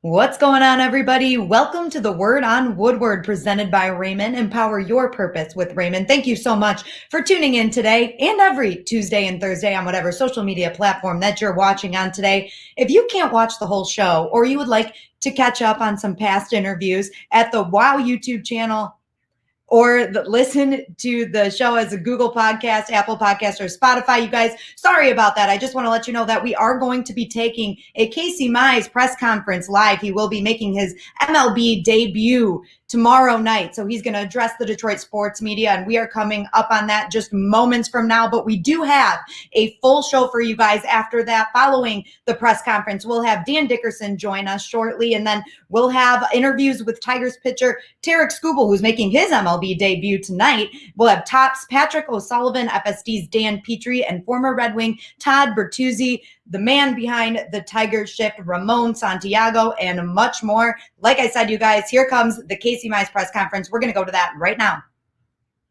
What's going on, everybody? Welcome to the Word on Woodward, presented by Rehmann. Empower your purpose with Rehmann. Thank you so much for tuning in today and every Tuesday and Thursday on whatever social media platform that you're watching on today. If you can't watch the whole show, or you would like to catch up on some past interviews at the WOW YouTube channel, or listen to the show as a Google Podcast, Apple Podcast, or Spotify. You guys, sorry about that. I just want to let you know that we are going to be taking a Casey Mize press conference live. He will be making his MLB debut tomorrow night. So he's going to address the Detroit sports media, and we are coming up on that just moments from now. But we do have a full show for you guys after that. Following the press conference, we'll have Dan Dickerson join us shortly, and then we'll have interviews with Tigers pitcher Tarek Skubal, who's making his MLB debut tonight. We'll have Tops Patrick O'Sullivan, FSD's Dan Petrie, and former Red Wing Todd Bertuzzi, the man behind the Tiger shift, Ramon Santiago, and much more. Like I said, you guys, here comes the Casey Mize press conference. We're going to go to that right now.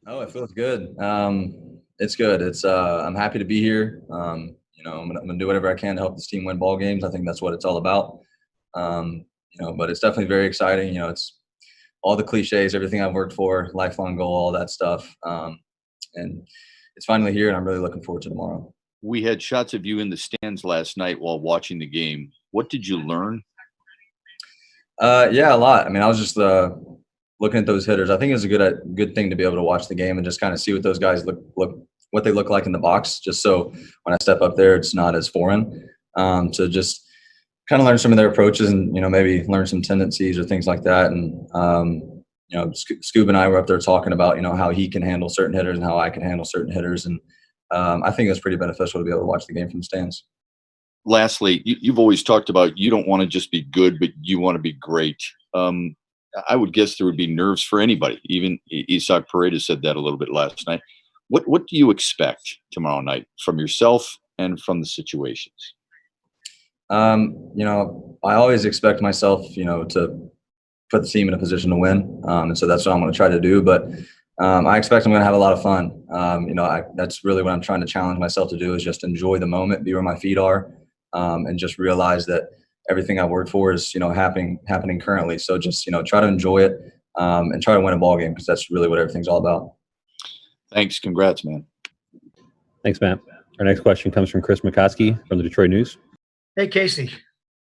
Oh, it feels good. It's good. I'm happy to be here. I'm gonna do whatever I can to help this team win ball games. I think that's what it's all about. But it's definitely very exciting. It's all the cliches, everything I've worked for, lifelong goal, all that stuff. And it's finally here, and I'm really looking forward to tomorrow. We had shots of you in the stands last night while watching the game. What did you learn? Yeah, a lot. I mean, I was just looking at those hitters. I think it's a good thing to be able to watch the game and just kind of see what those guys what they look like in the box, just so when I step up there, it's not as foreign. To just kind of learn some of their approaches and, maybe learn some tendencies or things like that. And, Scoob and I were up there talking about, how he can handle certain hitters and how I can handle certain hitters. And I think it's pretty beneficial to be able to watch the game from the stands. Lastly, you've always talked about you don't want to just be good, but you want to be great. I would guess there would be nerves for anybody. Even Isaac Paredes said that a little bit last night. What do you expect tomorrow night from yourself and from the situations? I always expect myself, to put the team in a position to win. And so that's what I'm going to try to do. But I expect I'm going to have a lot of fun. That's really what I'm trying to challenge myself to do, is just enjoy the moment, be where my feet are, and just realize that everything I worked for is, happening currently. So just, try to enjoy it and try to win a ball game, because that's really what everything's all about. Thanks. Congrats, man. Thanks, Matt. Our next question comes from Chris McCoskey from the Detroit News. Hey, Casey.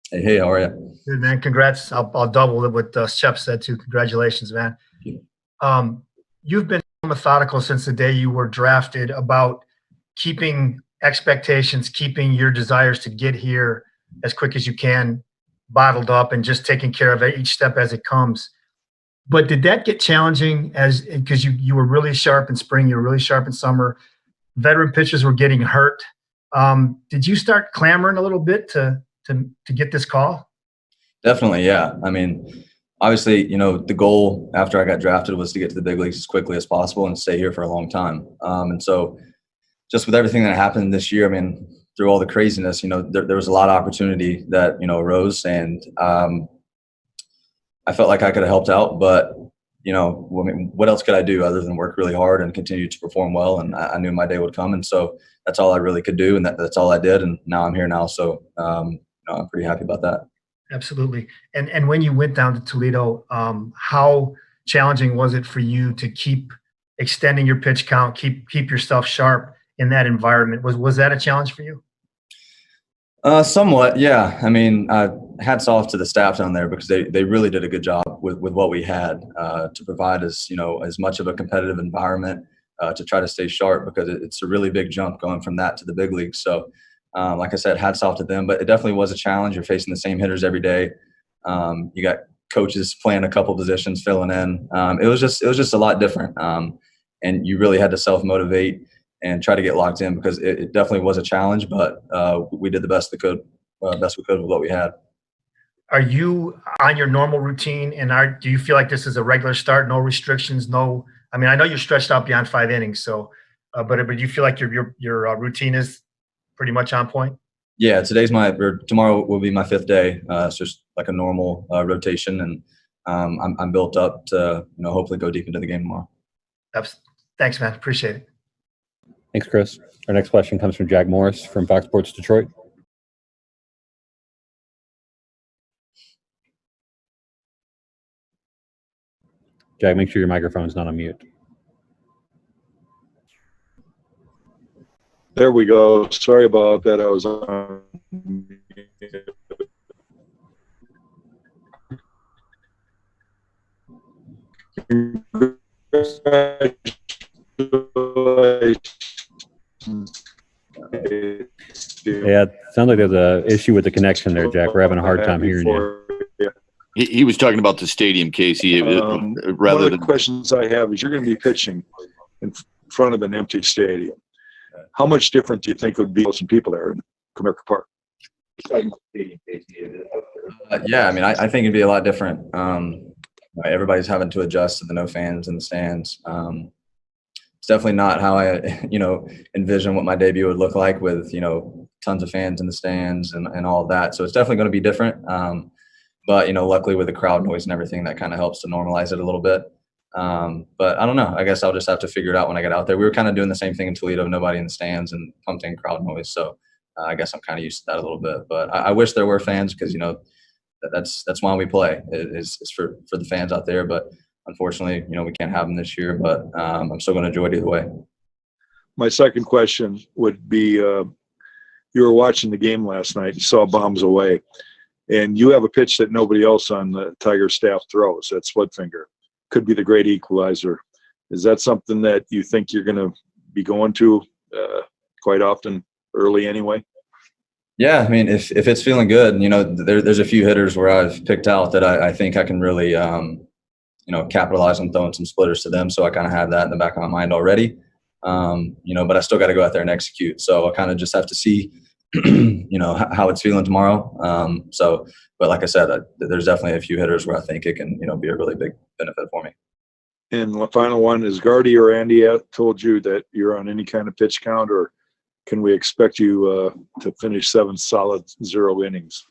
Hey, how are you? Good, man. Congrats. I'll double it what Shep said, too. Congratulations, man. You've been methodical since the day you were drafted about keeping expectations, keeping your desires to get here as quick as you can bottled up, and just taking care of each step as it comes. But did that get challenging because you were really sharp in spring, you were really sharp in summer, veteran pitchers were getting hurt? Did you start clamoring a little bit to get this call? Definitely, yeah. I mean, obviously, the goal after I got drafted was to get to the big leagues as quickly as possible and stay here for a long time. And so just with everything that happened this year, I mean, through all the craziness, there was a lot of opportunity that, arose, and I felt like I could have helped out, but, what else could I do other than work really hard and continue to perform well? And I knew my day would come. And so that's all I really could do. And that's all I did. And now I'm here now. So, I'm pretty happy about that. Absolutely. And when you went down to Toledo, how challenging was it for you to keep extending your pitch count, keep yourself sharp in that environment? Was that a challenge for you? Somewhat, yeah. I mean, hats off to the staff down there, because they really did a good job with what we had to provide us, as much of a competitive environment to try to stay sharp, because it's a really big jump going from that to the big leagues. So, like I said, hats off to them. But it definitely was a challenge. You're facing the same hitters every day. You got coaches playing a couple positions, filling in. It was just a lot different. And you really had to self-motivate and try to get locked in, because it definitely was a challenge, but we did the best we could with what we had. Are you on your normal routine, and do you feel like this is a regular start, no restrictions, I mean, I know you're stretched out beyond 5 innings, so, but do you feel like your routine is pretty much on point? Yeah, tomorrow will be my 5th day. It's just like a normal rotation, and I'm built up to, hopefully go deep into the game tomorrow. Thanks, man. Appreciate it. Thanks, Chris. Our next question comes from Jack Morris from Fox Sports Detroit. Jack, make sure your microphone's not on mute. There we go. Sorry about that. I was on. Yeah, it sounds like there's a issue with the connection there, Jack. We're having a hard time hearing you. He was talking about the stadium, Casey. One Rather of the than questions I have is, you're going to be pitching in front of an empty stadium. How much different do you think it would be with some people there in Comerica Park? Yeah, I mean, I think it'd be a lot different. Everybody's having to adjust to the no fans in the stands. It's definitely not how I, envision what my debut would look like with, tons of fans in the stands and all of that. So it's definitely going to be different. But, luckily with the crowd noise and everything, that kind of helps to normalize it a little bit. But I don't know. I guess I'll just have to figure it out when I get out there. We were kind of doing the same thing in Toledo, nobody in the stands and pumped in crowd noise. So I guess I'm kind of used to that a little bit. But I wish there were fans because, that's why we play is for the fans out there. But unfortunately, we can't have them this year. But I'm still going to enjoy it either way. My second question would be, you were watching the game last night. You saw bombs away. And you have a pitch that nobody else on the Tiger staff throws. That's split finger. Could be the great equalizer. Is that something that you think you're going to be going to quite often early anyway? Yeah, I mean, if it's feeling good, there's a few hitters where I've picked out that I think I can really, capitalize on throwing some splitters to them. So I kind of have that in the back of my mind already. But I still got to go out there and execute. So I kind of just have to see how it's feeling tomorrow. But like I said, there's definitely a few hitters where I think it can, be a really big benefit for me. And the final one is, Gardy or Andy told you that you're on any kind of pitch count, or can we expect you to finish 7 solid 0 innings?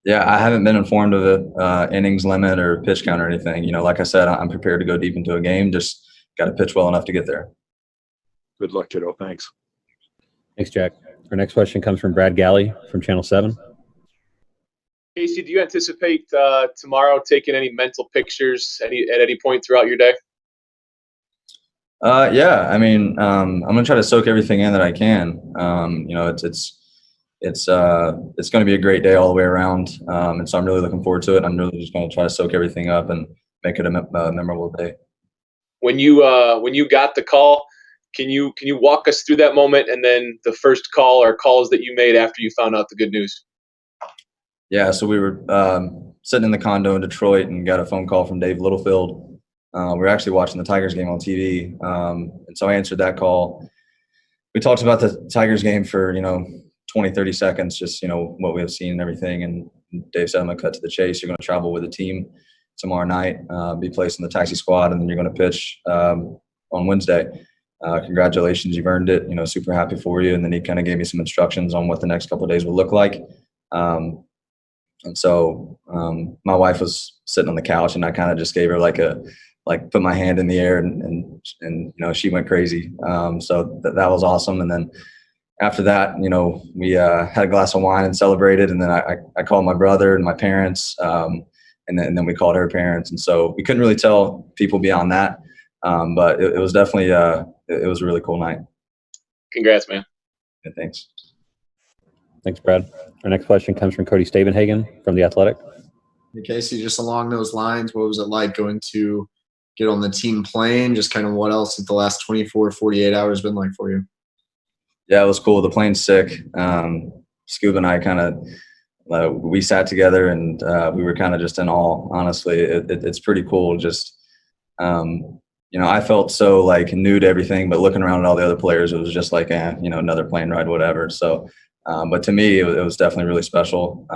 Yeah, I haven't been informed of the innings limit or pitch count or anything. Like I said, I'm prepared to go deep into a game. Just got to pitch well enough to get there. Good luck, kiddo. Thanks. Thanks, Jack. Our next question comes from Brad Galley from Channel 7. Casey, do you anticipate tomorrow taking any mental pictures at any point throughout your day? Yeah, I mean, I'm gonna try to soak everything in that I can. It's going to be a great day all the way around, and so I'm really looking forward to it. I'm really just going to try to soak everything up and make it a memorable day. When you got the call, can you walk us through that moment and then the first call or calls that you made after you found out the good news? Yeah, so we were sitting in the condo in Detroit and got a phone call from Dave Littlefield. We were actually watching the Tigers game on TV, and so I answered that call. We talked about the Tigers game for 20, 30 seconds, just what we have seen and everything. And Dave said, "I'm gonna cut to the chase. You're gonna travel with the team tomorrow night, be placed in the taxi squad, and then you're gonna pitch on Wednesday. Congratulations, you've earned it. Super happy for you." And then he kind of gave me some instructions on what the next couple of days would look like. And so my wife was sitting on the couch, and I kind of just gave her put my hand in the air, and she went crazy. So that was awesome. And then after that, we had a glass of wine and celebrated. And then I called my brother and my parents, and then we called her parents. And so we couldn't really tell people beyond that. But it was definitely it was a really cool night. Congrats, man. Yeah, thanks. Thanks, Brad. Our next question comes from Cody Stavenhagen from The Athletic. Hey, Casey, just along those lines, what was it like going to get on the team plane? Just kind of what else have the last 24, 48 hours been like for you? Yeah, it was cool. The plane's sick. Scuba and I we sat together, and we were kind of just in awe. Honestly, it's pretty cool. Just, I felt so new to everything, but looking around at all the other players, it was just another plane ride, whatever. So, but to me, it was definitely really special.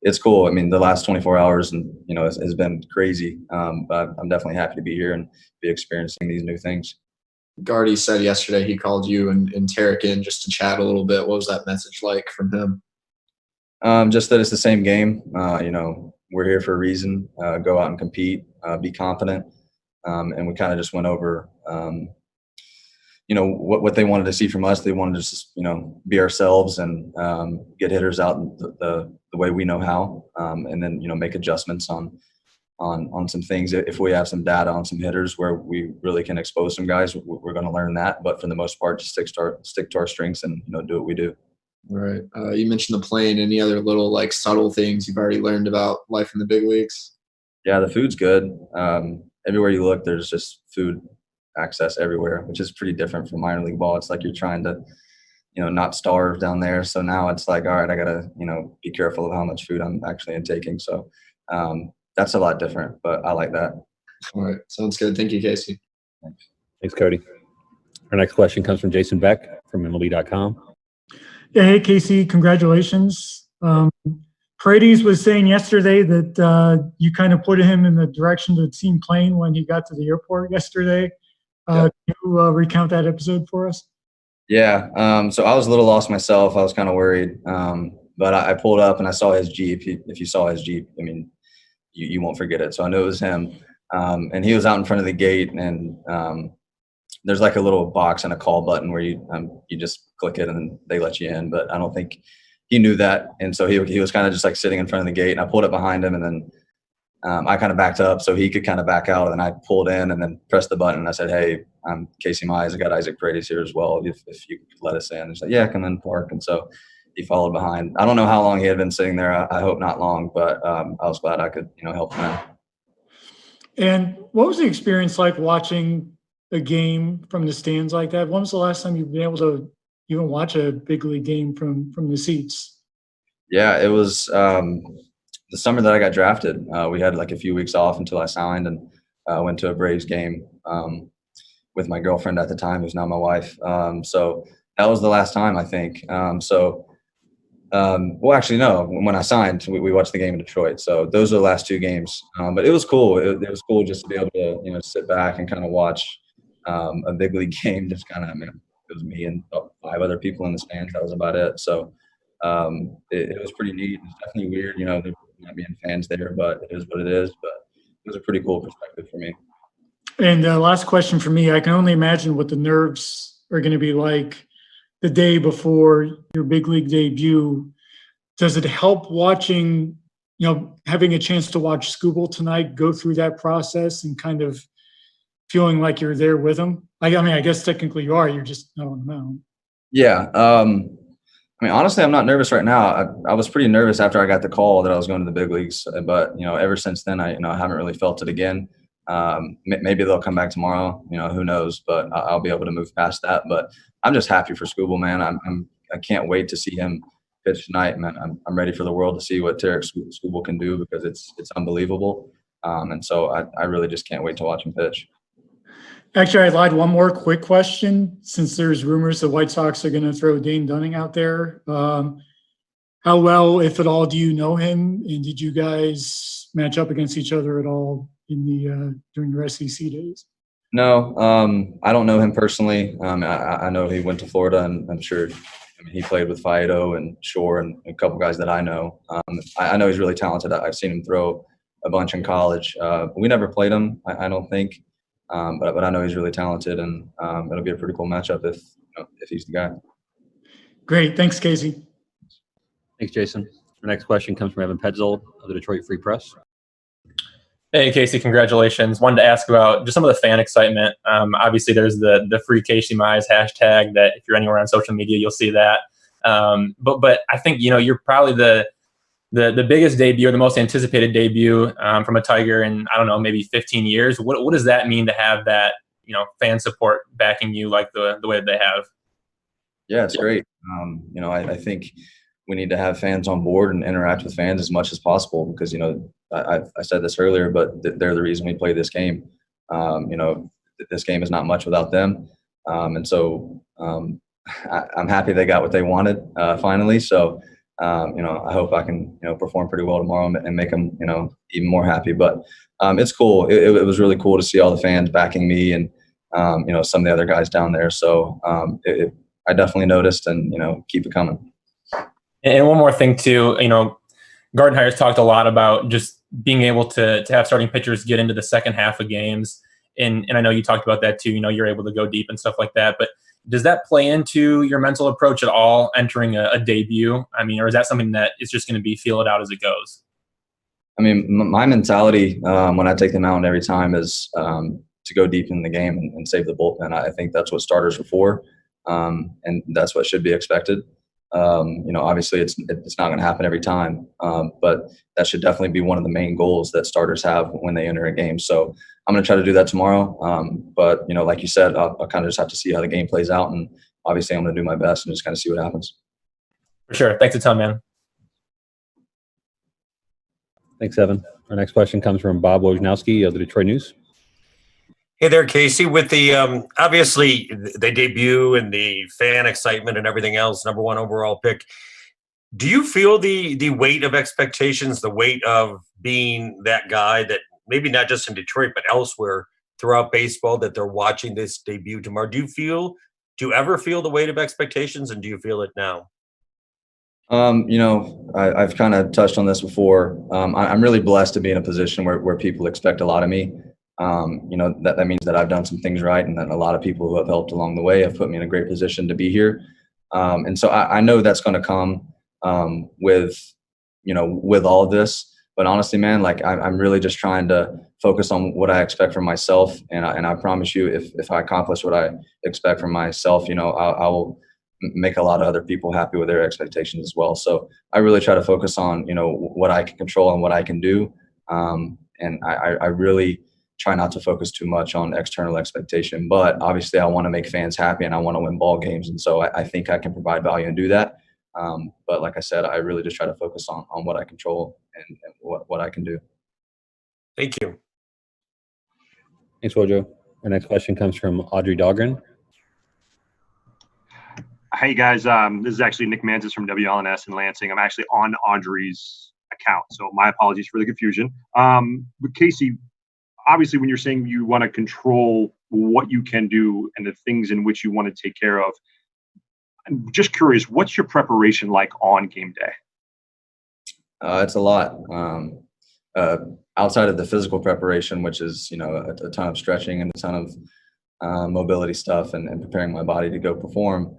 It's cool. I mean, the last 24 hours and, has been crazy. But I'm definitely happy to be here and be experiencing these new things. Gardy said yesterday he called you and Tarek in just to chat a little bit. What was that message like from him? Just that it's the same game. We're here for a reason. Go out and compete, be confident. And we kind of just went over, what they wanted to see from us. They wanted to just, be ourselves and get hitters out the way we know how, and then, make adjustments on on some things. If we have some data on some hitters where we really can expose some guys, we're going to learn that. But for the most part, just stick to our strengths and do what we do. Right. You mentioned the plane. Any other little like subtle things you've already learned about life in the big leagues? Yeah, the food's good. Everywhere you look, there's just food access everywhere, which is pretty different from minor league ball. It's like you're trying to, not starve down there. So now it's like, all right, I gotta, be careful of how much food I'm actually intaking. So that's a lot different, but I like that. All right. Sounds good. Thank you, Casey. Thanks, Cody. Our next question comes from Jason Beck from MLB.com. Yeah, hey, Casey, congratulations. Paredes was saying yesterday that you kind of put him in the direction of the team plane when he got to the airport yesterday. Can you recount that episode for us? Yeah, so I was a little lost myself. I was kind of worried, but I pulled up and I saw his Jeep. If you saw his Jeep, I mean, you won't forget it. So I knew it was him, and he was out in front of the gate, and there's like a little box and a call button where you just click it and they let you in. But I don't think he knew that, and so he was kind of just like sitting in front of the gate, and I pulled up behind him, and then I kind of backed up so he could kind of back out, and then I pulled in and then pressed the button, and I said, "Hey, I'm Casey Mize. I got Isaac Paredes here as well. If you could let us in." He's like, "Yeah, come in, park." And so he followed behind. I don't know how long he had been sitting there. I hope not long, but I was glad I could help him out. And what was the experience like watching a game from the stands like that? When was the last time you've been able to even watch a big league game from the seats? Yeah, it was the summer that I got drafted. We had like a few weeks off until I signed, and went to a Braves game with my girlfriend at the time, who's now my wife. So that was the last time, I think. Well, actually, no. When I signed, we watched the game in Detroit. So those are the last two games. But it was cool. It was cool just to be able to sit back and kind of watch a big league game. Just kind of, it was me and 5 other people in the stands. That was about it. So it was pretty neat. It's definitely weird, there not being fans there, but it is what it is. But it was a pretty cool perspective for me. And last question for me, I can only imagine what the nerves are going to be like the day before your big league debut. Does it help watching, having a chance to watch Skubal tonight go through that process and kind of feeling like you're there with him? I mean, I guess technically you are. You're just not on the mound. Yeah. Honestly, I'm not nervous right now. I was pretty nervous after I got the call that I was going to the big leagues, but ever since then, I haven't really felt it again. Maybe they'll come back tomorrow. Who knows? But I'll be able to move past that. But I'm just happy for Skubal, man. I can't wait to see him pitch tonight, man. I'm ready for the world to see what Tarek Skubal can do, because it's unbelievable. And so I really just can't wait to watch him pitch. Actually, I lied. One more quick question, since there's rumors the White Sox are going to throw Dane Dunning out there. How well, if at all, do you know him? And did you guys match up against each other at all in the during your SEC days? No, I don't know him personally. I know he went to Florida, and I'm sure he played with Faedo and Shore and a couple guys that I know. I know he's really talented. I've seen him throw a bunch in college. We never played him, I don't think. But I know he's really talented, and it'll be a pretty cool matchup if he's the guy. Great. Thanks, Casey. Thanks, Jason. Our next question comes from Evan Petzold of the Detroit Free Press. Hey, Casey, congratulations. Wanted to ask about just some of the fan excitement. Obviously, there's the free Casey Mize hashtag that if you're anywhere on social media, you'll see that. But I think, you're probably the biggest debut or the most anticipated debut from a Tiger in, I don't know, maybe 15 years. What does that mean to have that, fan support backing you like the way that they have? Yeah, it's great. I think we need to have fans on board and interact with fans as much as possible, because, I said this earlier, but they're the reason we play this game. This game is not much without them. And so I'm happy they got what they wanted finally. So, I hope I can, perform pretty well tomorrow and make them, even more happy. But it's cool. It was really cool to see all the fans backing me and, some of the other guys down there. So I definitely noticed, and, keep it coming. And one more thing too, Gardenhire's talked a lot about just being able to have starting pitchers get into the second half of games. And I know you talked about that too, you're able to go deep and stuff like that. But does that play into your mental approach at all entering a debut? I mean, or is that something that is just going to be feel it out as it goes? I mean, my mentality when I take the mound every time is to go deep in the game and save the bullpen. I think that's what starters are for, and that's what should be expected. Obviously it's not going to happen every time, but that should definitely be one of the main goals that starters have when they enter a game. So I'm going to try to do that tomorrow. But like you said, I'll kind of just have to see how the game plays out, and obviously I'm going to do my best and just kind of see what happens. For sure. Thanks a ton, man. Thanks, Evan. Our next question comes from Bob Wojnowski of the Detroit News. Hey there, Casey. With the obviously they debut and the fan excitement and everything else, number 1 overall pick. Do you feel the weight of expectations, the weight of being that guy that maybe not just in Detroit but elsewhere throughout baseball that they're watching this debut tomorrow? Do you ever feel the weight of expectations, and do you feel it now? I've kind of touched on this before. I'm really blessed to be in a position where people expect a lot of me. That means that I've done some things right, and that a lot of people who have helped along the way have put me in a great position to be here. And so I know that's going to come with all of this. But honestly, man, like I'm really just trying to focus on what I expect from myself, and I promise you, if I accomplish what I expect from myself, I will make a lot of other people happy with their expectations as well. So I really try to focus on what I can control and what I can do, and I really try not to focus too much on external expectation. But obviously I want to make fans happy, and I want to win ball games, and so I think I can provide value and do that. But like I said, I really just try to focus on what I control and what I can do. Thank you. Thanks, Wojo. Our next question comes from Audrey Dahlgren. Hey guys, this is actually Nick Mantis from WLNS in Lansing. I'm actually on Audrey's account, so my apologies for the confusion. But Casey, obviously when you're saying you want to control what you can do and the things in which you want to take care of, I'm just curious, what's your preparation like on game day? It's a lot. Outside of the physical preparation, which is a ton of stretching and a ton of mobility stuff and preparing my body to go perform.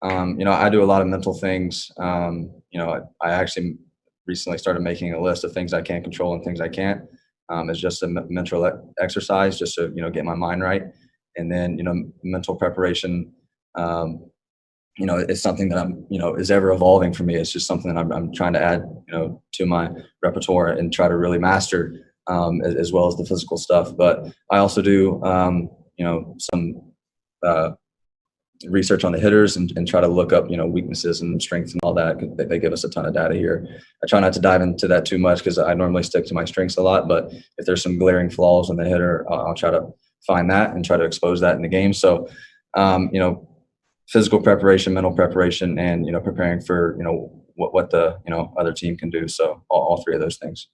I do a lot of mental things. I actually recently started making a list of things I can control and things I can't. It's just a mental exercise, just to get my mind right. And then mental preparation. It's something that I'm is ever evolving for me. It's just something that I'm trying to add to my repertoire and try to really master, as well as the physical stuff. But I also do some research on the hitters and try to look up weaknesses and strengths and all that. They give us a ton of data here. I try not to dive into that too much because I normally stick to my strengths a lot, but if there's some glaring flaws in the hitter, I'll try to find that and try to expose that in the game. So physical preparation, mental preparation, and preparing for what the other team can do. So all three of those things.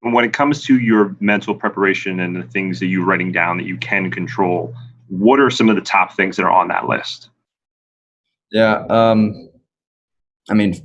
When it comes to your mental preparation and the things that you're writing down that you can control, what are some of the top things that are on that list? Yeah.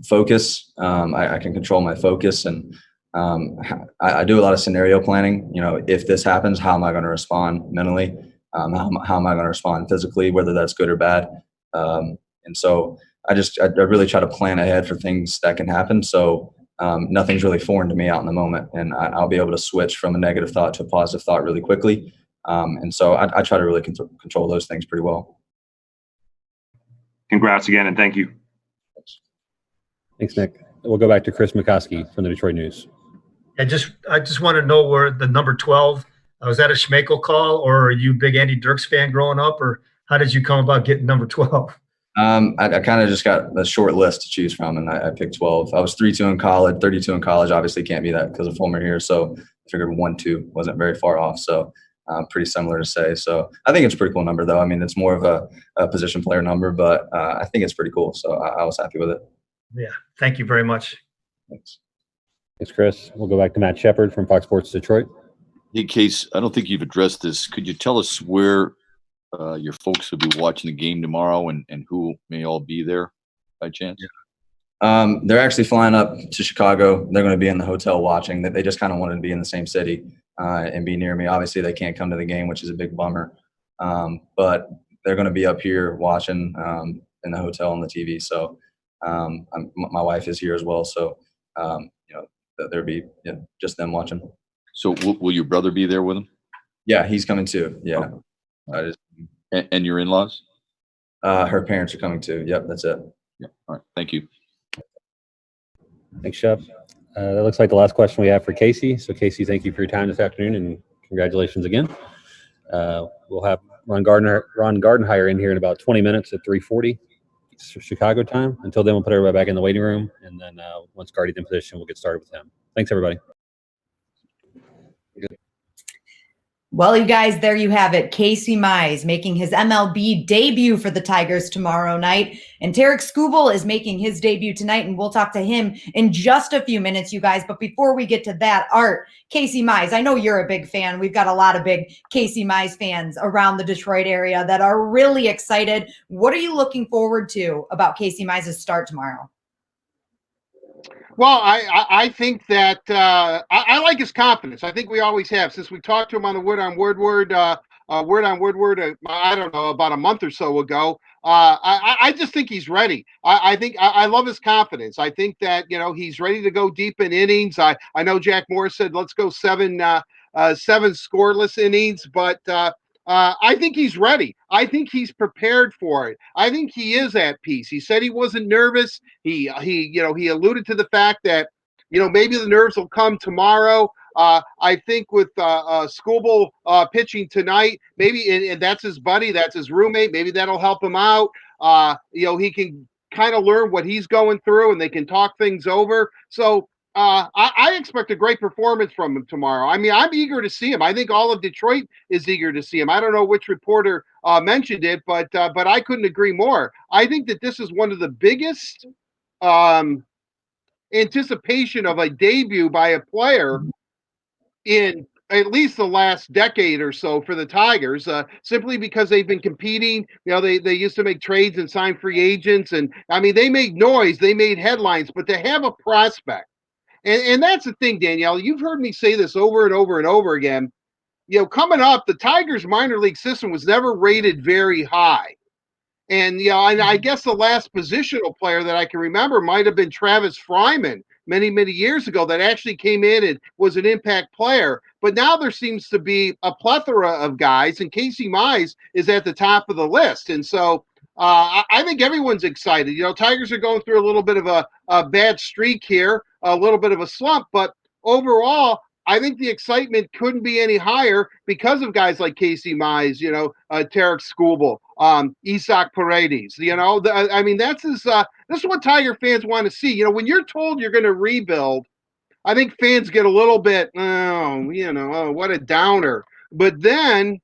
Focus. I can control my focus, and I do a lot of scenario planning. If this happens, how am I going to respond mentally? How am I going to respond physically, whether that's good or bad? And so I really try to plan ahead for things that can happen. So nothing's really foreign to me out in the moment, and I'll be able to switch from a negative thought to a positive thought really quickly. And so I try to really control those things pretty well. Congrats again, and thank you. Thanks, Nick. We'll go back to Chris McCoskey from the Detroit News. I just want to know where the number 12, was that a Schmeichel call, or are you a big Andy Dirks fan growing up, or how did you come about getting number 12? I kind of just got a short list to choose from, and I picked 12. I was 3-2 in college, 32 in college. Obviously can't be that because of Fulmer here. So I figured 1-2 wasn't very far off. So pretty similar to say. So I think it's a pretty cool number, though. I mean, it's more of a position player number, but I think it's pretty cool. So I was happy with it. Yeah. Thank you very much. Thanks. Thanks, Chris. We'll go back to Matt Shepard from Fox Sports Detroit. Hey, Case, I don't think you've addressed this. Could you tell us where your folks will be watching the game tomorrow and who may all be there by chance? Yeah. They're actually flying up to Chicago. They're going to be in the hotel watching. They just kind of wanted to be in the same city and be near me. Obviously, they can't come to the game, which is a big bummer. But they're going to be up here watching in the hotel on the TV. So my wife is here as well. So, there'll be just them watching. So will your brother be there with him? Yeah, he's coming too. Yeah. Oh. And your in-laws? Her parents are coming too. Yep, that's it. Yeah. All right. Thank you. Thanks, Shep. That looks like the last question we have for Casey. So, Casey, thank you for your time this afternoon, and congratulations again. We'll have Ron Gardenhire in here in about 20 minutes at 3:40 Chicago time. Until then, we'll put everybody back in the waiting room, and then once Gardy's in position, we'll get started with him. Thanks, everybody. Well, you guys, there you have it. Casey Mize making his MLB debut for the Tigers tomorrow night. And Tarek Skubal is making his debut tonight, and we'll talk to him in just a few minutes, you guys. But before we get to that, Art, Casey Mize, I know you're a big fan. We've got a lot of big Casey Mize fans around the Detroit area that are really excited. What are you looking forward to about Casey Mize's start tomorrow? Well, I think that I like his confidence. I think we always have since we talked to him on the Woodward, I don't know, about a month or so ago. I just think he's ready. I think I love his confidence. I think that he's ready to go deep in innings. I know Jack Morris said let's go seven scoreless innings, but I think he's ready. I think he's prepared for it. I think he is at peace. He said he wasn't nervous. He alluded to the fact that, maybe the nerves will come tomorrow. I think with Skubal pitching tonight, maybe, and that's his buddy, that's his roommate. Maybe that'll help him out. He can kind of learn what he's going through, and they can talk things over. So I expect a great performance from him tomorrow. I mean, I'm eager to see him. I think all of Detroit is eager to see him. I don't know which reporter mentioned it, but I couldn't agree more. I think that this is one of the biggest anticipation of a debut by a player in at least the last decade or so for the Tigers, simply because they've been competing. They used to make trades and sign free agents, and I mean, they made noise, they made headlines, but to have a prospect. And that's the thing, Danielle. You've heard me say this over and over and over again. Coming up, the Tigers minor league system was never rated very high. And, and I guess the last positional player that I can remember might have been Travis Fryman many, many years ago that actually came in and was an impact player. But now there seems to be a plethora of guys, and Casey Mize is at the top of the list. And so I think everyone's excited. Tigers are going through a little bit of a bad streak here, a little bit of a slump, but overall, I think the excitement couldn't be any higher because of guys like Casey Mize, Tarek Skubal, Isaac Paredes. I mean, this is what Tiger fans want to see. When you're told you're going to rebuild, I think fans get a little bit, what a downer. But then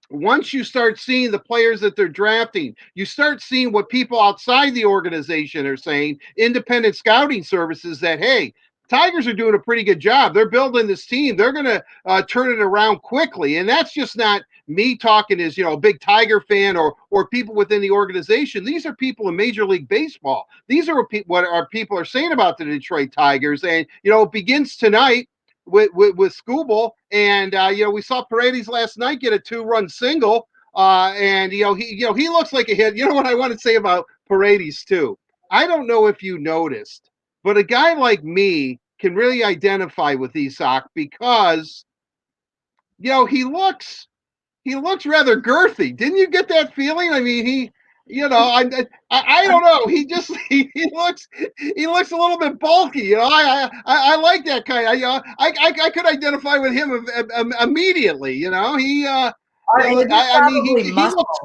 once you start seeing the players that they're drafting, you start seeing what people outside the organization are saying, independent scouting services, that, hey, Tigers are doing a pretty good job. They're building this team. They're going to turn it around quickly. And that's just not me talking as, a big Tiger fan or people within the organization. These are people in Major League Baseball. These are what our people are saying about the Detroit Tigers. And, it begins tonight with Skubal. And, we saw Paredes last night get a 2-run single. And, he looks like a hit. You know what I want to say about Paredes, too? I don't know if you noticed, but a guy like me can really identify with Isaac because, he looks rather girthy. Didn't you get that feeling? I mean, I don't know. He looks a little bit bulky. I like that kind. I could identify with him immediately. He looks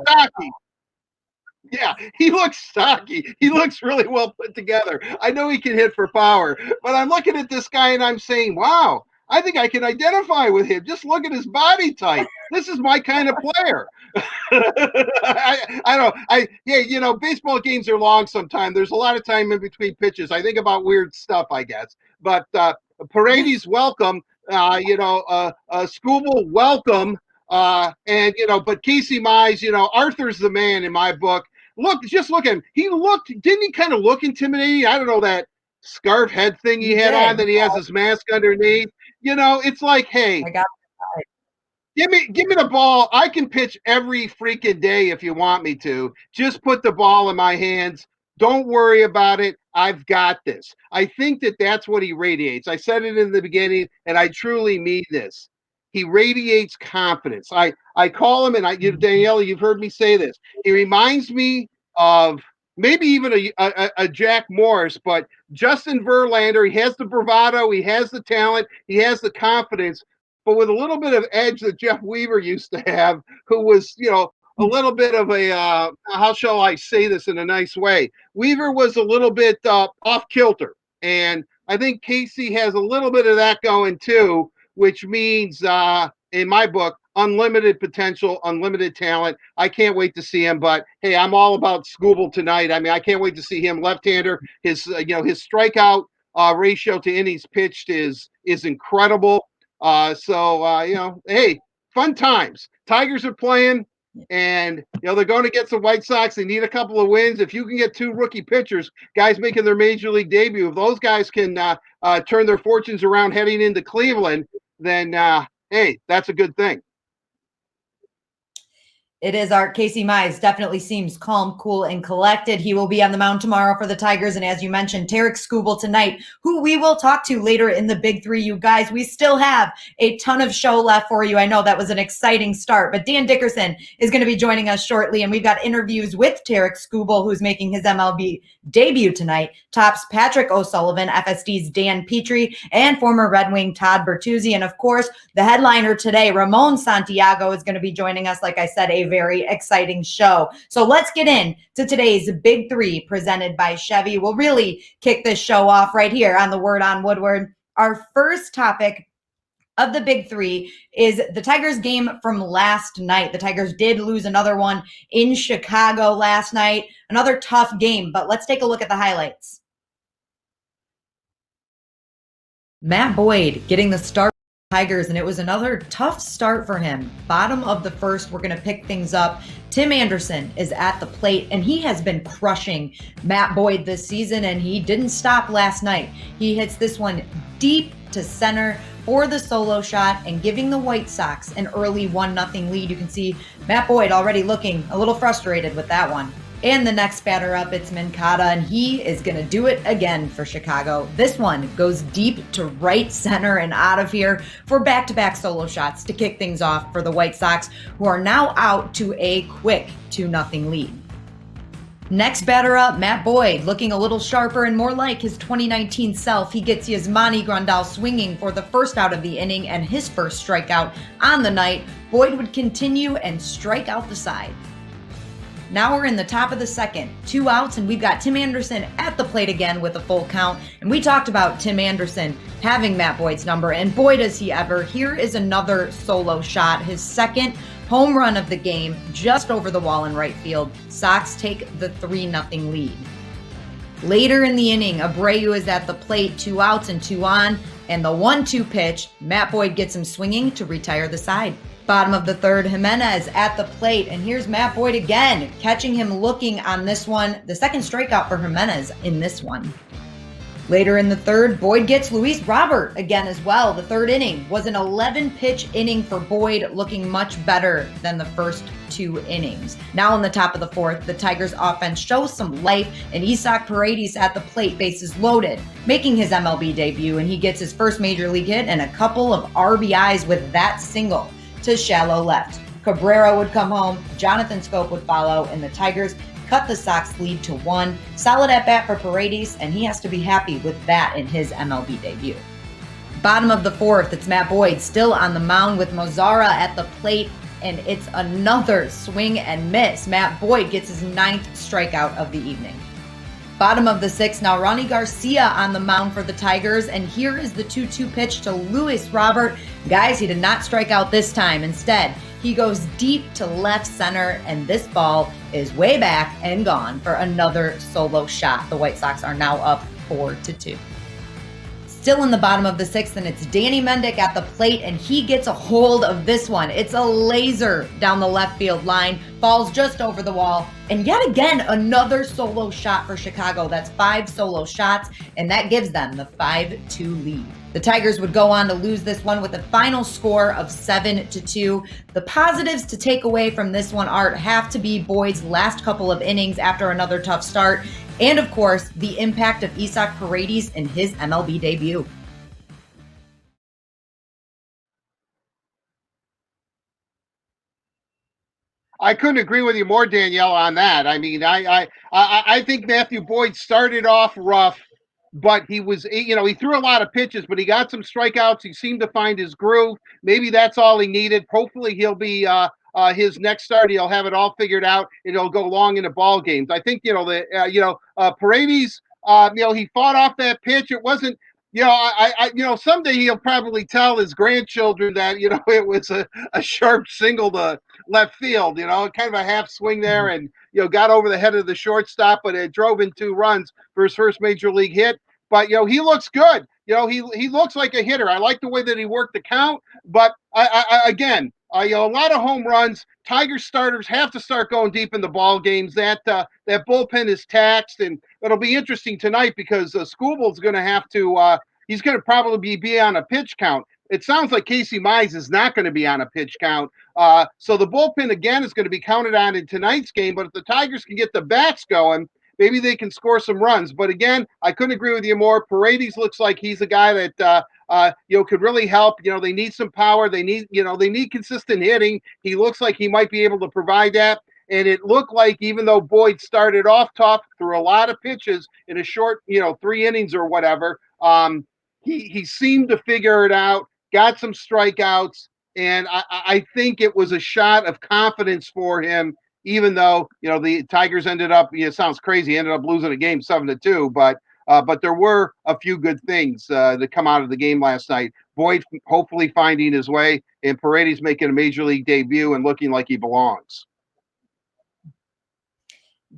stocky. Yeah, he looks stocky. He looks really well put together. I know he can hit for power, but I'm looking at this guy and I'm saying, wow, I think I can identify with him. Just look at his body type. This is my kind of player. Baseball games are long sometimes. There's a lot of time in between pitches. I think about weird stuff, I guess. But Paredes, welcome. Skubal, welcome. But Casey Mize, Arthur's the man in my book. Just look at him. Didn't he kind of look intimidating? I don't know, that scarf head thing he had on, that he has his mask underneath. It's like, hey, give me the ball. I can pitch every freaking day if you want me to. Just put the ball in my hands. Don't worry about it. I've got this. I think that that's what he radiates. I said it in the beginning, and I truly mean this. He radiates confidence. I call him, and Danielle, you've heard me say this. He reminds me of maybe even a Jack Morris, but Justin Verlander. He has the bravado, he has the talent, he has the confidence, but with a little bit of edge that Jeff Weaver used to have, who was, a little bit of a, how shall I say this in a nice way? Weaver was a little bit off kilter. And I think Casey has a little bit of that going too, which means, in my book, unlimited potential, unlimited talent. I can't wait to see him. But hey, I'm all about Scooble tonight. I mean, I can't wait to see him left-hander. His his strikeout ratio to innings pitched is incredible. Hey, fun times. Tigers are playing, and they're going against the White Sox. They need a couple of wins. If you can get two rookie pitchers, guys making their major league debut, if those guys can turn their fortunes around heading into Cleveland, then hey, that's a good thing. It is Art. Casey Mize definitely seems calm, cool, and collected. He will be on the mound tomorrow for the Tigers. And as you mentioned, Tarek Skubal tonight, who we will talk to later in the Big Three. You guys, we still have a ton of show left for you. I know that was an exciting start, but Dan Dickerson is going to be joining us shortly. And we've got interviews with Tarek Skubal, who's making his MLB debut tonight. Tops Patrick O'Sullivan, FSD's Dan Petrie, and former Red Wing Todd Bertuzzi. And of course, the headliner today, Ramon Santiago, is going to be joining us. Like I said, a very exciting show. So let's get in to today's Big Three presented by Chevy. We'll really kick this show off right here on the Word on Woodward. Our first topic of the Big Three is the Tigers game from last night. The Tigers did lose another one in Chicago last night. Another tough game, but let's take a look at the highlights. Matt Boyd getting the start Tigers, and it was another tough start for him. Bottom of the first, we're going to pick things up. Tim Anderson is at the plate, and he has been crushing Matt Boyd this season, and he didn't stop last night. He hits this one deep to center for the solo shot and giving the White Sox an early 1-0 lead. You can see Matt Boyd already looking a little frustrated with that one. And the next batter up, it's Mancada, and he is going to do it again for Chicago. This one goes deep to right center and out of here for back-to-back solo shots to kick things off for the White Sox, who are now out to a quick 2-0 lead. Next batter up, Matt Boyd, looking a little sharper and more like his 2019 self. He gets Yasmani Grandal swinging for the first out of the inning and his first strikeout on the night. Boyd would continue and strike out the side. Now we're in the top of the second, 2 outs, and we've got Tim Anderson at the plate again with a full count. And we talked about Tim Anderson having Matt Boyd's number, and boy does he ever. Here is another solo shot, his second home run of the game, just over the wall in right field. Sox take the 3-0 lead. Later in the inning, Abreu is at the plate, 2 outs and 2 on, and the 1-2 pitch, Matt Boyd gets him swinging to retire the side. Bottom of the third, Jimenez at the plate, and here's Matt Boyd again, catching him looking on this one. The second strikeout for Jimenez in this one. Later in the third, Boyd gets Luis Robert again as well. The third inning was an 11-pitch inning for Boyd, looking much better than the first 2 innings. Now in the top of the fourth, the Tigers offense shows some life, and Isaac Paredes at the plate, bases loaded, making his MLB debut, and he gets his first major league hit and a couple of RBIs with that single to shallow left. Cabrera would come home, Jonathan Scope would follow, and the Tigers cut the Sox lead to 1. Solid at bat for Paredes, and he has to be happy with that in his MLB debut. Bottom of the fourth, it's Matt Boyd still on the mound with Mozara at the plate, and it's another swing and miss. Matt Boyd gets his 9th strikeout of the evening. Bottom of the sixth, now Ronnie Garcia on the mound for the Tigers, and here is the 2-2 pitch to Luis Robert. Guys, he did not strike out this time. Instead, he goes deep to left center, and this ball is way back and gone for another solo shot. The White Sox are now up 4-2. Still in the bottom of the sixth, and it's Danny Mendick at the plate, and he gets a hold of this one. It's a laser down the left field line, falls just over the wall, and yet again, another solo shot for Chicago. That's 5 solo shots, and that gives them the 5-2 lead. The Tigers would go on to lose this one with a final score of 7-2. The positives to take away from this one, Art, have to be Boyd's last couple of innings after another tough start. and of course, the impact of Isak Paredes in his MLB debut. I couldn't agree with you more, Danielle, on that. I mean, I think Matthew Boyd started off rough, but he was, you know, he threw a lot of pitches, but he got some strikeouts. He seemed to find his groove. Maybe that's all he needed. Hopefully he'll be his next start. He'll have it all figured out and he'll go long into ball games. I think, Paredes, he fought off that pitch. It wasn't, someday he'll probably tell his grandchildren that, it was a sharp single to left field, kind of a half swing there and, got over the head of the shortstop, but it drove in 2 runs for his first major league hit. But, he looks good. He looks like a hitter. I like the way that he worked the count, but again, a lot of home runs. Tiger starters have to start going deep in the ball games. That bullpen is taxed, and it'll be interesting tonight because Scooble's going to have to. He's going to probably be on a pitch count. It sounds like Casey Mize is not going to be on a pitch count. So the bullpen again is going to be counted on in tonight's game. But if the Tigers can get the bats going, maybe they can score some runs. But again, I couldn't agree with you more. Paredes looks like he's a guy that could really help. They need some power. They need consistent hitting. He looks like he might be able to provide that. And it looked like even though Boyd started off tough, threw a lot of pitches in a short, 3 innings or whatever, he seemed to figure it out, got some strikeouts, and I think it was a shot of confidence for him, even though, the Tigers ended up, it sounds crazy, ended up losing a game 7-2, but there were a few good things that come out of the game last night. Boyd hopefully finding his way, and Paredes making a major league debut and looking like he belongs.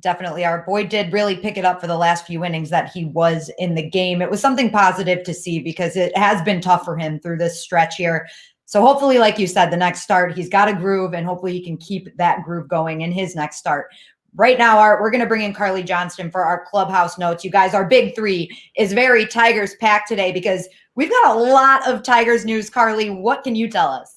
Definitely. Our Boyd did really pick it up for the last few innings that he was in the game. It was something positive to see because it has been tough for him through this stretch here. So hopefully, like you said, the next start, he's got a groove, and hopefully he can keep that groove going in his next start. Right now, we're going to bring in Carley Johnston for our clubhouse notes. You guys, our big 3 is very Tigers packed today because we've got a lot of Tigers news. Carley, what can you tell us?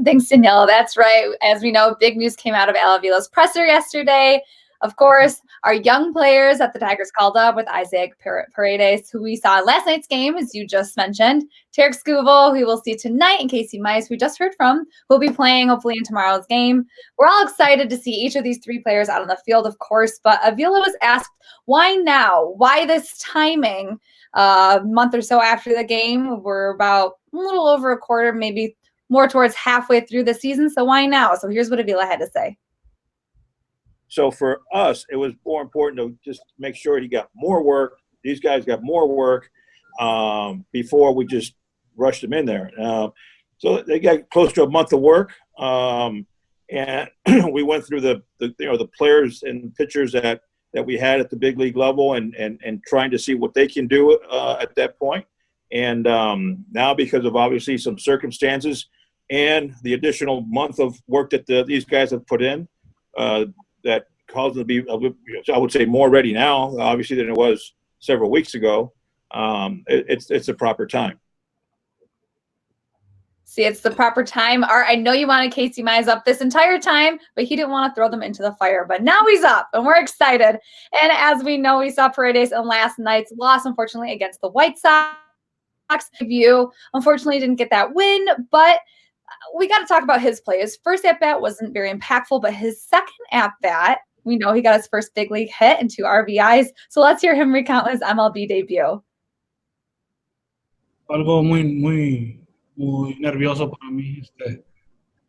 Thanks, Danielle. That's right. As we know, big news came out of Al Avila's presser yesterday. Of course, our young players that the Tigers called up with Isak Paredes, who we saw in last night's game, as you just mentioned. Tarek Skubal, who we'll see tonight, and Casey Mize, who we just heard from, who will be playing hopefully in tomorrow's game. We're all excited to see each of these 3 players out on the field, of course, but Avila was asked, why now? Why this timing? A month or so after the game, we're about a little over a quarter, maybe more towards halfway through the season. So why now? So here's what Avila had to say. So for us, it was more important to just make sure he got more work. These guys got more work before we just rushed them in there. So they got close to a month of work, and we went through the players and pitchers that we had at the big league level and trying to see what they can do at that point. And now, because of obviously some circumstances and the additional month of work that these guys have put in, that caused them to be, I would say, more ready now, obviously, than it was several weeks ago. It's the proper time. See, it's the proper time. Art, I know you wanted Casey Mize up this entire time, but he didn't want to throw them into the fire. But now he's up, and we're excited. And as we know, we saw Paredes in last night's loss, unfortunately, against the White Sox. View unfortunately didn't get that win, but we got to talk about his play. His first at-bat wasn't very impactful, but his second at-bat, we know he got his first big league hit and 2 RBIs. So let's hear him recount his MLB debut. Algo muy nervioso para mí.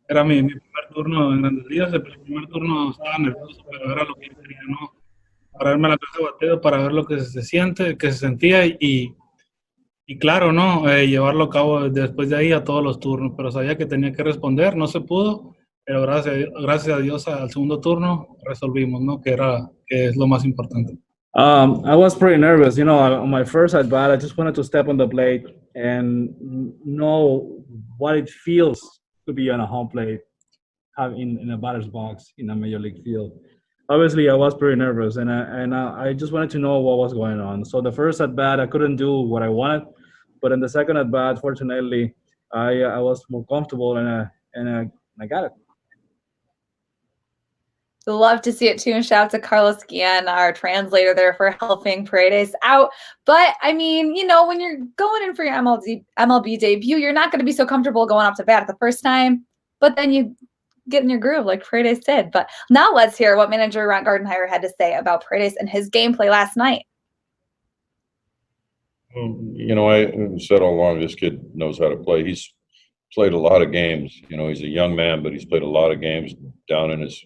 Era mi primer turno en Grandes Ligas. El primer turno estaba nervioso, pero era lo que quería, ¿no? Para verme la casa de bateo, para ver lo que se siente, que se sentía y claro, ¿no? Llevarlo a cabo después de ahí a todos los turnos, pero sabía que tenía que responder, no se pudo, pero gracias a Dios al segundo turno resolvimos, ¿no? Que es lo más importante. I was pretty nervous, on my first at bat. I just wanted to step on the plate and know what it feels to be on a home plate, in a batter's box in a major league field. Obviously, I was pretty nervous, and I just wanted to know what was going on. So the first at bat, I couldn't do what I wanted, but in the second at bat, fortunately, I was more comfortable, and I got it. So love to see it too. And shout out to Carlos Guillen, our translator there, for helping Paredes out. But I mean, you know, when you're going in for your MLB debut, you're not going to be so comfortable going up to bat the first time, but then you get in your groove like Paredes did. But now let's hear what manager Ron Gardenhire had to say about Paredes and his gameplay last night. You know, I said all along, this kid knows how to play. He's played a lot of games. You know, he's a young man, but he's played a lot of games down in his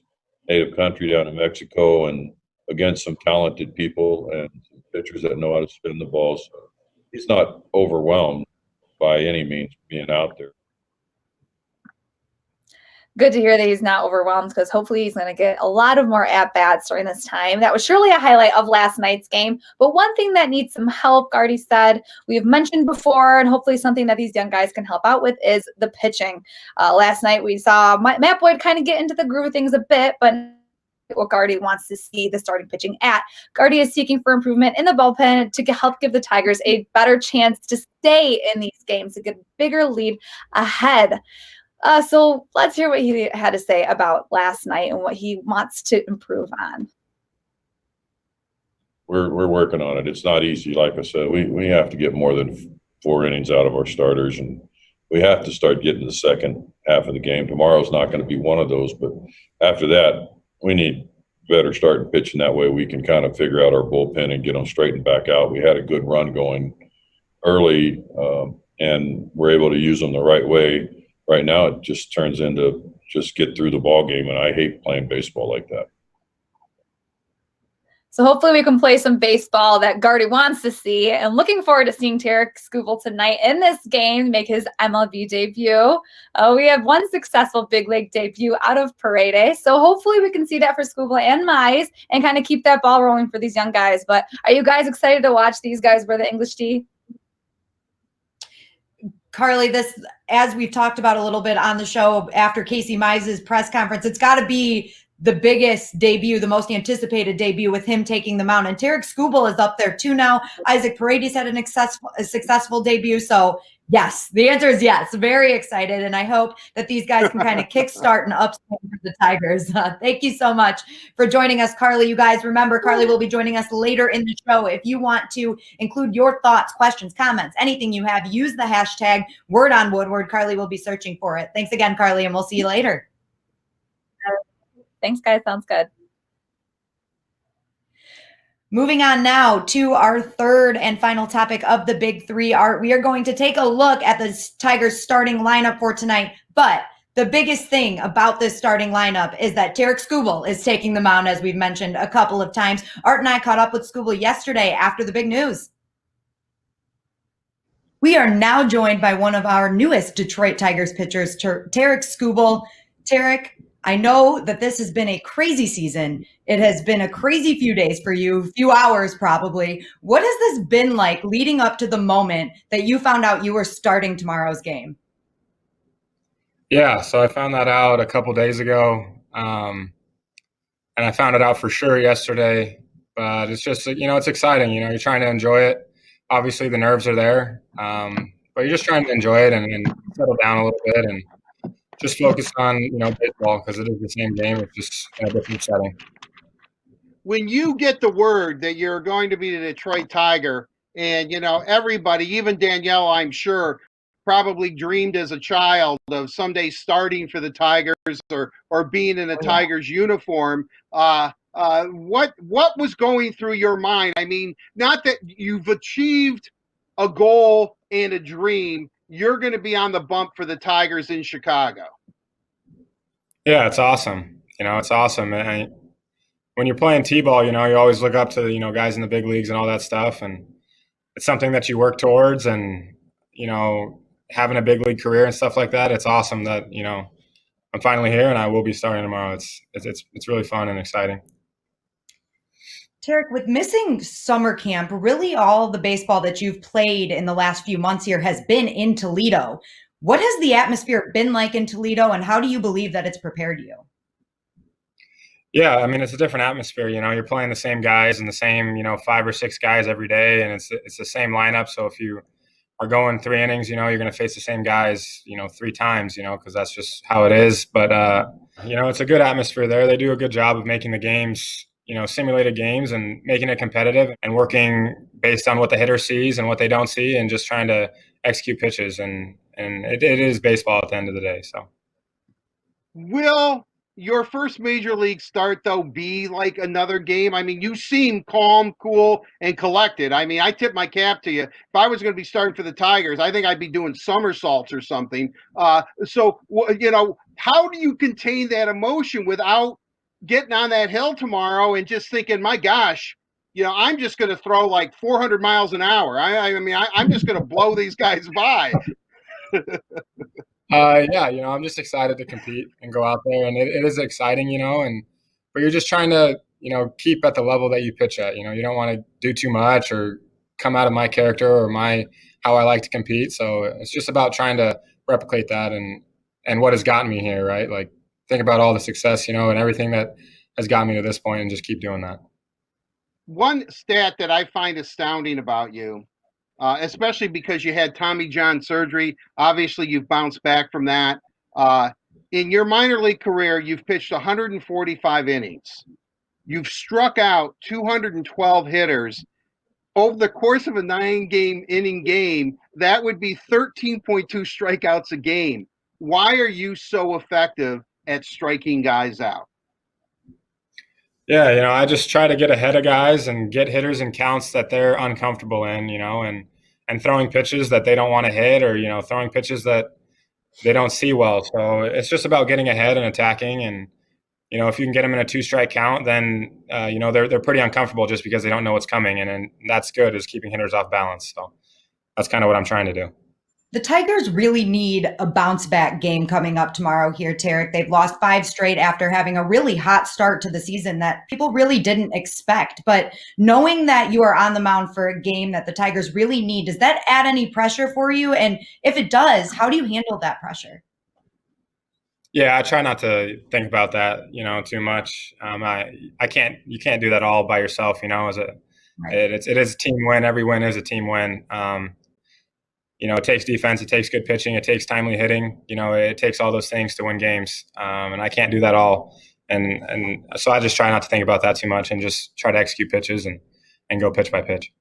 native country, down in Mexico, and against some talented people and pitchers that know how to spin the ball. So he's not overwhelmed by any means being out there. Good to hear that he's not overwhelmed, because hopefully he's going to get a lot of more at-bats during this time. That was surely a highlight of last night's game. But one thing that needs some help, Gardy said, we have mentioned before, and hopefully something that these young guys can help out with, is the pitching. Last night we saw Matt Boyd kind of get into the groove of things a bit, but what Gardy wants to see the starting pitching at. Gardy is seeking for improvement in the bullpen to help give the Tigers a better chance to stay in these games, to get a bigger lead ahead. So let's hear what he had to say about last night and what he wants to improve on. We're working on it. It's not easy. Like I said, we have to get more than 4 innings out of our starters, and we have to start getting to the second half of the game. Tomorrow's not going to be one of those, but after that, we need better starting pitching. That way we can kind of figure out our bullpen and get them straightened back out. We had a good run going early, and we're able to use them the right way. Right now, it just turns into just get through the ball game, and I hate playing baseball like that. So hopefully we can play some baseball that Gardy wants to see, and looking forward to seeing Tarik Skubal tonight in this game, make his MLB debut. We have one successful big league debut out of Paredes, so hopefully we can see that for Skubal and Mize and kind of keep that ball rolling for these young guys. But are you guys excited to watch these guys wear the English tee? Carly, this, as we've talked about a little bit on the show after Casey Mize's press conference, it's got to be the biggest debut, the most anticipated debut with him taking the mound. And Tarik Skubal is up there too now. Isaac Paredes had a successful debut. So yes, the answer is yes. Very excited. And I hope that these guys can kind of kickstart and upswing for the Tigers. Thank you so much for joining us, Carly. You guys remember, Carly will be joining us later in the show. If you want to include your thoughts, questions, comments, anything you have, use the hashtag #WordOnWoodward. Carly will be searching for it. Thanks again, Carly, and we'll see you later. Thanks, guys. Sounds good. Moving on now to our third and final topic of the Big Three. We are going to take a look at the Tigers starting lineup for tonight. But the biggest thing about this starting lineup is that Tarik Skubal is taking the mound, as we've mentioned a couple of times. Art and I caught up with Skubal yesterday after the big news. We are now joined by one of our newest Detroit Tigers pitchers, Tarik Skubal. Tarik, I know that this has been a crazy season. It has been a crazy few days for you, few hours probably. What has this been like leading up to the moment that you found out you were starting tomorrow's game? Yeah, so I found that out a couple days ago, and I found it out for sure yesterday. But it's just, it's exciting. You're trying to enjoy it. Obviously, the nerves are there, but you're just trying to enjoy it and settle down a little bit and just focus on, baseball, because it is the same game. It's just in a different setting. When you get the word that you're going to be the Detroit Tiger, and, everybody, even Danielle, I'm sure, probably dreamed as a child of someday starting for the Tigers or being in a Tigers uniform. What was going through your mind? I mean, not that you've achieved a goal and a dream. You're going to be on the bump for the Tigers in Chicago. Yeah, it's awesome. It's awesome. And when you're playing T-ball, you always look up to, guys in the big leagues and all that stuff. And it's something that you work towards, and, having a big league career and stuff like that. It's awesome that, I'm finally here and I will be starting tomorrow. It's really fun and exciting. Tarik, with missing summer camp, really all the baseball that you've played in the last few months here has been in Toledo. What has the atmosphere been like in Toledo, and how do you believe that it's prepared you? Yeah, I mean, it's a different atmosphere. You're playing the same guys and the same, 5 or 6 guys every day, and it's the same lineup. So if you are going 3 innings, you're going to face the same guys, 3 times, because that's just how it is. But, it's a good atmosphere there. They do a good job of making the games, simulated games and making it competitive and working based on what the hitter sees and what they don't see and just trying to execute pitches. And it is baseball at the end of the day. So, will your first major league start, though, be like another game? I mean, you seem calm, cool, and collected. I mean, I tip my cap to you. If I was going to be starting for the Tigers, I think I'd be doing somersaults or something. So, how do you contain that emotion without getting on that hill tomorrow and just thinking, my gosh, I'm just going to throw like 400 miles an hour. I'm just going to blow these guys by. I'm just excited to compete and go out there, and it is exciting, but you're just trying to, keep at the level that you pitch at. You don't want to do too much or come out of my character or how I like to compete. So it's just about trying to replicate that and what has gotten me here, right? Like think about all the success, and everything that has gotten me to this point and just keep doing that. One stat that I find astounding about you, especially because you had Tommy John surgery. Obviously, you've bounced back from that. In your minor league career, you've pitched 145 innings. You've struck out 212 hitters. Over the course of a 9-game inning game, that would be 13.2 strikeouts a game. Why are you so effective at striking guys out? Yeah, I just try to get ahead of guys and get hitters in counts that they're uncomfortable in, and throwing pitches that they don't want to hit or, throwing pitches that they don't see well. So it's just about getting ahead and attacking. And, if you can get them in a 2-strike count, then, they're pretty uncomfortable just because they don't know what's coming. And that's good, is keeping hitters off balance. So that's kind of what I'm trying to do. The Tigers really need a bounce back game coming up tomorrow here, Tarek. They've lost 5 straight after having a really hot start to the season that people really didn't expect. But knowing that you are on the mound for a game that the Tigers really need, does that add any pressure for you? And if it does, how do you handle that pressure? Yeah, I try not to think about that, too much. You can't do that all by yourself, it is a team win. Every win is a team win. It takes defense, it takes good pitching, it takes timely hitting. It takes all those things to win games, and I can't do that all. And so I just try not to think about that too much and just try to execute pitches and go pitch by pitch.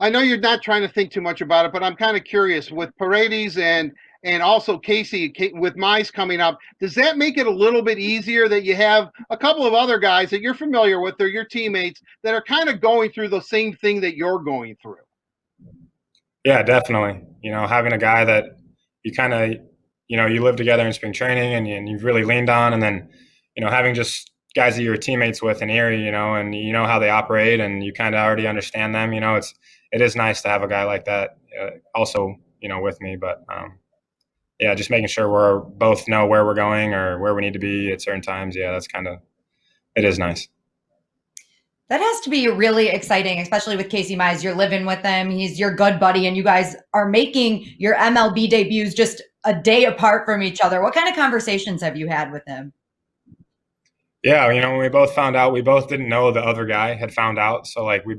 I know you're not trying to think too much about it, but I'm kind of curious with Paredes and also Casey with Mize coming up. Does that make it a little bit easier that you have a couple of other guys that you're familiar with, they're your teammates, that are kind of going through the same thing that you're going through? Yeah, definitely. Having a guy that you kind of, you live together in spring training and you've really leaned on, and then, having just guys that you're teammates with in Erie, and how they operate and you kind of already understand them, it is nice to have a guy like that also, with me. But yeah, just making sure we're both know where we're going or where we need to be at certain times. Yeah, it is nice. That has to be really exciting, especially with Casey Mize. You're living with him. He's your good buddy, and you guys are making your MLB debuts just a day apart from each other. What kind of conversations have you had with him? Yeah, when we both found out, we both didn't know the other guy had found out. So, like, we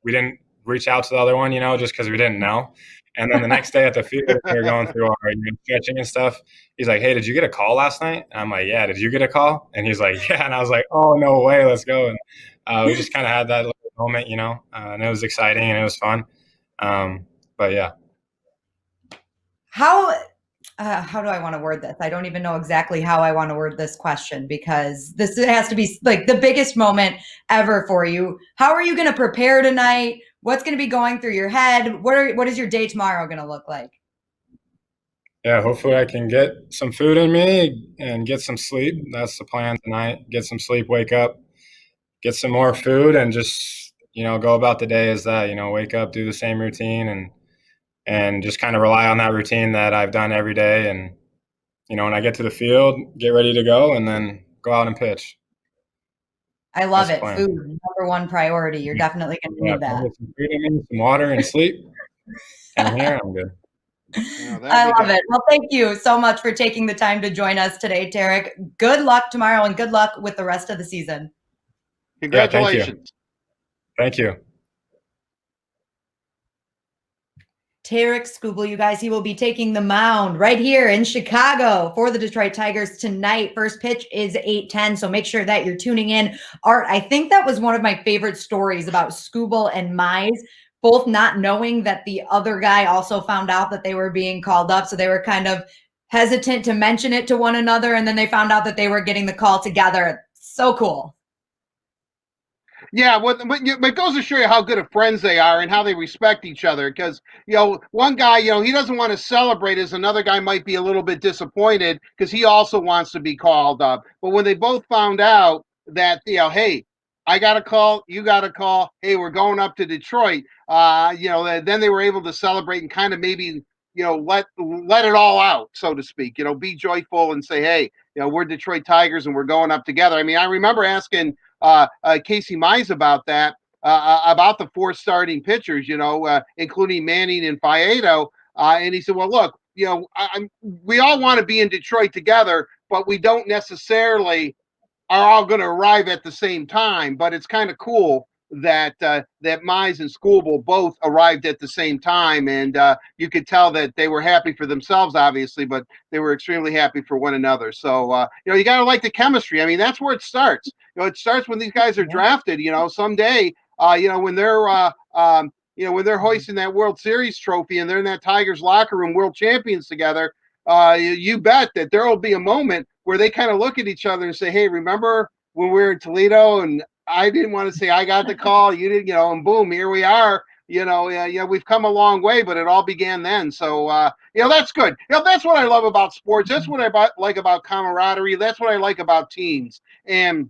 didn't reach out to the other one, just because we didn't know. And then the next day at the field, we were going through our stretching and stuff. He's like, "Hey, did you get a call last night?" And I'm like, "Yeah, did you get a call?" And he's like, "Yeah." And I was like, "Oh, no way, let's go." And we just kind of had that little moment, and it was exciting and it was fun. But yeah. How do I want to word this? I don't even know exactly how I want to word this question, because this has to be like the biggest moment ever for you. How are you going to prepare tonight? What's going to be going through your head? What is your day tomorrow going to look like? Yeah, hopefully I can get some food in me and get some sleep. That's the plan tonight. Get some sleep, wake up, get some more food, and just, go about the day as that, wake up, do the same routine and just kind of rely on that routine that I've done every day. And, when I get to the field, get ready to go and then go out and pitch. I love it. Food, number one priority. You're definitely going to need that. Some food in me, some water and sleep. And here I'm good. I love it. Well, thank you so much for taking the time to join us today, Tarek. Good luck tomorrow and good luck with the rest of the season. Congratulations. Yeah, thank you. Tarek Skubal, you guys, he will be taking the mound right here in Chicago for the Detroit Tigers tonight. First pitch is 8:10, so make sure that you're tuning in. Art, I think that was one of my favorite stories about Skubal and Mize, both not knowing that the other guy also found out that they were being called up, so they were kind of hesitant to mention it to one another, and then they found out that they were getting the call together. So cool. Yeah, but it goes to show you how good of friends they are and how they respect each other. Because, one guy, he doesn't want to celebrate as another guy might be a little bit disappointed because he also wants to be called up. But when they both found out that, hey, I got a call, you got a call, hey, we're going up to Detroit, then they were able to celebrate and kind of maybe, let it all out, so to speak, be joyful and say, hey, we're Detroit Tigers and we're going up together. I mean, I remember asking Casey Mize about that, about the 4 starting pitchers, including Manning and Faedo. And he said, well, look, we all want to be in Detroit together, but we don't necessarily are all going to arrive at the same time. But it's kind of cool that that Mize and Skubal both arrived at the same time, and you could tell that they were happy for themselves, obviously, but they were extremely happy for one another. So you got to like the chemistry. I mean, that's where it starts. It starts when these guys are drafted. Someday, when they're when they're hoisting that World Series trophy and they're in that Tigers locker room, world champions together. You bet that there will be a moment where they kind of look at each other and say, "Hey, remember when we were in Toledo and I didn't want to say I got the call, you didn't, and boom, here we are. We've come a long way, but it all began then. So, that's good. That's what I love about sports. That's what I like about camaraderie. That's what I like about teams. And,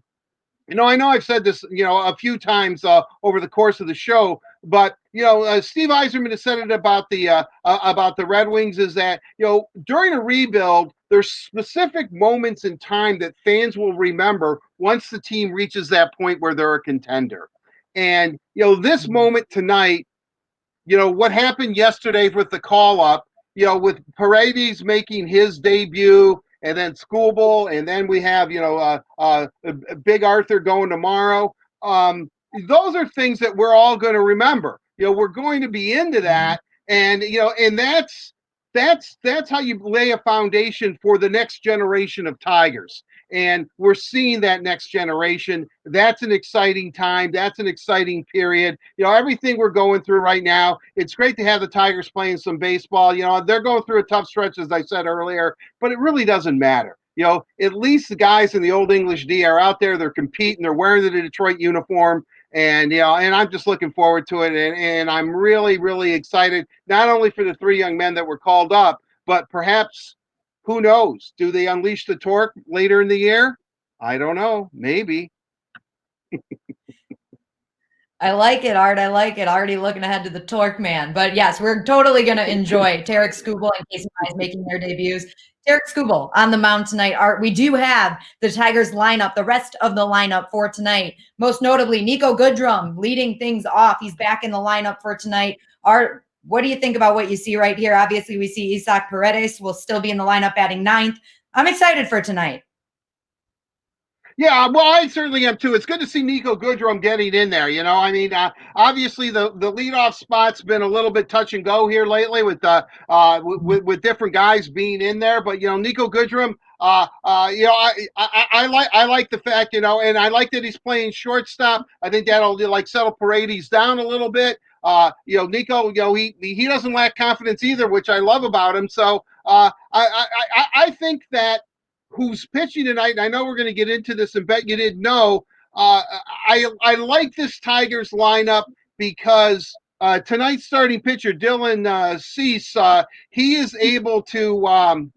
I know I've said this, a few times over the course of the show, but, Steve Yzerman has said it about the Red Wings is that, during a rebuild, there's specific moments in time that fans will remember once the team reaches that point where they're a contender. And, this moment tonight, what happened yesterday with the call up, with Paredes making his debut and then Skubal, and then we have, Big Arthur going tomorrow. Those are things that we're all going to remember. We're going to be into that. And, and that's how you lay a foundation for the next generation of Tigers. And we're seeing that next generation. That's an exciting time. That's an exciting period. Everything we're going through right now, it's great to have the Tigers playing some baseball. They're going through a tough stretch, as I said earlier, but it really doesn't matter. At least the guys in the Old English D are out there. They're competing. They're wearing the Detroit uniform. And, and I'm just looking forward to it. And I'm really, really excited, not only for the 3 young men that were called up, but perhaps, who knows? Do they unleash the torque later in the year? I don't know. Maybe. I like it, Art. I like it. Already looking ahead to the torque man. But yes, we're totally going to enjoy Tarek Skubal and Casey Mize making their debuts. Tarek Skubal on the mound tonight. Art, we do have the Tigers lineup, the rest of the lineup for tonight. Most notably, Nico Goodrum leading things off. He's back in the lineup for tonight. Art, what do you think about what you see right here? Obviously, we see Isaac Paredes will still be in the lineup batting 9th. I'm excited for tonight. Yeah, well, I certainly am too. It's good to see Nico Goodrum getting in there. Obviously the leadoff spot's been a little bit touch and go here lately with different guys being in there. But Nico Goodrum, I like the fact, and I like that he's playing shortstop. I think that'll settle Paredes down a little bit. Nico, he doesn't lack confidence either, which I love about him. So I think that who's pitching tonight, and I know we're going to get into this and bet you didn't know, I like this Tigers lineup because tonight's starting pitcher, Dylan Cease, he is able to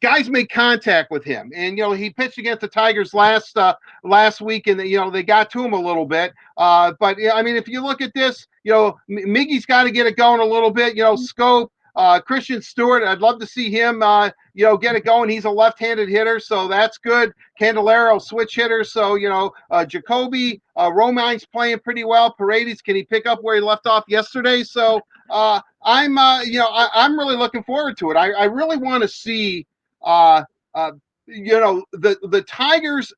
guys make contact with him. And, he pitched against the Tigers last week, and, they got to him a little bit. But, I mean, if you look at this, Miggy's got to get it going a little bit, Scope. Christian Stewart, I'd love to see him, get it going. He's a left-handed hitter, so that's good. Candelero, switch hitter. So, Jacoby, Romines playing pretty well. Paredes, can he pick up where he left off yesterday? So, I'm really looking forward to it. I really want to see, the Tigers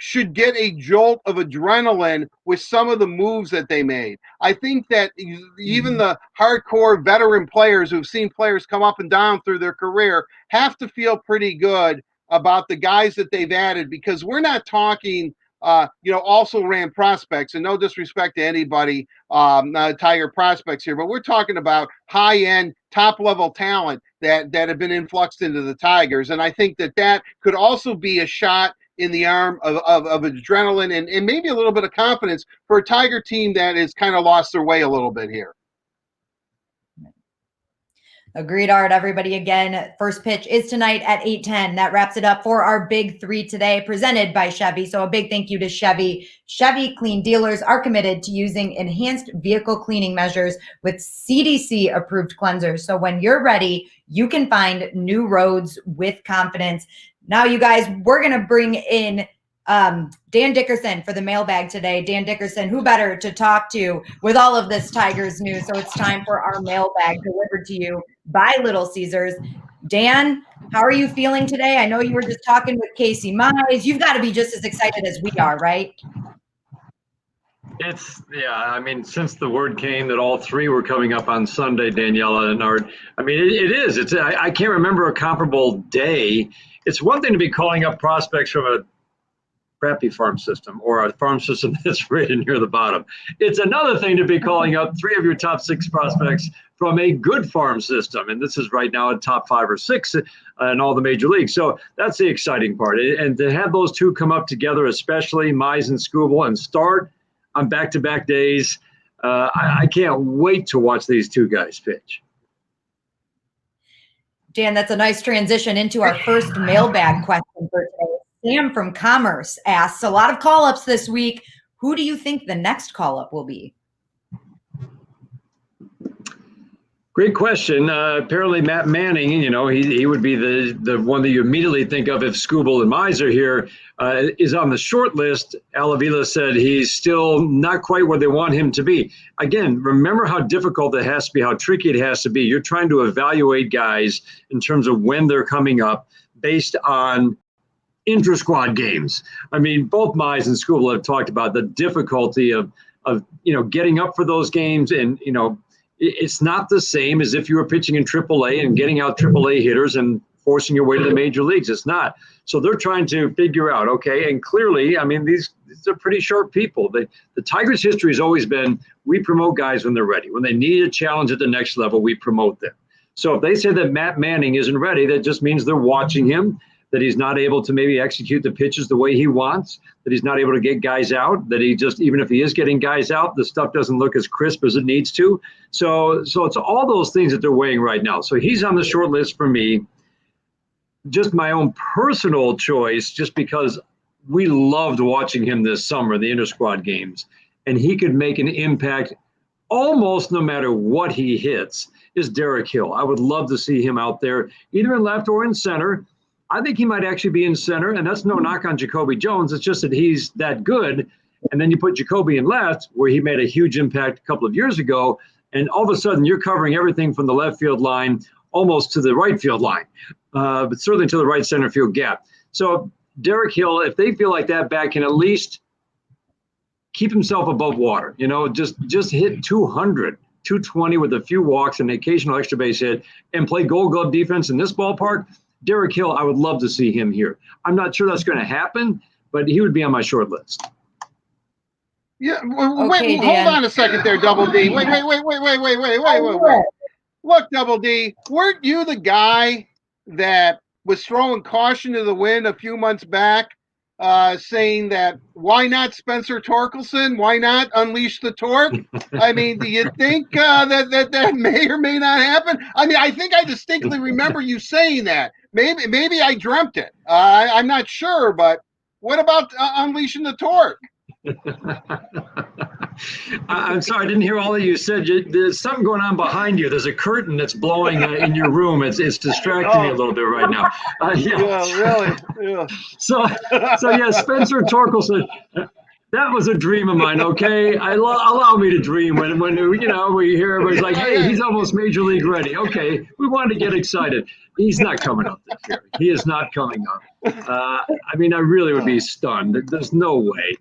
should get a jolt of adrenaline with some of the moves that they made. I think that even the hardcore veteran players who've seen players come up and down through their career have to feel pretty good about the guys that they've added, because we're not talking also ran prospects, and no disrespect to anybody, Tiger prospects here, but we're talking about high-end, top-level talent that have been influxed into the Tigers. And I think that could also be a shot in the arm of adrenaline and maybe a little bit of confidence for a Tiger team that has kind of lost their way a little bit here. Agreed, Art. Everybody, again, first pitch is tonight at 8:10. That wraps it up for our big three today, presented by Chevy. So a big thank you to Chevy. Chevy Clean dealers are committed to using enhanced vehicle cleaning measures with CDC-approved cleansers. So when you're ready, you can find new roads with confidence. Now, you guys, we're going to bring in Dan Dickerson for the mailbag today. Dan Dickerson, who better to talk to with all of this Tigers news? So it's time for our mailbag delivered to you by Little Caesars. Dan, how are you feeling today? I know you were just talking with Casey Mize. You've got to be just as excited as we are, right? I mean, since the word came that all three were coming up on Sunday, Daniella and Art, I mean, it is. I can't remember a comparable day. It's one thing to be calling up prospects from a crappy farm system or a farm system that's rated near the bottom. It's another thing to be calling up three of your top six prospects from a good farm system. And this is right now a top 5 or 6 in all the major leagues. So that's the exciting part. And to have those two come up together, especially Mize and Skubal, and start on back-to-back days, I can't wait to watch these two guys pitch. Dan, that's a nice transition into our first mailbag question for today. Sam from Commerce asks, a lot of call-ups this week. Who do you think the next call-up will be? Great question. Apparently Matt Manning, he would be the one that you immediately think of if Skubal and Mize are here, is on the short list. Al Avila said he's still not quite where they want him to be. Again, remember how difficult it has to be, how tricky it has to be. You're trying to evaluate guys in terms of when they're coming up based on intra-squad games. I mean, both Mize and Skubal have talked about the difficulty of getting up for those games, and it's not the same as if you were pitching in AAA and getting out AAA hitters and forcing your way to the major leagues. It's not. So they're trying to figure out, okay, and clearly, I mean, these are pretty sharp people. The Tigers' history has always been, we promote guys when they're ready. When they need a challenge at the next level, we promote them. So if they say that Matt Manning isn't ready, that just means they're watching him, that he's not able to maybe execute the pitches the way he wants, that he's not able to get guys out, that he just, even if he is getting guys out, the stuff doesn't look as crisp as it needs to. So it's all those things that they're weighing right now. So he's on the short list for me. Just my own personal choice, just because we loved watching him this summer, the inter-squad games, and he could make an impact almost no matter what he hits, is Derek Hill. I would love to see him out there, either in left or in center. I think he might actually be in center, and that's no knock on Jacoby Jones. It's just that he's that good. And then you put Jacoby in left, where he made a huge impact a couple of years ago, and all of a sudden you're covering everything from the left field line almost to the right field line, but certainly to the right center field gap. So Derek Hill, if they feel like that back, can at least keep himself above water, just hit 200, 220 with a few walks and an occasional extra base hit and play Gold Glove defense in this ballpark. Derek Hill, I would love to see him here. I'm not sure that's going to happen, but he would be on my short list. Yeah, wait, hold on a second there, Double D. Wait. Look, Double D, weren't you the guy that was throwing caution to the wind a few months back, saying that why not Spencer Torkelson? Why not unleash the torque? I mean, do you think that may or may not happen? I mean, I think I distinctly remember you saying that. Maybe I dreamt it. I'm not sure, but what about unleashing the torque? I'm sorry, I didn't hear all that you said. There's something going on behind you. There's a curtain that's blowing in your room. It's distracting me a little bit right now. Yeah, really. Yeah. So yeah, Spencer Torkelson. That was a dream of mine. Okay, allow me to dream when we hear everybody's like, "Hey, he's almost major league ready." Okay, we wanted to get excited. He's not coming up this year. He is not coming up. I mean, I really would be stunned. There's no way.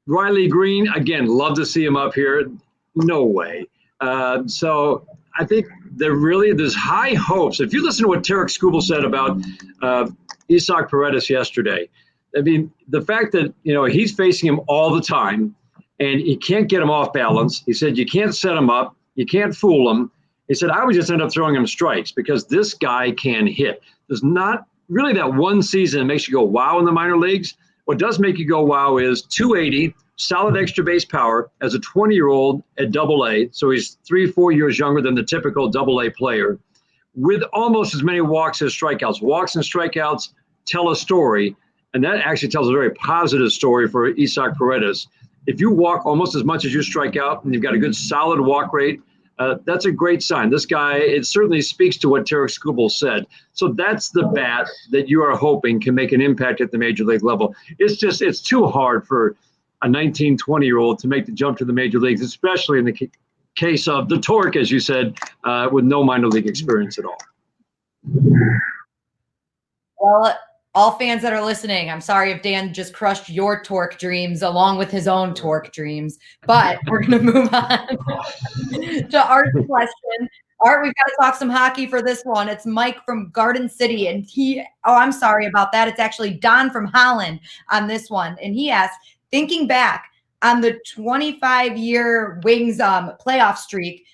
Riley Green, again, love to see him up here. No way. So I think there's high hopes. If you listen to what Tarek Skubal said about Isaac Paredes yesterday, I mean, the fact that, he's facing him all the time and he can't get him off balance. He said, you can't set him up. You can't fool him. He said, I would just end up throwing him strikes because this guy can hit. There's not really that one season that makes you go, wow, in the minor leagues. What does make you go, wow, is 280, solid extra base power as a 20-year-old at AA. So he's 3-4 years younger than the typical AA player with almost as many walks as strikeouts. Walks and strikeouts tell a story. And that actually tells a very positive story for Isaac Paredes. If you walk almost as much as you strike out and you've got a good solid walk rate, that's a great sign. This guy, it certainly speaks to what Tarek Skubal said. So that's the bat that you are hoping can make an impact at the major league level. It's too hard for a 19, 20-year-old to make the jump to the major leagues, especially in the case of the Torque, as you said, with no minor league experience at all. Well, all fans that are listening, I'm sorry if Dan just crushed your Torque dreams along with his own Torque dreams, but we're going to move on to Art's question. Art, we've got to talk some hockey for this one. It's Mike from Garden City, and I'm sorry about that. It's actually Don from Holland on this one, and he asked, thinking back on the 25-year Wings playoff streak,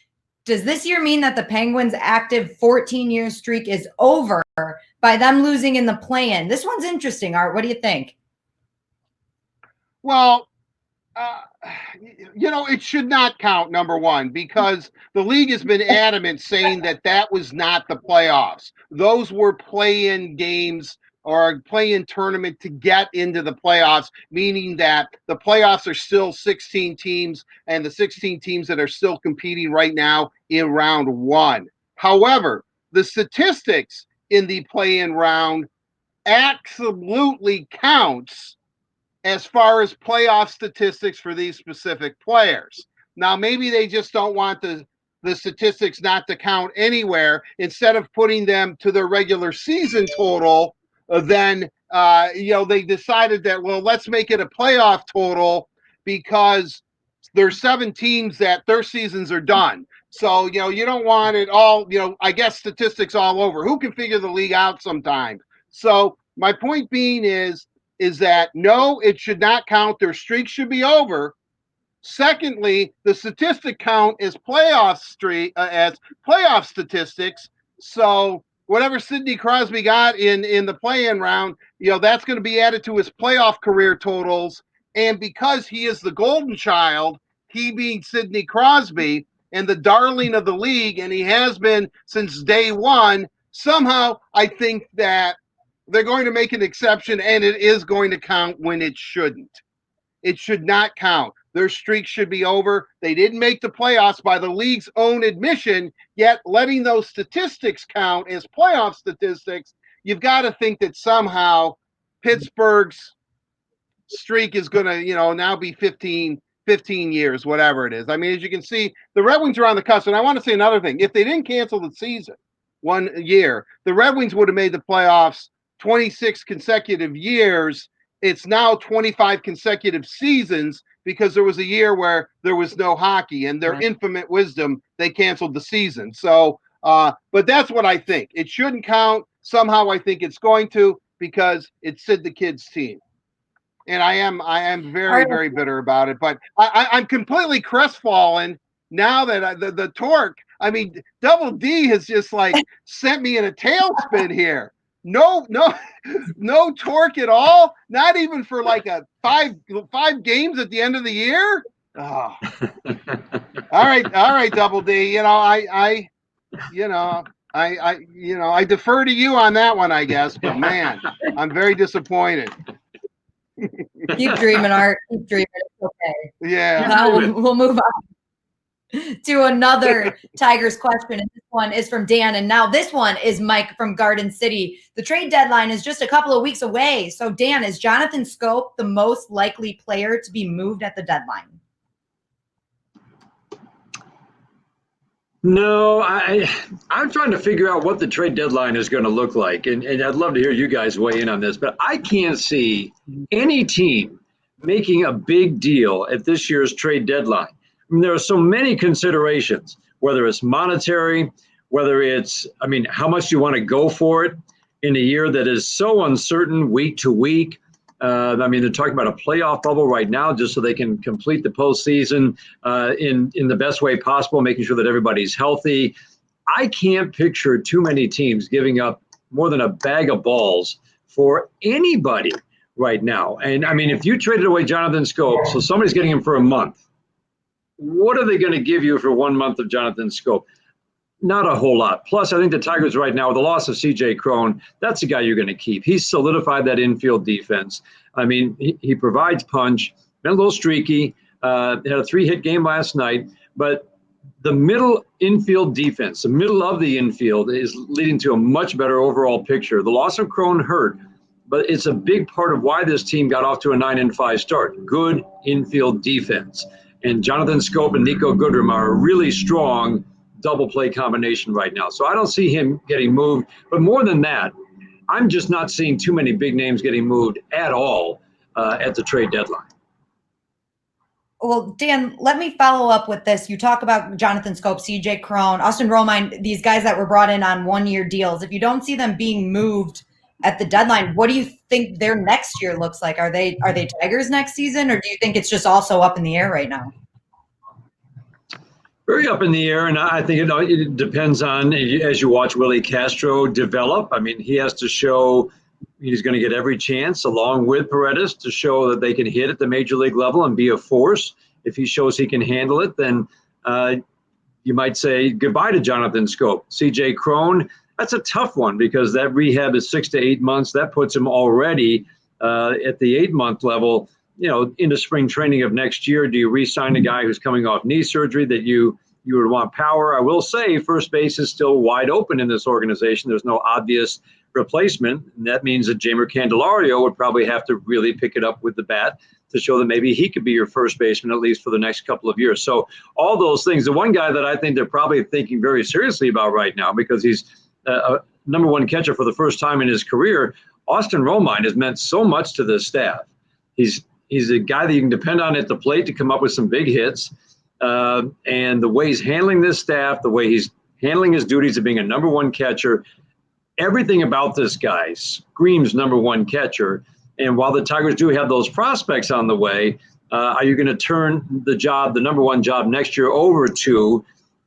does this year mean that the Penguins' active 14-year streak is over by them losing in the play-in? This one's interesting, Art. What do you think? Well, it should not count, number one, because the league has been adamant saying that was not the playoffs. Those were play-in games or a play-in tournament to get into the playoffs, meaning that the playoffs are still 16 teams and the 16 teams that are still competing right now in round one. However, the statistics in the play-in round absolutely counts as far as playoff statistics for these specific players. Now, maybe they just don't want the statistics not to count anywhere. Instead of putting them to their regular season total, then they decided that, well, let's make it a playoff total because there's 7 teams that their seasons are done. So, you don't want it all, I guess statistics all over. Who can figure the league out sometimes? So my point being is that no, it should not count. Their streak should be over. Secondly, the statistic count is playoff statistics. So whatever Sidney Crosby got in the play-in round, that's going to be added to his playoff career totals. And because he is the golden child, he being Sidney Crosby and the darling of the league, and he has been since day one, somehow I think that they're going to make an exception, and it is going to count when it shouldn't. It should not count. Their streak should be over. They didn't make the playoffs by the league's own admission, yet letting those statistics count as playoff statistics, you've got to think that somehow Pittsburgh's streak is going to, now be 15 years, whatever it is. I mean, as you can see, the Red Wings are on the cusp. And I want to say another thing. If they didn't cancel the season 1 year, the Red Wings would have made the playoffs 26 consecutive years. It's now 25 consecutive seasons because there was a year where there was no hockey, and their infinite wisdom, they canceled the season. So, but that's what I think. It shouldn't count. Somehow I think it's going to, because it's Sid the Kid's team. And I am very, very bitter about it. But I'm completely crestfallen now that the Torque, I mean, Double D has just sent me in a tailspin here. No Torque at all. Not even for a five games at the end of the year. Oh. All right, Double D. I defer to you on that one, I guess. But man, I'm very disappointed. Keep dreaming, Art. Keep dreaming. It's okay. Yeah. We'll move on. to another Tigers question. And this one is from Dan. And now this one is Mike from Garden City. The trade deadline is just a couple of weeks away. So, Dan, is Jonathan Scope the most likely player to be moved at the deadline? No, I'm trying to figure out what the trade deadline is going to look like. And I'd love to hear you guys weigh in on this. But I can't see any team making a big deal at this year's trade deadline. I mean, there are so many considerations, whether it's monetary, whether it's, how much you want to go for it in a year that is so uncertain week to week. They're talking about a playoff bubble right now just so they can complete the postseason in the best way possible, making sure that everybody's healthy. I can't picture too many teams giving up more than a bag of balls for anybody right now. And, if you traded away Jonathan Scope, so somebody's getting him for a month, what are they going to give you for 1 month of Jonathan Scope? Not a whole lot. Plus, I think the Tigers right now, with the loss of C.J. Cron, that's the guy you're going to keep. He's solidified that infield defense. He provides punch, been a little streaky, had a 3-hit game last night, but the middle infield defense, the middle of the infield, is leading to a much better overall picture. The loss of Cron hurt, but it's a big part of why this team got off to a 9-5 start. Good infield defense. And Jonathan Scope and Nico Goodrum are a really strong double play combination right now. So I don't see him getting moved. But more than that, I'm just not seeing too many big names getting moved at all at the trade deadline. Well, Dan, let me follow up with this. You talk about Jonathan Scope, C.J. Cron, Austin Romine, these guys that were brought in on 1-year deals. If you don't see them being moved at the deadline, what do you think their next year looks like? Are they Tigers next season, or do you think it's just also up in the air right now? Very up in the air, and I think it depends on, as you watch Willie Castro develop. He has to show he's going to get every chance, along with Paredes, to show that they can hit at the major league level and be a force. If he shows he can handle it, then you might say goodbye to Jonathan Scope. C.J. Cron, that's a tough one because that rehab is 6 to 8 months. That puts him already at the 8-month level. Into spring training of next year, do you re-sign a guy who's coming off knee surgery that you would want power? I will say first base is still wide open in this organization. There's no obvious replacement. And that means that Jeimer Candelario would probably have to really pick it up with the bat to show that maybe he could be your first baseman, at least for the next couple of years. So all those things. The one guy that I think they're probably thinking very seriously about right now, because he's a number one catcher for the first time in his career, Austin Romine has meant so much to this staff. He's a guy that you can depend on at the plate to come up with some big hits. And the way he's handling this staff, the way he's handling his duties of being a number one catcher, everything about this guy screams number one catcher. And while the Tigers do have those prospects on the way, are you going to turn the number one job next year over to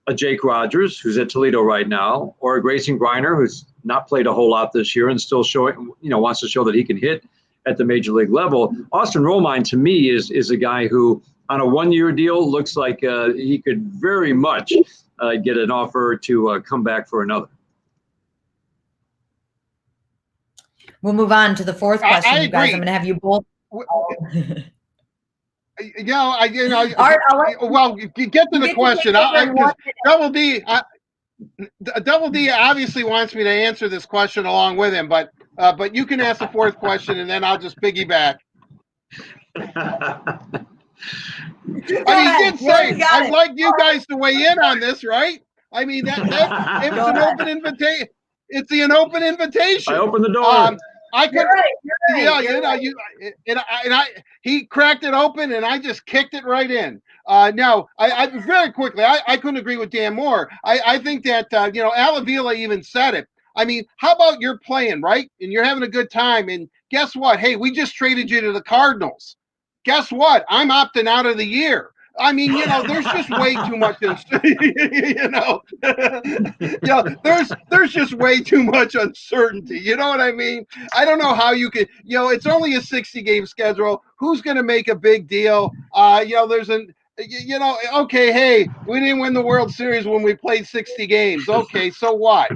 a Jake Rogers, who's at Toledo right now, or a Grayson Griner, who's not played a whole lot this year and still showing, wants to show that he can hit at the major league level? Austin Romine, to me, is a guy who, on a 1-year deal, looks like he could very much get an offer to come back for another. We'll move on to the fourth question, I you guys. agree. I'm going to have you both. Well, you get to the question. Double D obviously wants me to answer this question along with him, but you can ask the fourth question, and then I'll just piggyback. He did say, I'd like you guys to weigh in on this, right? It was an open invitation. It's an open invitation. I opened the door. I could, You're right. He cracked it open, and I just kicked it right in. Now, I very quickly, I couldn't agree with Dan more. I think that Al Avila even said it. How about you're playing, right, and you're having a good time, and guess what? Hey, we just traded you to the Cardinals. Guess what? I'm opting out of the year. There's just way too much, there's just way too much uncertainty. You know what I mean? I don't know how you could, it's only a 60-game schedule. Who's going to make a big deal? Okay, hey, we didn't win the World Series when we played 60 games. Okay, so what?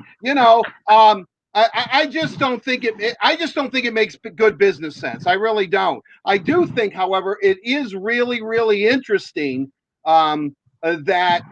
I just don't think it makes good business sense. I really don't. I do think, however, it is really, really interesting that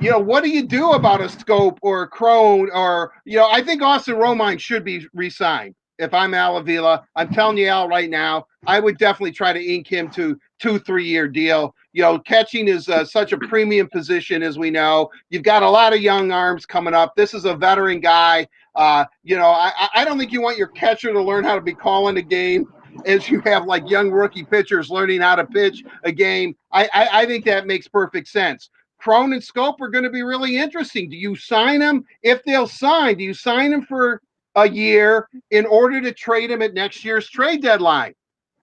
what do you do about a Scope or a Crone or, I think Austin Romine should be re-signed. If I'm Al Avila, I'm telling you, Al, right now, I would definitely try to ink him to 2-3 year deal. Catching is such a premium position, as we know. You've got a lot of young arms coming up. This is a veteran guy. I don't think you want your catcher to learn how to be calling a game as you have like young rookie pitchers learning how to pitch a game. I think that makes perfect sense. Crone and Scope are going to be really interesting. Do you sign them? If they'll sign, do you sign them for a year in order to trade them at next year's trade deadline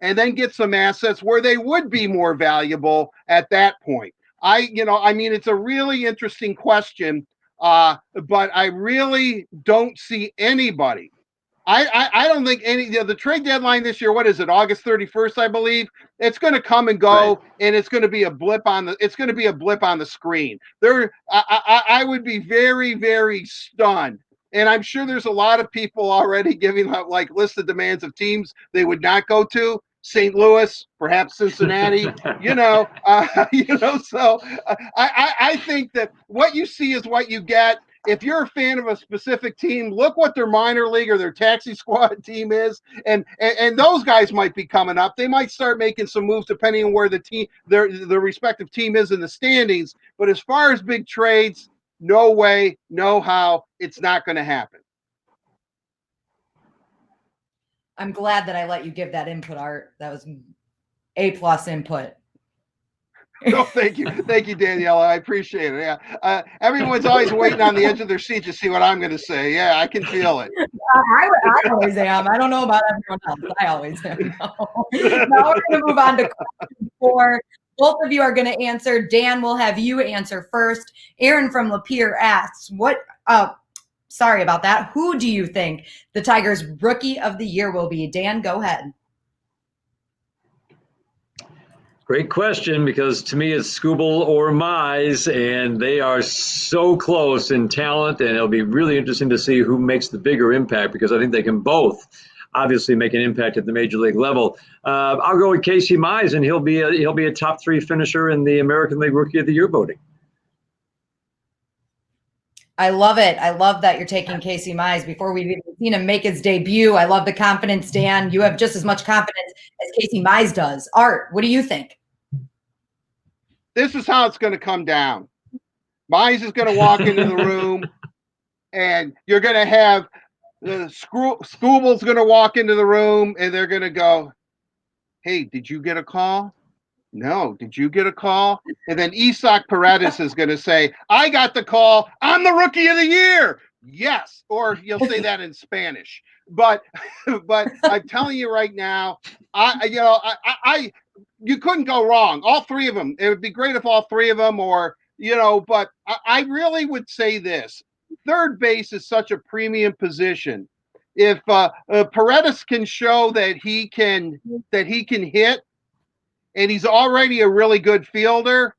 and then get some assets where they would be more valuable at that point? It's a really interesting question, but I really don't see anybody. I don't think the trade deadline this year, what is it, August 31st, I believe. It's going to come and go, right. And it's going to be a blip on the screen. I would be very, very stunned. And I'm sure there's a lot of people already giving out like list of demands of teams they would not go to. St. Louis, perhaps Cincinnati, So I think that what you see is what you get. If you're a fan of a specific team, look what their minor league or their taxi squad team is, and those guys might be coming up. They might start making some moves depending on where their respective team is in the standings. But as far as big trades, no way, no how, it's not going to happen. I'm glad that I let you give that input, Art. That was A+ input. No, thank you, Daniella. I appreciate it. Yeah, everyone's always waiting on the edge of their seat to see what I'm going to say. Yeah, I can feel it. I always am. I don't know about everyone else. I always am. Now we're going to move on to question 4. Both of you are going to answer. Dan, will have you answer first. Aaron from Lapeer asks, sorry about that. Who do you think the Tigers' Rookie of the Year will be? Dan, go ahead. Great question, because to me it's Skubal or Mize, and they are so close in talent, and it'll be really interesting to see who makes the bigger impact, because I think they can both obviously make an impact at the major league level. I'll go with Casey Mize, and he'll be a top 3 finisher in the American League Rookie of the Year voting. I love it. I love that you're taking Casey Mize before we've even seen him make his debut. I love the confidence, Dan. You have just as much confidence as Casey Mize does. Art, what do you think? This is how it's going to come down. Mize is going to walk into the room, and you're going to have Skubal's going to walk into the room, and they're going to go, "Hey, did you get a call? No, did you get a call?" And then Isaac Paredes is going to say, "I got the call. I'm the Rookie of the Year." Yes, or you'll say that in Spanish. But I'm telling you right now, you couldn't go wrong. All 3 of them. It would be great if all 3 of them, but I really would say this: third base is such a premium position. If Paredes can show that he can hit, and he's already a really good fielder,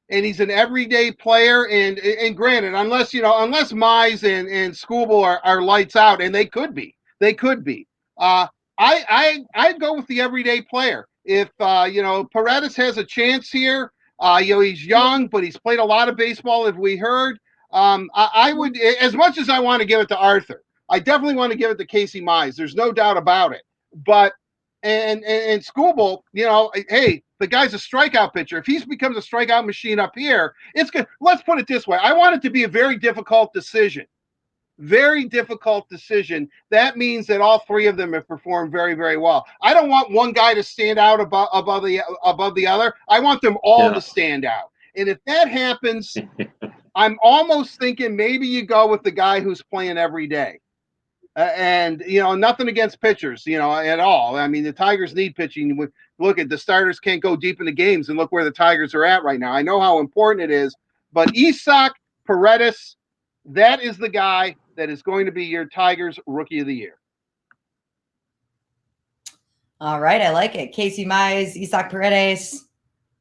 and he's an everyday player. And granted, unless Mize and Skubal are lights out, and they could be. I'd go with the everyday player. If Paredes has a chance here, he's young, but he's played a lot of baseball, as we heard. I would, as much as I want to give it to Arthur, I definitely want to give it to Casey Mize. There's no doubt about it. But and Skubal, hey, the guy's a strikeout pitcher. If he becomes a strikeout machine up here, it's good. Let's put it this way: I want it to be a very difficult decision. Very difficult decision. That means that all 3 of them have performed very, very well. I don't want one guy to stand out above the other. I want them all to stand out. And if that happens, I'm almost thinking maybe you go with the guy who's playing every day. And nothing against pitchers, at all. I mean, the Tigers need pitching. Look at the starters can't go deep into games, and look where the Tigers are at right now. I know how important it is, but Isaac Paredes, that is the guy that is going to be your Tigers Rookie of the Year. All right, I like it. Casey Mize, Isaac Paredes,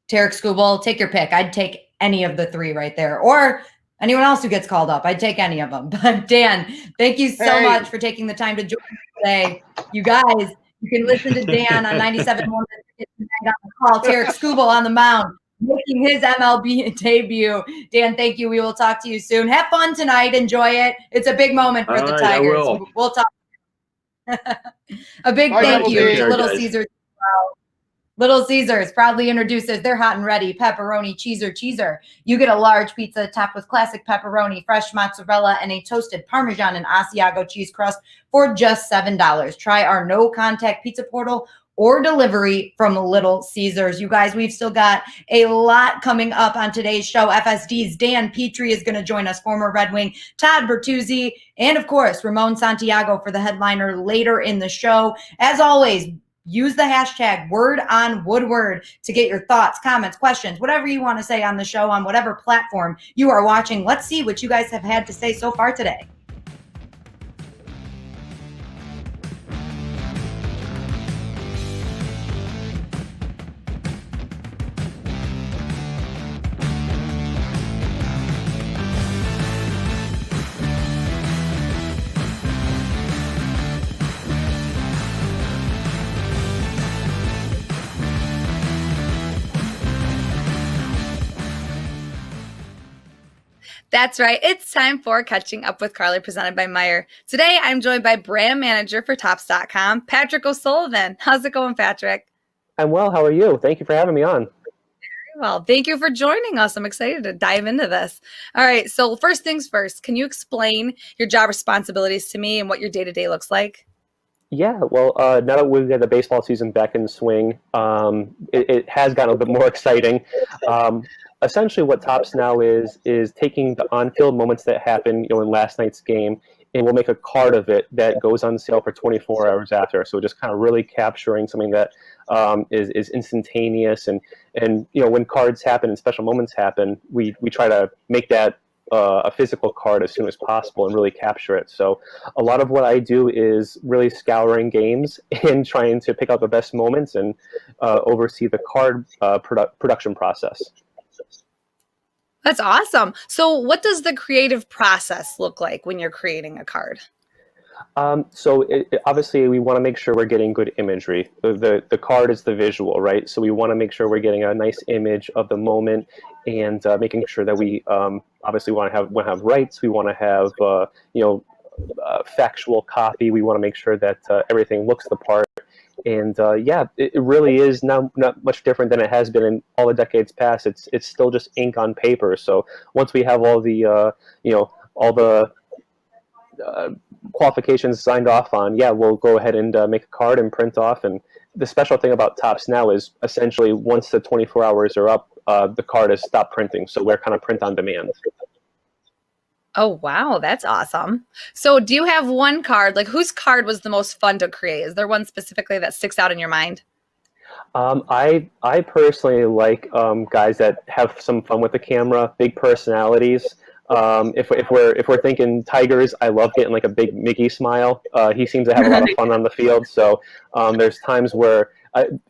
Tarek Skubal. Take your pick. I'd take any of the 3 right there, or anyone else who gets called up. I'd take any of them. But Dan, thank you so much for taking the time to join us today. You guys, you can listen to Dan on 97.1 on the call. Tarek Skubal on the mound. making his MLB debut. Dan, thank you. We will talk to you soon. Have fun tonight. Enjoy it. It's a big moment for All the right, I Tigers. will. We'll talk. A big Bye, thank Double you D. to Little guys. Caesars. Little Caesars proudly introduces their hot and ready pepperoni cheeser. You get a large pizza topped with classic pepperoni, fresh mozzarella, and a toasted Parmesan and Asiago cheese crust for just $7. Try our no-contact pizza portal or delivery from Little Caesars. You guys, we've still got a lot coming up on today's show. FSD's Dan Petrie is going to join us, former Red Wing Todd Bertuzzi, and of course, Ramon Santiago for the headliner later in the show. As always, use the hashtag #WordOnWoodward to get your thoughts, comments, questions, whatever you want to say on the show on whatever platform you are watching. Let's see what you guys have had to say so far today. That's right. It's time for Catching Up with Carly, presented by Meyer. Today, I'm joined by brand manager for Tops.com, Patrick O'Sullivan. How's it going, Patrick? I'm well. How are you? Thank you for having me on. Well, thank you for joining us. I'm excited to dive into this. All right. So first things first, can you explain your job responsibilities to me and what your day-to-day looks like? Yeah, well, now that we've got the baseball season back in swing, it has gotten a bit more exciting. Essentially, what Tops now is taking the on-field moments that happen, in last night's game, and we'll make a card of it that goes on sale for 24 hours after. So just kind of really capturing something that is instantaneous, and when cards happen and special moments happen, we try to make that a physical card as soon as possible and really capture it. So a lot of what I do is really scouring games and trying to pick out the best moments and oversee the card production process. That's awesome. So what does the creative process look like when you're creating a card? So obviously we want to make sure we're getting good imagery. The card is the visual, right? So we want to make sure we're getting a nice image of the moment, and making sure that we obviously want to have rights. We want to have factual copy. We want to make sure that everything looks the part. And it really is not much different than it has been in all the decades past. It's still just ink on paper. So once we have all the all the qualifications signed off on, we'll go ahead and make a card and print off. And the special thing about Tops now is essentially once the 24 hours are up, the card has stopped printing. So we're kind of print on demand. Oh, wow. That's awesome. So do you have one card, like whose card was the most fun to create? Is there one specifically that sticks out in your mind? I personally like guys that have some fun with the camera, big personalities. If we're thinking Tigers, I love getting like a big Mickey smile. He seems to have a lot of fun on the field. So there's times where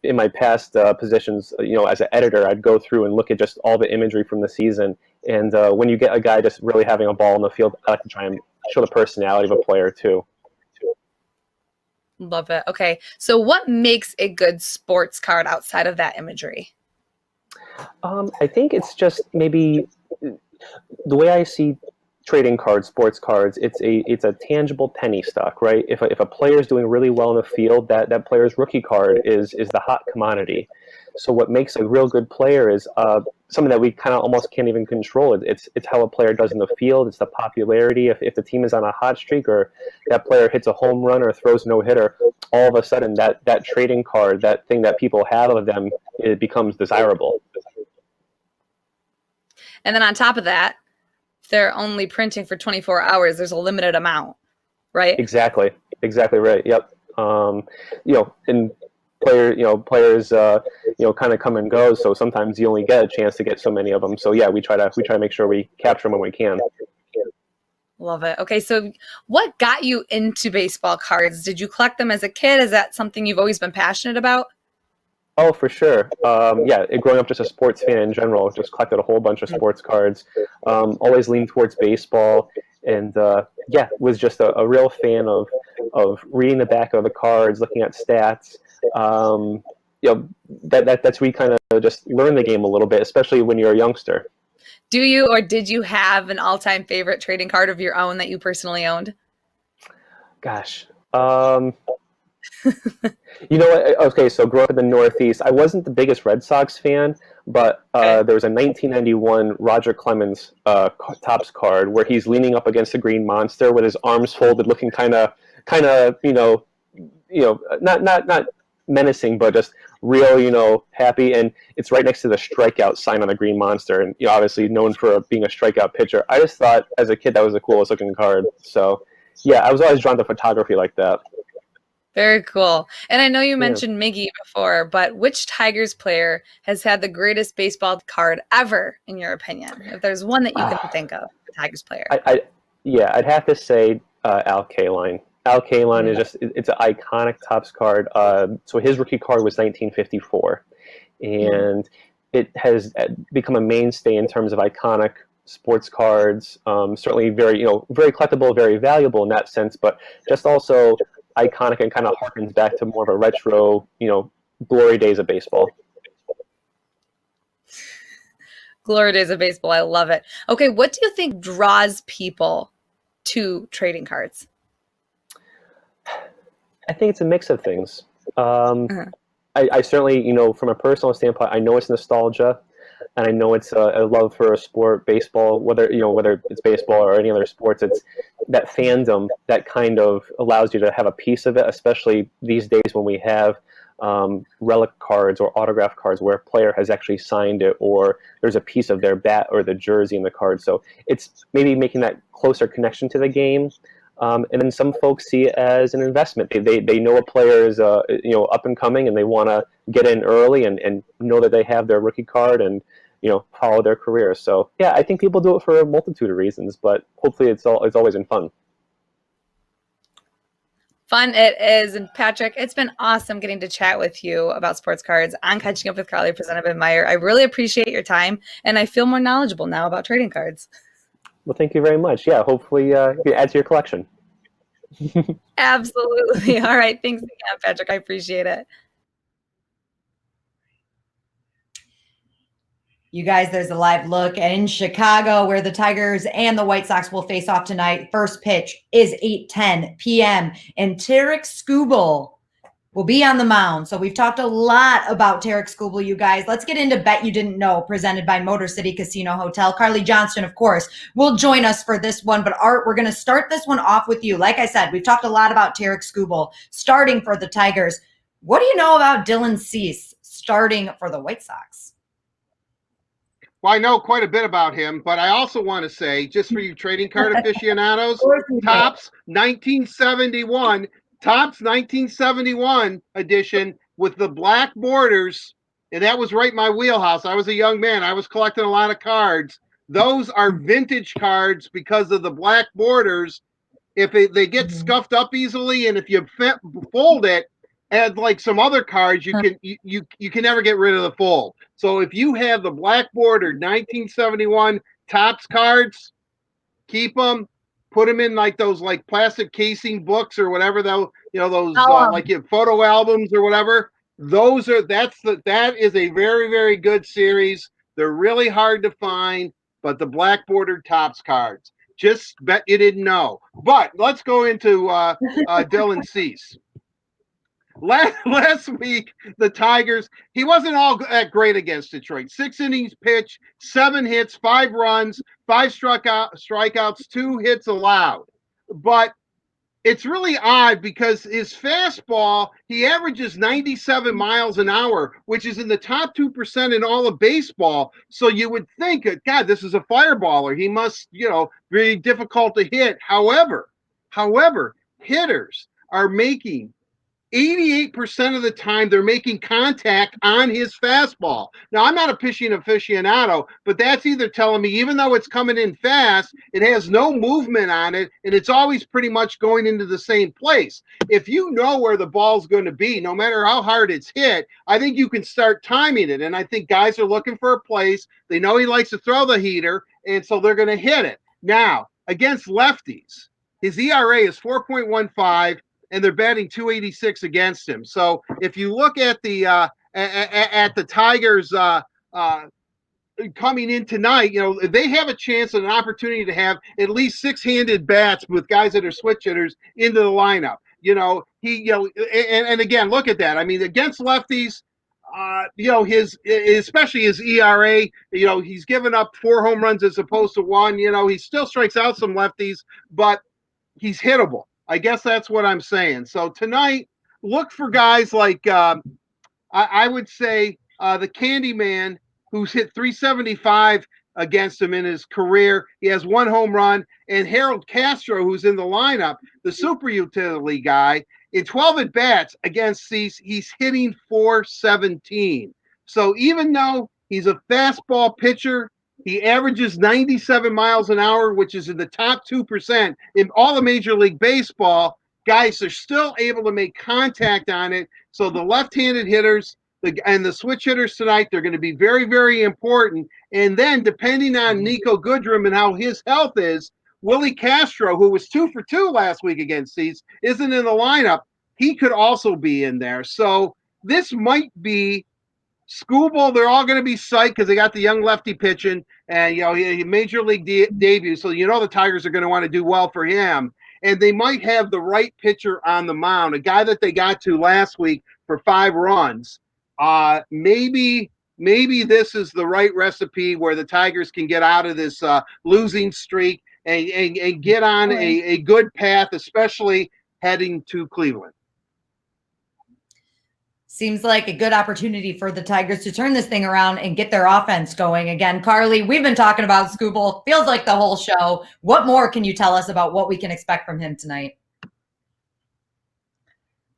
in my past positions, as an editor, I'd go through and look at just all the imagery from the season. And when you get a guy just really having a ball in the field, I like to try and show the personality of a player too. Love it. Okay. So what makes a good sports card outside of that imagery? I think it's just maybe the way I see trading cards, sports cards, it's a tangible penny stock, right? If a player is doing really well in the field, that player's rookie card is the hot commodity. So what makes a real good player is something that we kind of almost can't even control. It's how a player does in the field. It's the popularity. If the team is on a hot streak, or that player hits a home run or throws no hitter, all of a sudden that trading card, that thing that people have of them, it becomes desirable. And then on top of that, if they're only printing for 24 hours, there's a limited amount, right? Exactly right. Yep. And players kind of come and go, so sometimes you only get a chance to get so many of them. So we try to make sure we capture them when we can. Love it. Okay, so what got you into baseball cards? Did you collect them as a kid? Is that something you've always been passionate about? Oh, for sure. Growing up just a sports fan in general, just collected a whole bunch of sports cards. Always leaned towards baseball, and was just a real fan of reading the back of the cards, looking at stats. that's where you kind of just learn the game a little bit, especially when you're a youngster. Do you or did you have an all-time favorite trading card of your own that you personally owned? Gosh. You know what? Okay, so growing up in the Northeast, I wasn't the biggest Red Sox fan, but there was a 1991 Roger Clemens Topps card where he's leaning up against a green monster with his arms folded, looking kind of, not menacing, but just real, happy. And it's right next to the strikeout sign on the green monster, and obviously known for being a strikeout pitcher. I just thought as a kid that was the coolest looking card. So yeah, I was always drawn to photography like that. Very cool. And I know you mentioned Miggy before, but which Tigers player has had the greatest baseball card ever, in your opinion? If there's one that you can think of, a Tigers player. I'd have to say Al Kaline. Al Kaline is it's an iconic Topps card. So his rookie card was 1954, and it has become a mainstay in terms of iconic sports cards. Certainly very collectible, very valuable in that sense, but just also iconic and kind of harkens back to more of a retro, glory days of baseball. Glory days of baseball. I love it. Okay, what do you think draws people to trading cards? I think it's a mix of things. I certainly, from a personal standpoint, I know it's nostalgia, and I know it's a love for a sport, baseball, whether it's baseball or any other sports. It's that fandom that kind of allows you to have a piece of it, especially these days when we have relic cards or autograph cards where a player has actually signed it, or there's a piece of their bat or the jersey in the card. So it's maybe making that closer connection to the game. And then some folks see it as an investment. They know a player is up and coming, and they want to get in early and know that they have their rookie card and follow their career. So yeah, I think people do it for a multitude of reasons, but hopefully it's always in fun. Fun it is. And Patrick, it's been awesome getting to chat with you about sports cards on Catching Up with Carly, presented by Meyer. I really appreciate your time, and I feel more knowledgeable now about trading cards. Well, thank you very much. Yeah, hopefully it adds to your collection. Absolutely. All right. Thanks again, Patrick. I appreciate it. You guys, there's a live look in Chicago where the Tigers and the White Sox will face off tonight. First pitch is 8:10 p.m. and Tarik Skubal will be on the mound. So we've talked a lot about Tarik Skubal, you guys. Let's get into Bet You Didn't Know, presented by Motor City Casino Hotel. Carley Johnston, of course, will join us for this one. But Art, we're going to start this one off with you. Like I said, we've talked a lot about Tarik Skubal starting for the Tigers. What do you know about Dylan Cease starting for the White Sox? Well, I know quite a bit about him, but I also want to say, just for you trading card aficionados, Topps 1971 edition with the black borders, and that was right in my wheelhouse. I was a young man. I was collecting a lot of cards. Those are vintage cards because of the black borders. If they get scuffed up easily, and if you fold it, and like some other cards, you can never get rid of the fold. So if you have the black bordered 1971 Topps cards, keep them, put them in like those like plastic casing books or whatever, those like your photo albums or whatever. That is a very, very good series. They're really hard to find, but the black bordered Topps cards, just bet you didn't know. But let's go into Dylan Cease. Last week, the Tigers, he wasn't all that great against Detroit. 6 innings pitched, 7 hits, 5 runs, 5 strikeouts, 2 hits allowed. But it's really odd because his fastball, he averages 97 miles an hour, which is in the top 2% in all of baseball. So you would think, God, this is a fireballer. He must, very difficult to hit. However, hitters are making 88% of the time they're making contact on his fastball. Now, I'm not a pitching aficionado, but that's either telling me even though it's coming in fast, it has no movement on it, and it's always pretty much going into the same place. If you know where the ball's going to be, no matter how hard it's hit, I think you can start timing it. And I think guys are looking for a place. They know he likes to throw the heater, and so they're going to hit it. Now, against lefties, his ERA is 4.15. and they're batting 286 against him. So if you look at the at the Tigers coming in tonight, they have a chance and an opportunity to have at least 6-handed bats with guys that are switch hitters into the lineup. And again, look at that. I mean, against lefties, especially his ERA, he's given up 4 home runs as opposed to 1. He still strikes out some lefties, but he's hittable. I guess that's what I'm saying. So tonight, look for guys like I would say the Candyman, who's hit 375 against him in his career. He has 1 home run. And Harold Castro, who's in the lineup, the super utility guy, in 12 at-bats against Cease, he's hitting .417. So even though he's a fastball pitcher, he averages 97 miles an hour, which is in the top 2% in all of Major League Baseball. Guys are still able to make contact on it. So the left-handed hitters and the switch hitters tonight, they're going to be very, very important. And then depending on Nico Goodrum and how his health is, Willie Castro, who was 2 for 2 last week against Cease, isn't in the lineup. He could also be in there. So this might be Skubal. They're all going to be psyched because they got the young lefty pitching and, major league debut. So, the Tigers are going to want to do well for him. And they might have the right pitcher on the mound, a guy that they got to last week for 5 runs. Maybe this is the right recipe where the Tigers can get out of this losing streak and get on a good path, especially heading to Cleveland. Seems like a good opportunity for the Tigers to turn this thing around and get their offense going again. Carly, we've been talking about Skubal, feels like the whole show. What more can you tell us about what we can expect from him tonight?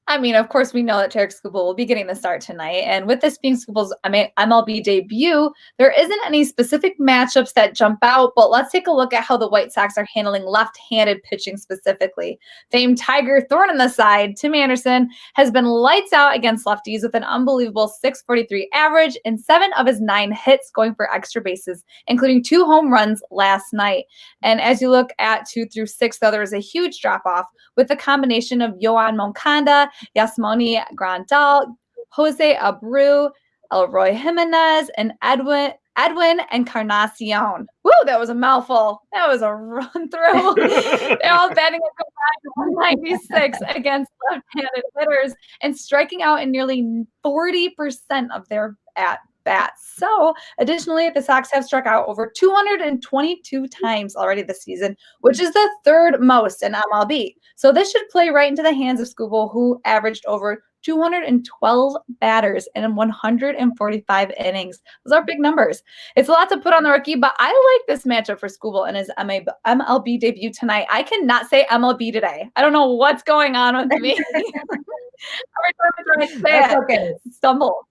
I mean, of course, we know that Tarik Skubal will be getting the start tonight. And with this being Skubal's MLB debut, there isn't any specific matchups that jump out, but let's take a look at how the White Sox are handling left-handed pitching specifically. Famed Tiger thorn in the side, Tim Anderson, has been lights out against lefties with an unbelievable .643 average and 7 of his 9 hits going for extra bases, including 2 home runs last night. And as you look at 2 through 6, though, there is a huge drop-off with the combination of Yoan Moncada, Yasmani Grandal, Jose Abreu, Elroy Jimenez, and Edwin Encarnacion. Woo, that was a mouthful. That was a run through. They're all batting at 196 against left-handed hitters and striking out in nearly 40% of their at-bats. So, additionally, the Sox have struck out over 222 times already this season, which is the 3rd most in MLB. So this should play right into the hands of Skubal, who averaged over 212 batters in 145 innings. Those are big numbers. It's a lot to put on the rookie, but I like this matchup for Skubal and his MLB debut tonight. I cannot say MLB today. I don't know what's going on with me. Every time I try to say it, stumble.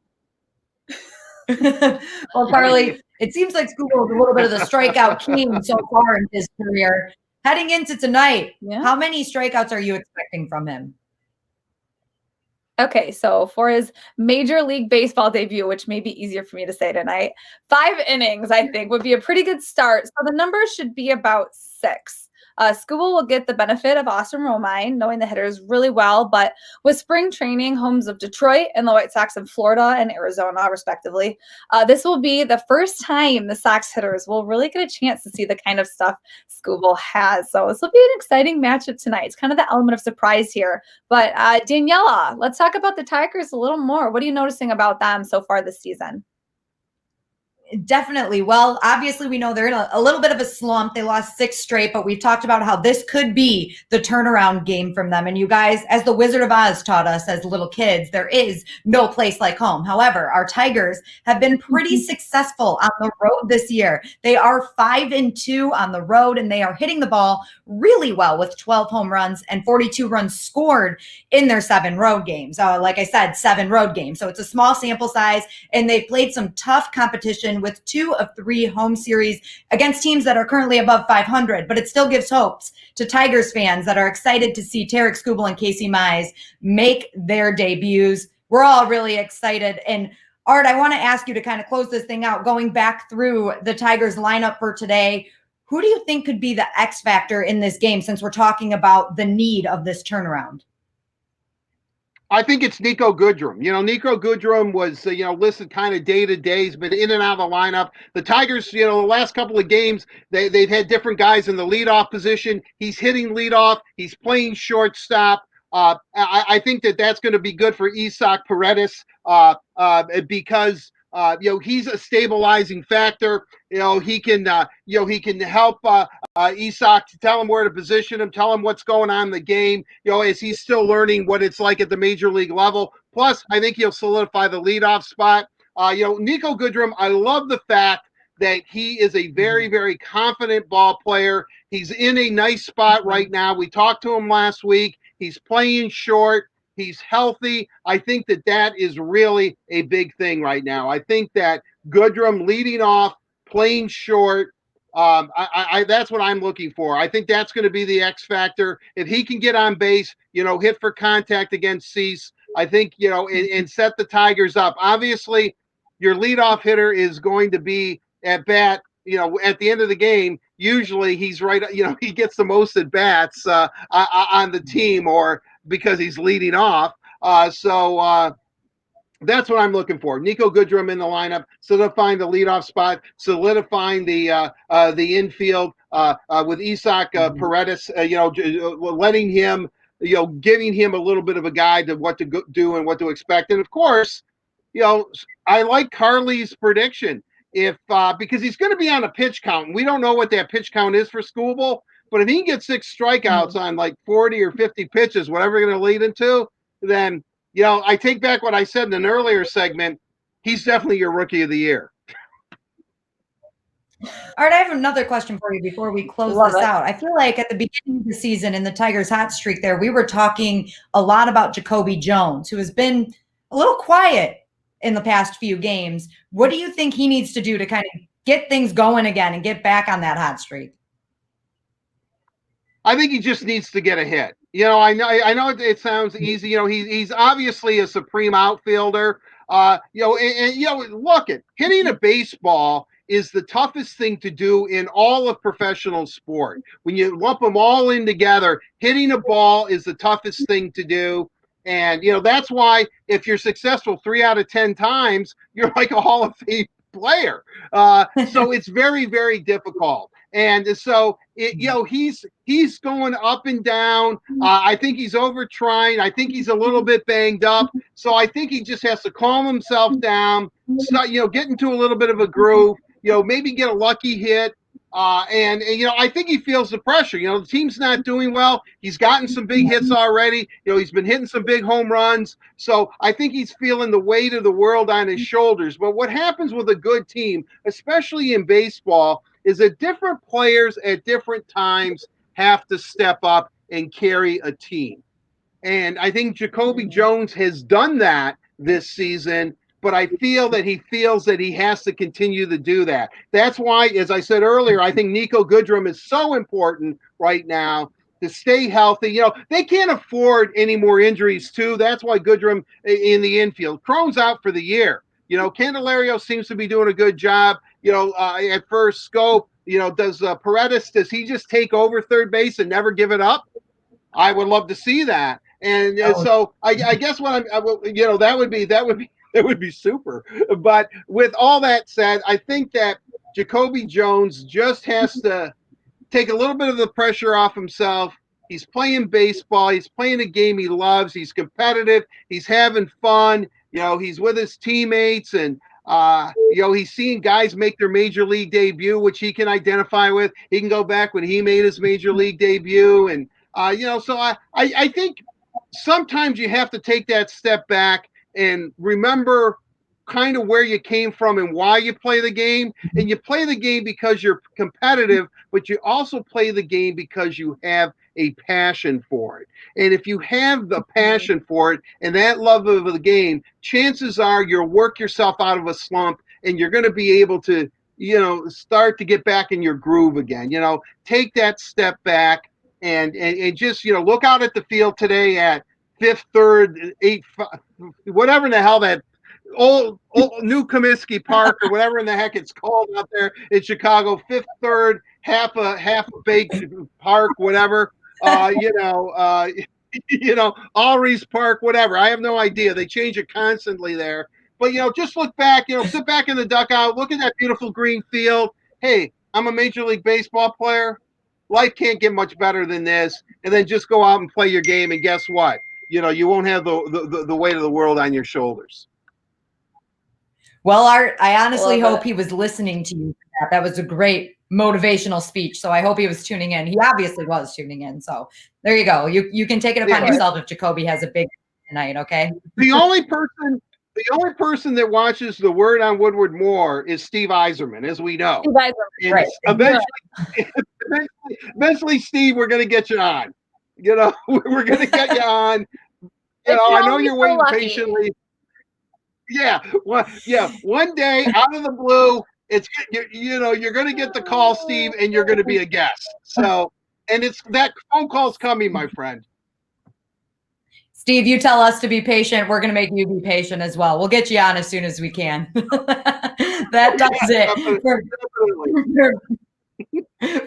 Well, Carly, it seems like Skubal is a little bit of the strikeout king so far in his career. Heading into tonight, how many strikeouts are you expecting from him? Okay, so for his Major League Baseball debut, which may be easier for me to say tonight, 5 innings, I think, would be a pretty good start. So the numbers should be about 6. Skubal will get the benefit of Austin Romine, knowing the hitters really well, but with spring training, homes of Detroit and the White Sox in Florida and Arizona, respectively, this will be the first time the Sox hitters will really get a chance to see the kind of stuff Skubal has. So this will be an exciting matchup tonight. It's kind of the element of surprise here. But Daniella, let's talk about the Tigers a little more. What are you noticing about them so far this season? Definitely. Well, obviously, we know they're in a little bit of a slump. They lost 6 straight, but we've talked about how this could be the turnaround game from them. And you guys, as the Wizard of Oz taught us as little kids, there is no place like home. However, our Tigers have been pretty successful on the road this year. They are 5-2 on the road, and they are hitting the ball really well with 12 home runs and 42 runs scored in their 7 road games. Like I said, 7 road games. So it's a small sample size, and they've played some tough competition with 2 of 3 home series against teams that are currently above 500, but it still gives hopes to Tigers fans that are excited to see Tarik Skubal and Casey Mize make their debuts. We're all really excited. And Art, I want to ask you to kind of close this thing out, going back through the Tigers lineup for today. Who do you think could be the X factor in this game, since we're talking about the need of this turnaround? I think it's Nico Goodrum. Nico Goodrum was, listed kind of day to day. He's been in and out of the lineup. The Tigers, the last couple of games, they've had different guys in the leadoff position. He's hitting leadoff. He's playing shortstop. I think that's going to be good for Isaac Paredes because he's a stabilizing factor. He can help Isaac to tell him where to position him, tell him what's going on in the game. As he's still learning what it's like at the major league level. Plus, I think he'll solidify the leadoff spot. Nico Goodrum, I love the fact that he is a very, very confident ball player. He's in a nice spot right now. We talked to him last week. He's playing short. He's healthy. I think that is really a big thing right now. I think that Goodrum leading off, playing short, that's what I'm looking for. I think that's going to be the X factor. If he can get on base, hit for contact against Cease, I think, and set the Tigers up. Obviously, your leadoff hitter is going to be at bat, at the end of the game. Usually he's right, he gets the most at bats on the team, or because he's leading off. So that's what I'm looking for. Nico Goodrum in the lineup, solidifying the leadoff spot, solidifying the infield with Isaac Paredes, letting him, giving him a little bit of a guide to what to do and what to expect. And of course, I like Carley's prediction because he's going to be on a pitch count. And we don't know what that pitch count is for Skubal, but if he can get 6 strikeouts on like 40 or 50 pitches, whatever you're going to lead into, then I take back what I said in an earlier segment. He's definitely your rookie of the year. All right, I have another question for you before we close this out. I feel like at the beginning of the season in the Tigers hot streak there, we were talking a lot about Jacoby Jones, who has been a little quiet in the past few games. What do you think he needs to do to kind of get things going again and get back on that hot streak? I think he just needs to get a hit. I know it sounds easy. He's obviously a supreme outfielder. Look, hitting a baseball is the toughest thing to do in all of professional sport. When you lump them all in together, hitting a ball is the toughest thing to do. And, that's why if you're successful 3 out of 10 times, you're like a Hall of Fame player. So it's very, very difficult. And so, he's going up and down. I think he's over trying. I think he's a little bit banged up. So I think he just has to calm himself down, start, get into a little bit of a groove, maybe get a lucky hit. And I think he feels the pressure. The team's not doing well. He's gotten some big hits already. He's been hitting some big home runs. So I think he's feeling the weight of the world on his shoulders. But what happens with a good team, especially in baseball, is that different players at different times have to step up and carry a team. And I think Jacoby Jones has done that this season, but I feel that he feels that he has to continue to do that. That's why, as I said earlier, I think Nico Goodrum is so important right now to stay healthy. They can't afford any more injuries, too. That's why Goodrum in the infield. Crone's out for the year. Candelario seems to be doing a good job, at first scope. Does Paredes, does he just take over third base and never give it up? I would love to see that. And so I guess what that would be super. But with all that said, I think that Jacoby Jones just has to take a little bit of the pressure off himself. He's playing baseball. He's playing a game he loves. He's competitive. He's having fun. He's with his teammates, and he's seeing guys make their major league debut, which he can identify with. He can go back when he made his major league debut, and so I think sometimes you have to take that step back and remember kind of where you came from and why you play the game. And you play the game because you're competitive, but you also play the game because you have a passion for it. And if you have the passion for it and that love of the game, chances are you'll work yourself out of a slump and you're going to be able to, start to get back in your groove again. Take that step back and just, look out at the field today at 5th, 3rd, 8th, whatever in the hell that old New Comiskey Park or whatever in the heck it's called out there in Chicago, 5th, 3rd, half a baked park, whatever. Alries Park, whatever. I have no idea. They change it constantly there. But, just look back, sit back in the dugout, look at that beautiful green field. Hey, I'm a Major League Baseball player. Life can't get much better than this. And then just go out and play your game. And guess what? You won't have the weight of the world on your shoulders. Well, Art, I honestly Love hope it. he was listening to you. That was a great motivational speech. So I hope he was tuning in. He obviously was tuning in. So there you go. You can take it upon yourself if Jacoby has a big night. Okay. The only person that watches the Word on Woodward more is Steve Eiserman, as we know. Steve Eiserman, And right. eventually, Steve, we're going to get you on. We're going to get you on. I know you're waiting patiently. Yeah, one day out of the blue, you're going to get the call, Steve, and you're going to be a guest. So, and it's that phone call's coming, my friend. Steve, you tell us to be patient. We're going to make you be patient as well. We'll get you on as soon as we can. That does it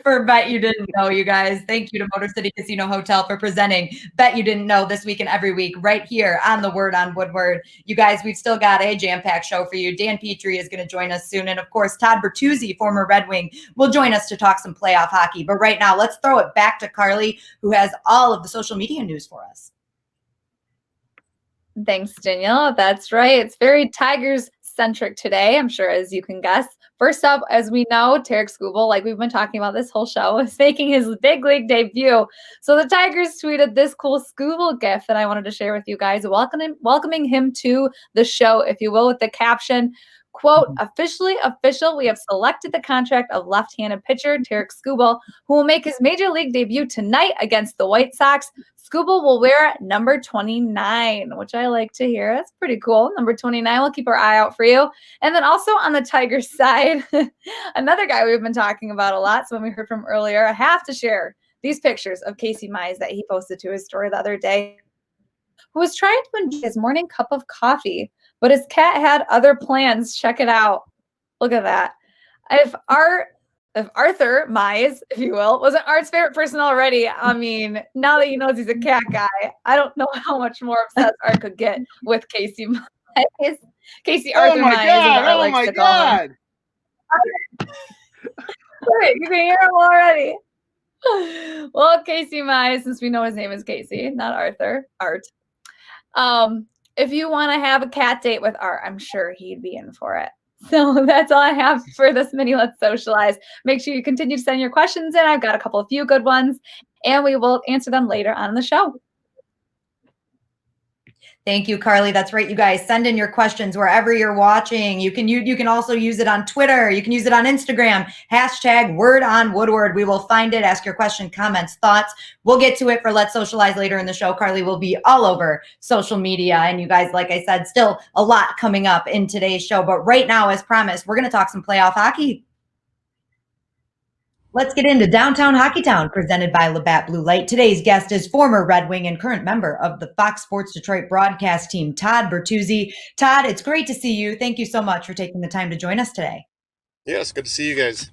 for Bet You Didn't Know, you guys. Thank you to Motor City Casino Hotel for presenting Bet You Didn't Know this week and every week right here on the Word on Woodward. You guys, we've still got a jam-packed show for you. Dan Petrie is going to join us soon. And, of course, Todd Bertuzzi, former Red Wing, will join us to talk some playoff hockey. But right now, let's throw it back to Carly, who has all of the social media news for us. Thanks, Danielle. That's right. It's very Tigers-centric today, I'm sure, as you can guess. First up, as we know, Tarek Skubal, like we've been talking about this whole show, is making his big league debut. So the Tigers tweeted this cool Skubal gif that I wanted to share with you guys, welcoming him to the show, if you will, with the caption, quote, officially official, we have selected the contract of left-handed pitcher Tarek Skubal, who will make his major league debut tonight against the White Sox. Skubal will wear number 29, which I like to hear. That's pretty cool. Number 29. We'll keep our eye out for you. And then also on the Tigers side, another guy we've been talking about a lot, someone we heard from earlier, I have to share these pictures of Casey Mize that he posted to his story the other day, who was trying to enjoy his morning cup of coffee, but his cat had other plans. Check it out. Look at that. If Arthur Mize, if you will, wasn't Art's favorite person already, I mean, now that he knows he's a cat guy, I don't know how much more obsessed Art could get with Casey Mize. Casey Arthur Mize, as Art likes to call him. Wait, you can hear him already. Well, Casey Mize, since we know his name is Casey, not Arthur, Art. If you want to have a cat date with Art, I'm sure he'd be in for it. So that's all I have for this mini Let's Socialize. Make sure you continue to send your questions in. I've got a few good ones, and we will answer them later on the show. Thank you, Carly. That's right, you guys. Send in your questions wherever you're watching. You can also use it on Twitter. You can use it on Instagram. # Word on Woodward. We will find it. Ask your question, comments, thoughts. We'll get to it for Let's Socialize later in the show. Carly will be all over social media. And you guys, like I said, still a lot coming up in today's show. But right now, as promised, we're going to talk some playoff hockey. Let's get into Downtown Hockey Town, presented by Labatt Blue Light. Today's guest is former Red Wing and current member of the Fox Sports Detroit broadcast team, Todd Bertuzzi. Todd, it's great to see you. Thank you so much for taking the time to join us today. Yes, good to see you guys.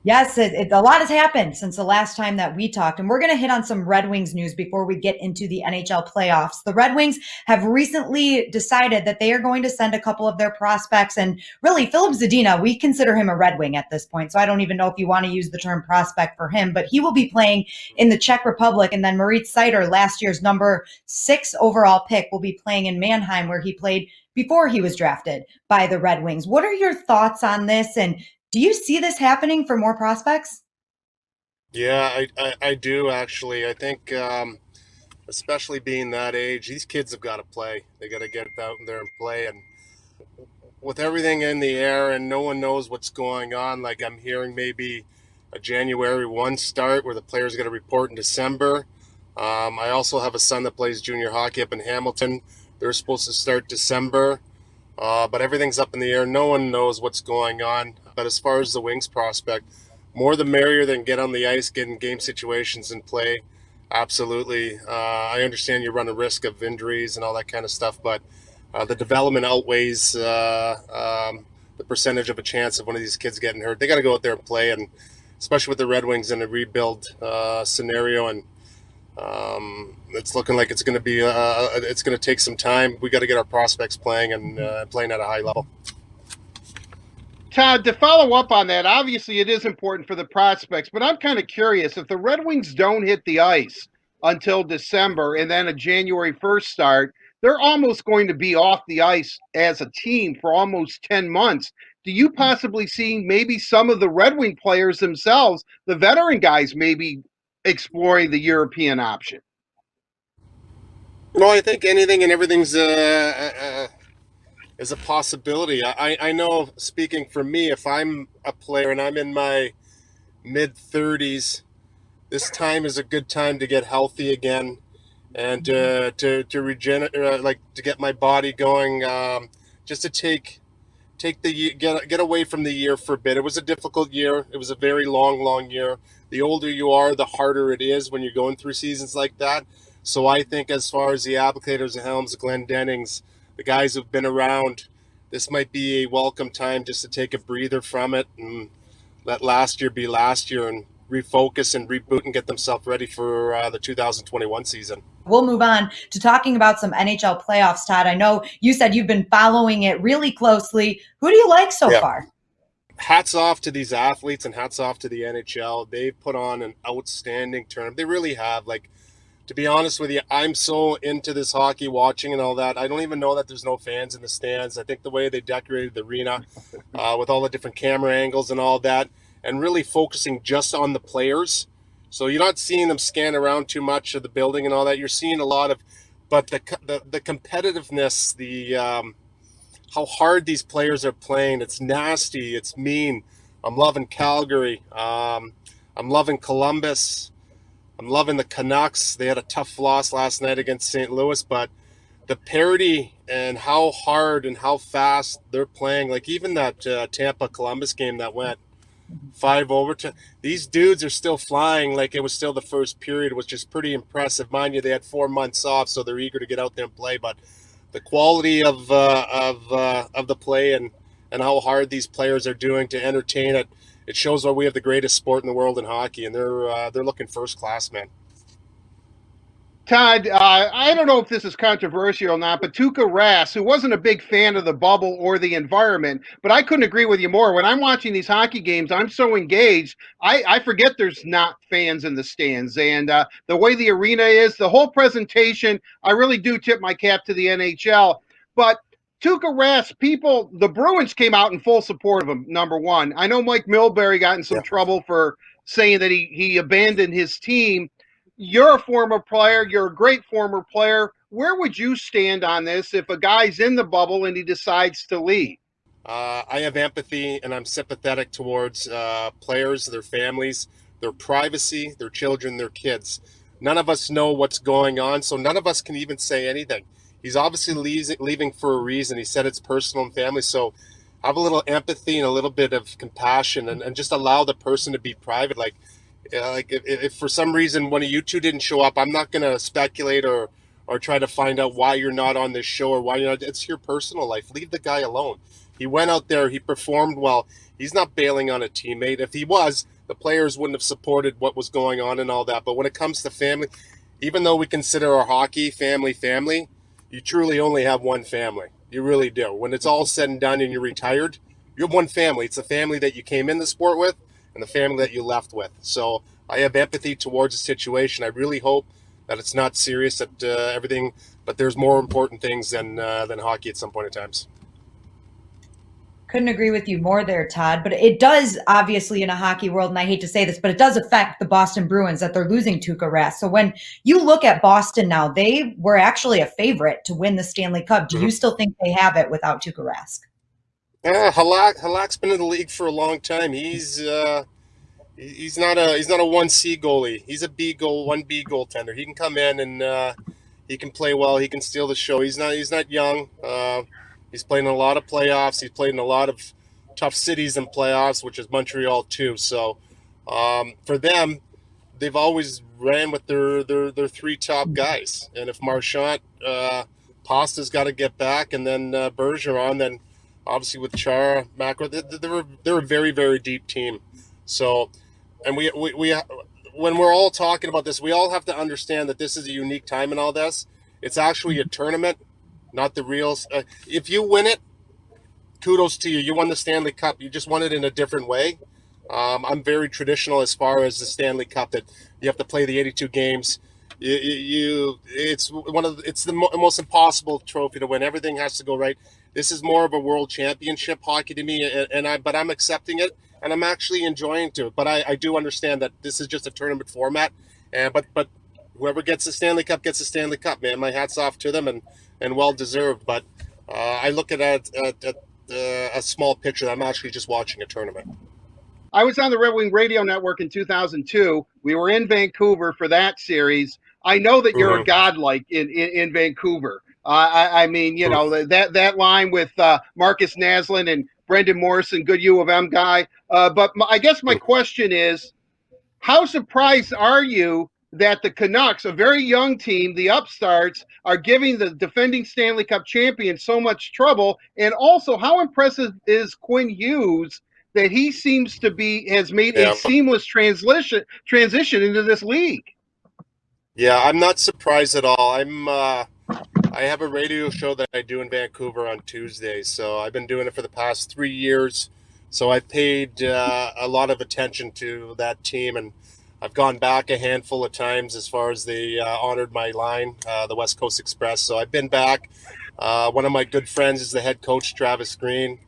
Yes, a lot has happened since the last time that we talked, and we're going to hit on some Red Wings news before we get into the NHL playoffs. The Red Wings have recently decided that they are going to send a couple of their prospects, and really, Filip Zadina, we consider him a Red Wing at this point, so I don't even know if you want to use the term prospect for him, but he will be playing in the Czech Republic, and then Moritz Seider, last year's number 6 overall pick, will be playing in Mannheim, where he played before he was drafted by the Red Wings. What are your thoughts on this, and do you see this happening for more prospects? Yeah, I do actually. I think, especially being that age, these kids have got to play. They got to get out there and play. And with everything in the air and no one knows what's going on, like I'm hearing maybe a January 1 start where the players got to report in December. I also have a son that plays junior hockey up in Hamilton. They're supposed to start December. But everything's up in the air. No one knows what's going on. But as far as the Wings prospect, more the merrier than get on the ice, get in game situations and play. Absolutely. I understand you run a risk of injuries and all that kind of stuff, but the development outweighs the percentage of a chance of one of these kids getting hurt. They got to go out there and play, and especially with the Red Wings in a rebuild scenario. And It's looking like it's going to be it's going to take some time. We got to get our prospects playing and playing at a high level. Todd, to follow up on that, obviously it is important for the prospects, but I'm kind of curious if the Red Wings don't hit the ice until December and then a January 1st start, they're almost going to be off the ice as a team for almost 10 months. Do you possibly see maybe some of the Red Wing players themselves, the veteran guys, maybe exploring the European option? No, I think anything and everything's is a possibility. I know, speaking for me, if I'm a player and I'm in my mid 30s, this time is a good time to get healthy again and to regenerate, like to get my body going, just to take the get away from the year for a bit. It was a difficult year. It was a very long year. The older you are, the harder it is when you're going through seasons like that. So I think as far as the applicators, the Helms, the Glendennings, the guys who've been around, this might be a welcome time just to take a breather from it and let last year be last year and refocus and reboot and get themselves ready for the 2021 season. We'll move on to talking about some NHL playoffs, Todd. I know you said you've been following it really closely. Who do you like so far? Hats off to these athletes and hats off to the NHL. They've put on an outstanding tournament. They really have. Like, to be honest with you, I'm so into this hockey watching and all that. I don't even know that there's no fans in the stands. I think the way they decorated the arena with all the different camera angles and all that, and really focusing just on the players. So you're not seeing them scan around too much of the building and all that. You're seeing a lot of, but the competitiveness, the how hard these players are playing. It's nasty. It's mean. I'm loving Calgary. I'm loving Columbus. I'm loving the Canucks. They had a tough loss last night against St. Louis, but the parity and how hard and how fast they're playing, like even that Tampa Columbus game that went 5 overtime, these dudes are still flying like it was still the first period, which is pretty impressive. Mind you, they had 4 months off, so they're eager to get out there and play. But the quality of the play and how hard these players are doing to entertain it, it shows why we have the greatest sport in the world in hockey, and they're looking first class, man. Todd, I don't know if this is controversial or not, but Tuukka Rask, who wasn't a big fan of the bubble or the environment, but I couldn't agree with you more. When I'm watching these hockey games, I'm so engaged, I forget there's not fans in the stands. And the way the arena is, the whole presentation, I really do tip my cap to the NHL. But Tuukka Rask, the Bruins came out in full support of him, number one. I know Mike Milbury got in some trouble for saying that he abandoned his team. You're a former player. You're a great former player. Where would you stand on this if a guy's in the bubble and he decides to leave? I have empathy and I'm sympathetic towards players, their families, their privacy, their children, their kids. None of us know what's going on, so none of us can even say anything. He's obviously leaving for a reason. He said it's personal and family, so have a little empathy and a little bit of compassion and just allow the person to be private. Like if for some reason one of you two didn't show up, I'm not going to speculate or try to find out why you're not on this show or why you're not. It's your personal life. Leave the guy alone. He went out there. He performed well. He's not bailing on a teammate. If he was, the players wouldn't have supported what was going on and all that. But when it comes to family, even though we consider our hockey family, you truly only have one family. You really do. When it's all said and done and you're retired, you have one family. It's the family that you came in the sport with and the family that you left with. So I have empathy towards the situation. I really hope that it's not serious, that everything, but there's more important things than hockey at some point in times. Couldn't agree with you more there, Todd. But it does, obviously, in a hockey world, and I hate to say this, but it does affect the Boston Bruins that they're losing Tuukka Rask. So when you look at Boston now, they were actually a favorite to win the Stanley Cup. Do you still think they have it without Tuukka Rask? Halak's been in the league for a long time. He's not a 1C goalie. He's a 1B goaltender. He can come in and he can play well. He can steal the show. He's not young. He's played in a lot of playoffs. He's played in a lot of tough cities in playoffs, which is Montreal too. So for them, they've always ran with their 3 top guys. And if Marchand, Pasta's got to get back, and then Bergeron, then obviously with Chara, Macro, they're a very, very deep team. So, and we when we're all talking about this, we all have to understand that this is a unique time in all this. It's actually a tournament, not the real. If you win it, kudos to you. You won the Stanley Cup. You just won it in a different way. I'm very traditional as far as the Stanley Cup, that you have to play the 82 games. It's the most impossible trophy to win. Everything has to go right. This is more of a world championship hockey to me, but I'm accepting it, and I'm actually enjoying it. But I do understand that this is just a tournament format, but whoever gets the Stanley Cup gets the Stanley Cup, man. My hat's off to them, and well deserved. But I look at a small picture. I'm actually just watching a tournament. I was on the Red Wing Radio Network in 2002. We were in Vancouver for that series. I know that you're a godlike in Vancouver. I mean, you know, that line with Marcus Naslund and Brendan Morrison, good U of M guy. But I guess my question is, how surprised are you that the Canucks, a very young team, the upstarts, are giving the defending Stanley Cup champion so much trouble? And also, how impressive is Quinn Hughes that he seems to has made a seamless transition into this league? Yeah, I'm not surprised at all. I have a radio show that I do in Vancouver on Tuesdays, so I've been doing it for the past 3 years. So I've paid a lot of attention to that team, and I've gone back a handful of times as far as they honored my line, the West Coast Express. So I've been back. One of my good friends is the head coach, Travis Green.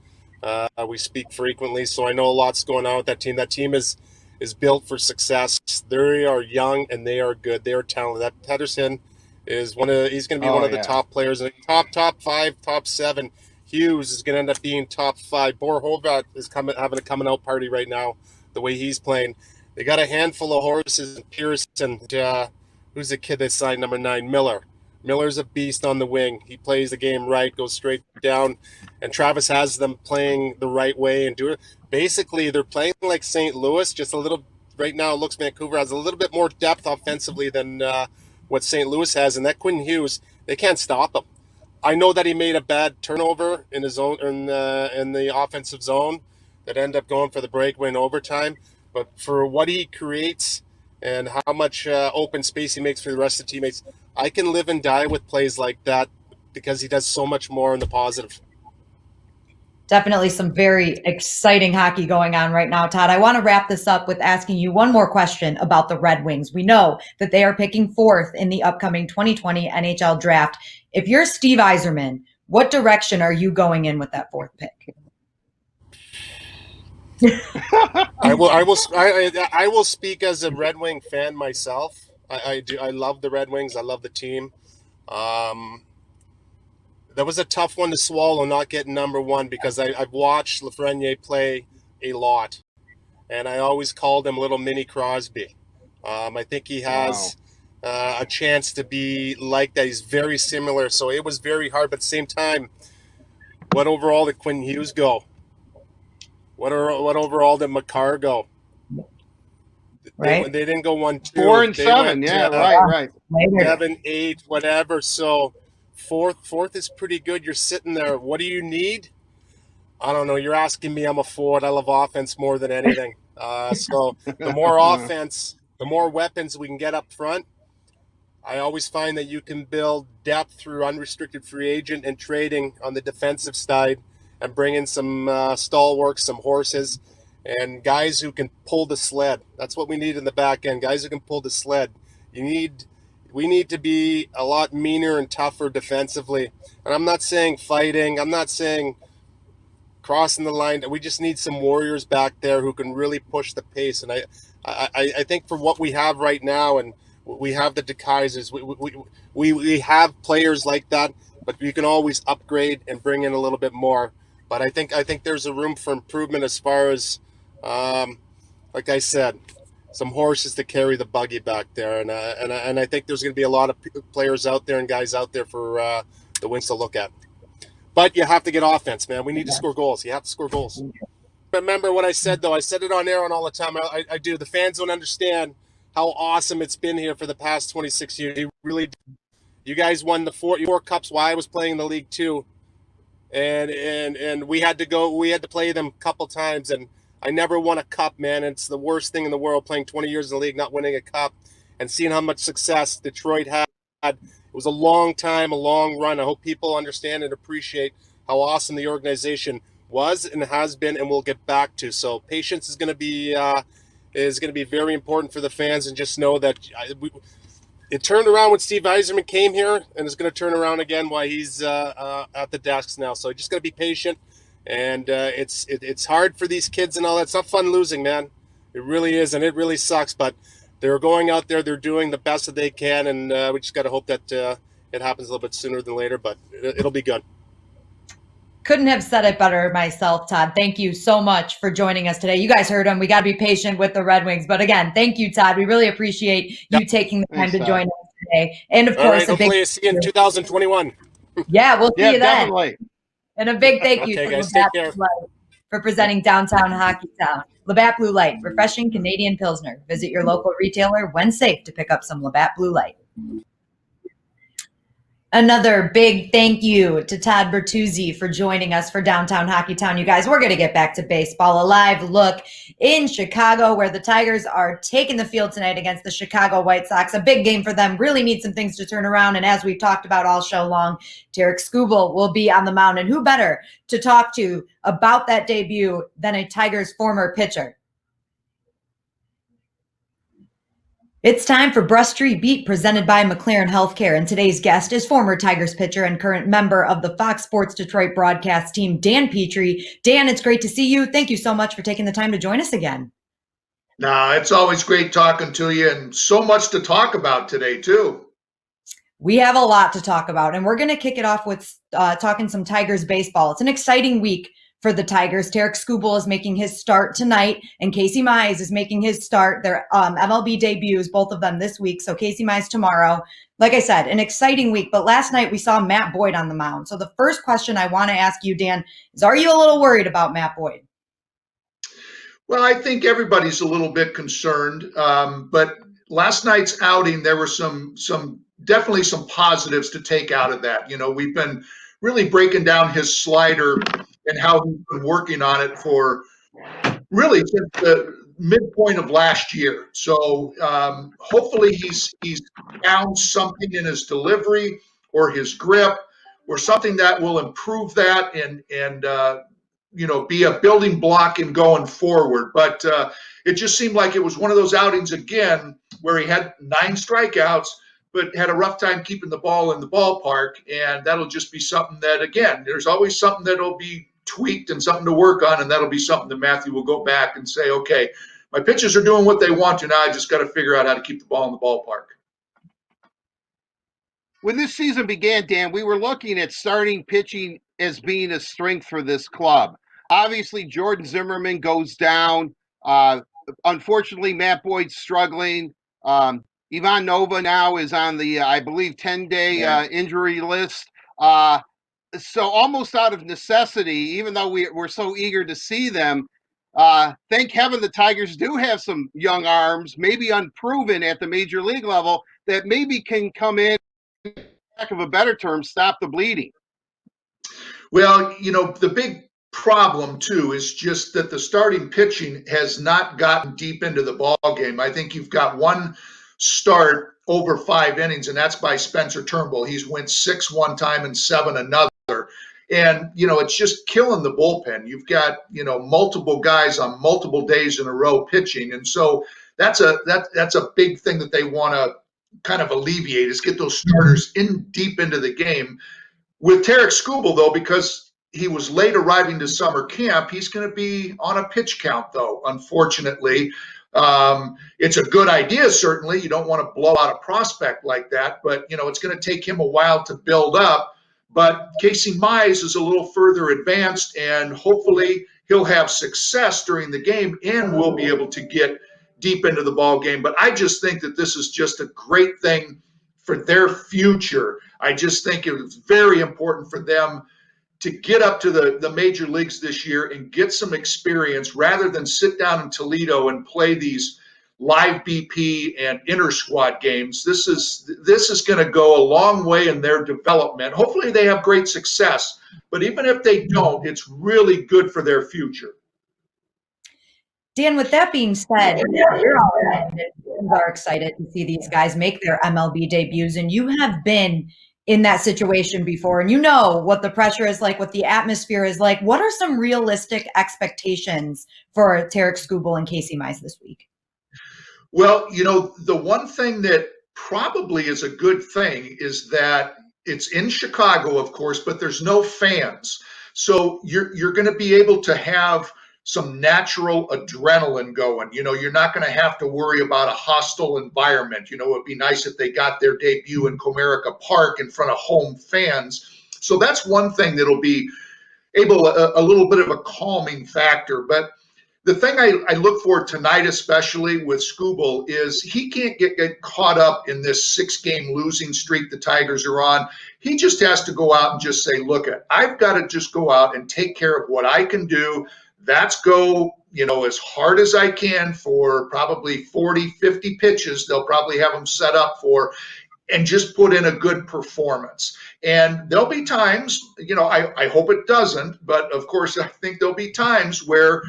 We speak frequently, so I know a lot's going on with that team. That team is built for success. They are young and they are good. They are talented. That Pettersson is he's going to be one of the top players, top 5, top 7. Hughes is going to end up being top 5. Bor Hovat is having a coming out party right now, the way he's playing. They got a handful of horses. Pearson, who's the kid that signed number 9? Miller. Miller's a beast on the wing. He plays the game right, goes straight down, and Travis has them playing the right way and do it. Basically, they're playing like St. Louis, just a little. Right now, it looks Vancouver has a little bit more depth offensively than what St. Louis has, and that Quinn Hughes, they can't stop him. I know that he made a bad turnover in his own in the offensive zone that ended up going for the breakaway in overtime, but for what he creates and how much open space he makes for the rest of the teammates, I can live and die with plays like that because he does so much more in the positive. Definitely some very exciting hockey going on right now, Todd. I want to wrap this up with asking you one more question about the Red Wings. We know that they are picking 4th in the upcoming 2020 NHL draft. If you're Steve Yzerman, what direction are you going in with that 4th pick? I will speak as a Red Wing fan myself. I love the Red Wings. I love the team. That was a tough one to swallow, not getting number 1, because I've watched Lafreniere play a lot, and I always called him little mini Crosby. I think he has a chance to be like that. He's very similar, so it was very hard. But at the same time, what overall did Quinn Hughes go? What overall did Makar go? Right. They didn't go 1, 2. 4 and 7. Yeah, right. 7, 8, whatever. So fourth is pretty good. You're sitting there. What do you need? I don't know. You're asking me. I'm a forward. I love offense more than anything. So the more offense, the more weapons we can get up front. I always find that you can build depth through unrestricted free agent and trading on the defensive side and bring in some stalwarts, some horses, and guys who can pull the sled. That's what we need in the back end, guys who can pull the sled. We need to be a lot meaner and tougher defensively. And I'm not saying fighting. I'm not saying crossing the line. We just need some warriors back there who can really push the pace. And I think for what we have right now, and we have the DeKaisers, we have players like that, but you can always upgrade and bring in a little bit more. But I think there's a room for improvement as far as, like I said, some horses to carry the buggy back there, and I think there's going to be a lot of players out there and guys out there for the Wings to look at. But you have to get offense, man. We need to score goals. You have to score goals. Remember what I said, though. I said it on air and all the time. I do. The fans don't understand how awesome it's been here for the past 26 years. You really do. You guys won the four cups while I was playing in the league too, and we had to play them a couple times, and I never won a cup, man. It's the worst thing in the world, playing 20 years in the league, not winning a cup, and seeing how much success Detroit had. It was a long time, a long run. I hope people understand and appreciate how awesome the organization was and has been and will get back to. So patience is going to be very important for the fans, and just know that it turned around when Steve Yzerman came here, and it's going to turn around again while he's at the desks now. So just got to be patient, and it's hard for these kids and all that. It's not fun losing, man. It really is, and it really sucks. But they're going out there, they're doing the best that they can, and we just got to hope that it happens a little bit sooner than later. But it'll be good. Couldn't have said it better myself, Todd. Thank you so much for joining us today. You guys heard him. We got to be patient with the Red Wings. But again, thank you, Todd. We really appreciate you taking the time to join us today. And of course, hopefully see you in 2021. Yeah, we'll see you then. Definitely. And a big thank you Okay, to guys, Labatt take care. Blue Light for presenting Downtown Hockey Town. Labatt Blue Light, refreshing Canadian Pilsner. Visit your local retailer when safe to pick up some Labatt Blue Light. Another big thank you to Todd Bertuzzi for joining us for Downtown Hockey Town. You guys, we're going to get back to baseball. A live look in Chicago, where the Tigers are taking the field tonight against the Chicago White Sox. A big game for them. Really need some things to turn around. And as we've talked about all show long, Tarik Skubal will be on the mound. And who better to talk to about that debut than a Tigers former pitcher? It's time for Brush Street Beat, presented by McLaren Healthcare, and today's guest is former Tigers pitcher and current member of the Fox Sports Detroit broadcast team, Dan Petrie. Dan, it's great to see you. Thank you so much for taking the time to join us again. No, it's always great talking to you, and so much to talk about today, too. We have a lot to talk about, and we're going to kick it off with talking some Tigers baseball. It's an exciting week for the Tigers. Tarik Skubal is making his start tonight, and Casey Mize is making his start. Their MLB debuts, both of them this week. So Casey Mize tomorrow. Like I said, an exciting week. But last night we saw Matt Boyd on the mound. So the first question I want to ask you, Dan, is are you a little worried about Matt Boyd? Well, I think everybody's a little bit concerned. But last night's outing, there were definitely some positives to take out of that. You know, we've been really breaking down his slider and how he's been working on it for really since the midpoint of last year. So hopefully he's found something in his delivery or his grip or something that will improve that and be a building block in going forward. But it just seemed like it was one of those outings again where he had 9 strikeouts, but had a rough time keeping the ball in the ballpark. And that'll just be something that, again, there's always something that'll be tweaked and something to work on. And that'll be something that Matthew will go back and say, okay, my pitchers are doing what they want to now. I just got to figure out how to keep the ball in the ballpark. When this season began, Dan, we were looking at starting pitching as being a strength for this club. Obviously, Jordan Zimmerman goes down. Unfortunately, Matt Boyd's struggling. Ivan Nova now is on the, I believe, 10-day injury list. So almost out of necessity, even though we're so eager to see them, thank heaven the Tigers do have some young arms, maybe unproven at the major league level, that maybe can come in, for lack of a better term, stop the bleeding. Well, the big problem too is just that the starting pitching has not gotten deep into the ball game. I think you've got one start over 5 innings, and that's by Spencer Turnbull. He's went 6 one time and 7 another. And, it's just killing the bullpen. You've got, multiple guys on multiple days in a row pitching. And so that's a big thing that they want to kind of alleviate, is get those starters deep into the game. With Tarik Skubal, though, because he was late arriving to summer camp, he's going to be on a pitch count, though, unfortunately. It's a good idea, certainly. You don't want to blow out a prospect like that, but, it's going to take him a while to build up. But Casey Mize is a little further advanced, and hopefully he'll have success during the game and will be able to get deep into the ball game. But I just think that this is just a great thing for their future. I just think it was very important for them to get up to the major leagues this year and get some experience rather than sit down in Toledo and play these live BP and inter-squad games. This is going to go a long way in their development. Hopefully they have great success, but even if they don't, it's really good for their future. Dan, with that being said, we're all excited. We are excited to see these guys make their MLB debuts, and you have been in that situation before, and you know what the pressure is like, what the atmosphere is like. What are some realistic expectations for Tarek Skubal and Casey Mize this week? Well, the one thing that probably is a good thing is that it's in Chicago, of course, but there's no fans. So you're going to be able to have some natural adrenaline going. You're not going to have to worry about a hostile environment. It'd be nice if they got their debut in Comerica Park in front of home fans. So that's one thing that'll be a little bit of a calming factor. But the thing I look for tonight, especially with Skubal, is he can't get caught up in this 6-game losing streak the Tigers are on. He just has to go out and just say, look, I've got to just go out and take care of what I can do. That's go, as hard as I can for probably 40, 50 pitches. They'll probably have them set up for, and just put in a good performance. And there'll be times, I hope it doesn't, but of course I think there'll be times where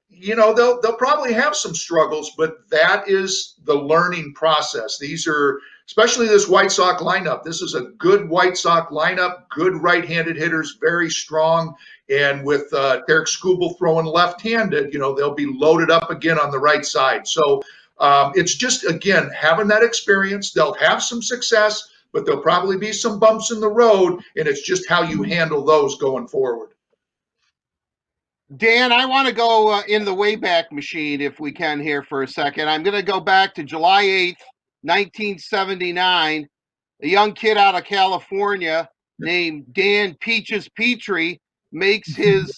they'll probably have some struggles, but that is the learning process. These are, especially this White Sox lineup, this is a good White Sox lineup, good right-handed hitters, very strong. And with Tarek Skubal throwing left-handed, they'll be loaded up again on the right side. So it's just, again, having that experience. They'll have some success, but there'll probably be some bumps in the road, and it's just how you handle those going forward. Dan, I want to go in the Wayback Machine if we can here for a second. I'm going to go back to July 8th, 1979. A young kid out of California named Dan Peaches Petrie makes his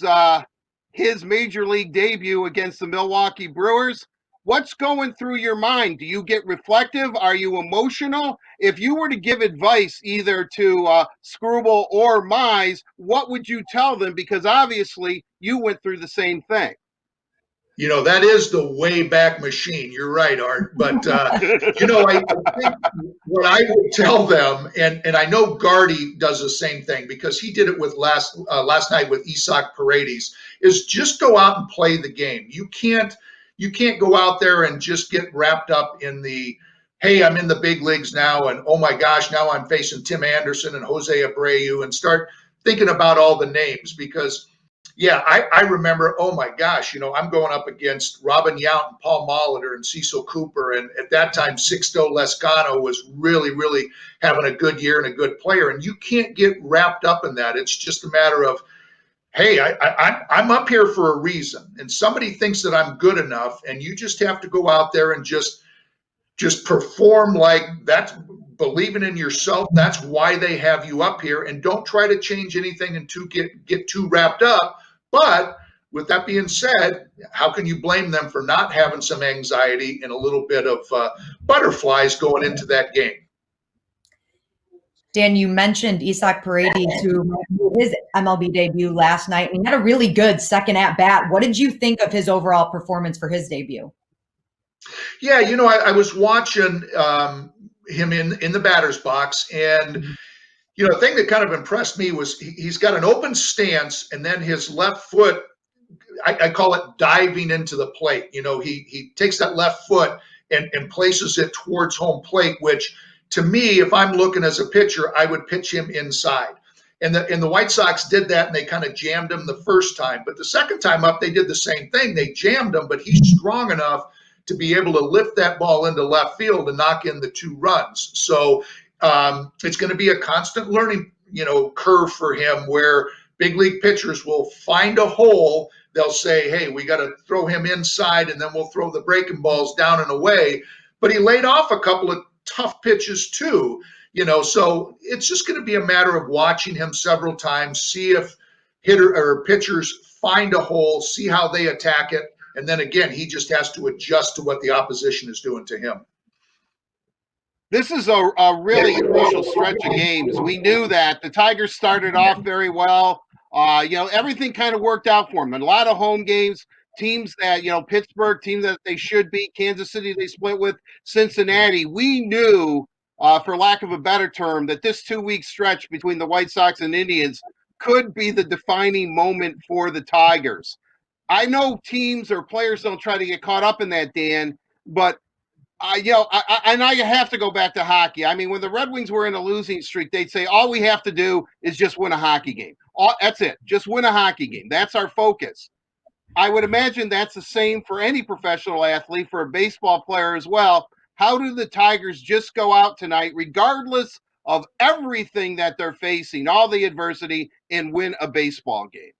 major league debut against the Milwaukee Brewers. What's going through your mind? Do you get reflective? Are you emotional? If you were to give advice either to Skubal or Mize, what would you tell them? Because obviously you went through the same thing. That is the Wayback Machine. You're right, Art. But, I think what I would tell them, and I know Gardy does the same thing because he did it with last night with Isaac Paredes, is just go out and play the game. You can't go out there and just get wrapped up in the, hey, I'm in the big leagues now, and oh my gosh, now I'm facing Tim Anderson and Jose Abreu, and start thinking about all the names because – yeah, I remember, oh my gosh, I'm going up against Robin Yount and Paul Molitor and Cecil Cooper. And at that time, Sixto Lescano was really, really having a good year and a good player. And you can't get wrapped up in that. It's just a matter of, hey, I'm up here for a reason. And somebody thinks that I'm good enough. And you just have to go out there and just perform like that's believing in yourself. That's why they have you up here. And don't try to change anything and get too wrapped up. But with that being said, how can you blame them for not having some anxiety and a little bit of butterflies going into that game? Dan, you mentioned Isaac Paredes, who made his MLB debut last night, and he had a really good second at bat. What did you think of his overall performance for his debut? Yeah, I was watching him in the batter's box, and the thing that kind of impressed me was he's got an open stance, and then his left foot, I call it diving into the plate. He takes that left foot and places it towards home plate, which to me, if I'm looking as a pitcher, I would pitch him inside. And the White Sox did that, and they kind of jammed him the first time. But the second time up, they did the same thing. They jammed him, but he's strong enough to be able to lift that ball into left field and knock in the 2 runs. So it's going to be a constant learning, curve for him where big league pitchers will find a hole. They'll say, hey, we got to throw him inside, and then we'll throw the breaking balls down and away. But he laid off a couple of tough pitches too, so it's just going to be a matter of watching him several times, see if pitchers find a hole, see how they attack it. And then again, he just has to adjust to what the opposition is doing to him. This is a really crucial stretch of games. We knew that the Tigers started off very well. Everything kind of worked out for them. And a lot of home games, teams that, Pittsburgh, teams that they should beat, Kansas City, they split with Cincinnati. We knew, for lack of a better term, that this 2-week stretch between the White Sox and Indians could be the defining moment for the Tigers. I know teams or players don't try to get caught up in that, Dan, but I have to go back to hockey. I mean, when the Red Wings were in a losing streak, they'd say, all we have to do is just win a hockey game. That's it. Just win a hockey game. That's our focus. I would imagine that's the same for any professional athlete, for a baseball player as well. How do the Tigers just go out tonight, regardless of everything that they're facing, all the adversity, and win a baseball game?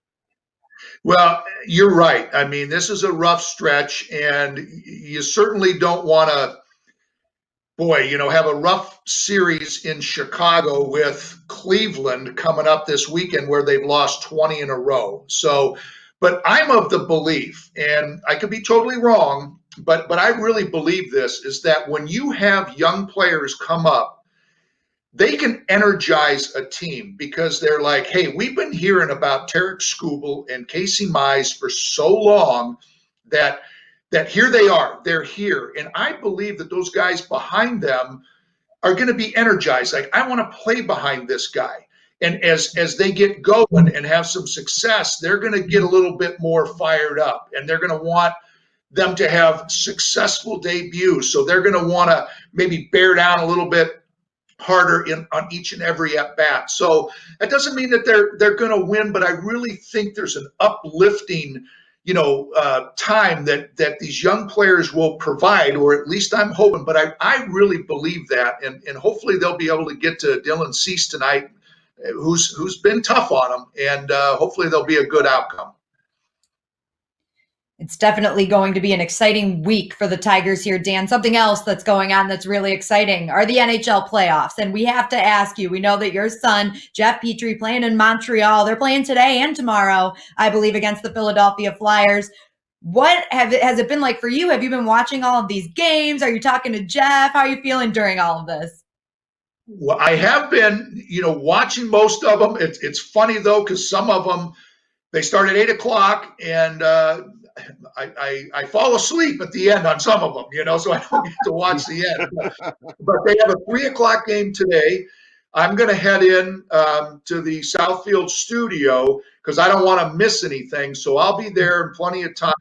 Well, you're right. I mean, this is a rough stretch, and you certainly don't want to, have a rough series in Chicago with Cleveland coming up this weekend where they've lost 20 in a row. So, but I'm of the belief, and I could be totally wrong, but I really believe this, is that when you have young players come up, they can energize a team because they're like, hey, we've been hearing about Tarek Skubal and Casey Mize for so long that here they are, they're here. And I believe that those guys behind them are going to be energized. Like, I want to play behind this guy. And as they get going and have some success, they're going to get a little bit more fired up, and they're going to want them to have successful debuts. So they're going to want to maybe bear down a little bit harder on each and every at bat. So that doesn't mean that they're going to win, but I really think there's an uplifting, time that these young players will provide, or at least I'm hoping. But I really believe that, and hopefully they'll be able to get to Dylan Cease tonight, who's been tough on them, and hopefully there'll be a good outcome. It's definitely going to be an exciting week for the Tigers here, Dan. Something else that's going on that's really exciting are the NHL playoffs. And we have to ask you, we know that your son, Jeff Petrie, playing in Montreal. They're playing today and tomorrow, I believe, against the Philadelphia Flyers. What has it been like for you? Have you been watching all of these games? Are you talking to Jeff? How are you feeling during all of this? Well, I have been, watching most of them. It's funny, though, because some of them, they start at 8 o'clock, and I fall asleep at the end on some of them, so I don't get to watch the end. But they have a 3 o'clock game today. I'm going to head in to the Southfield studio because I don't want to miss anything. So I'll be there in plenty of time,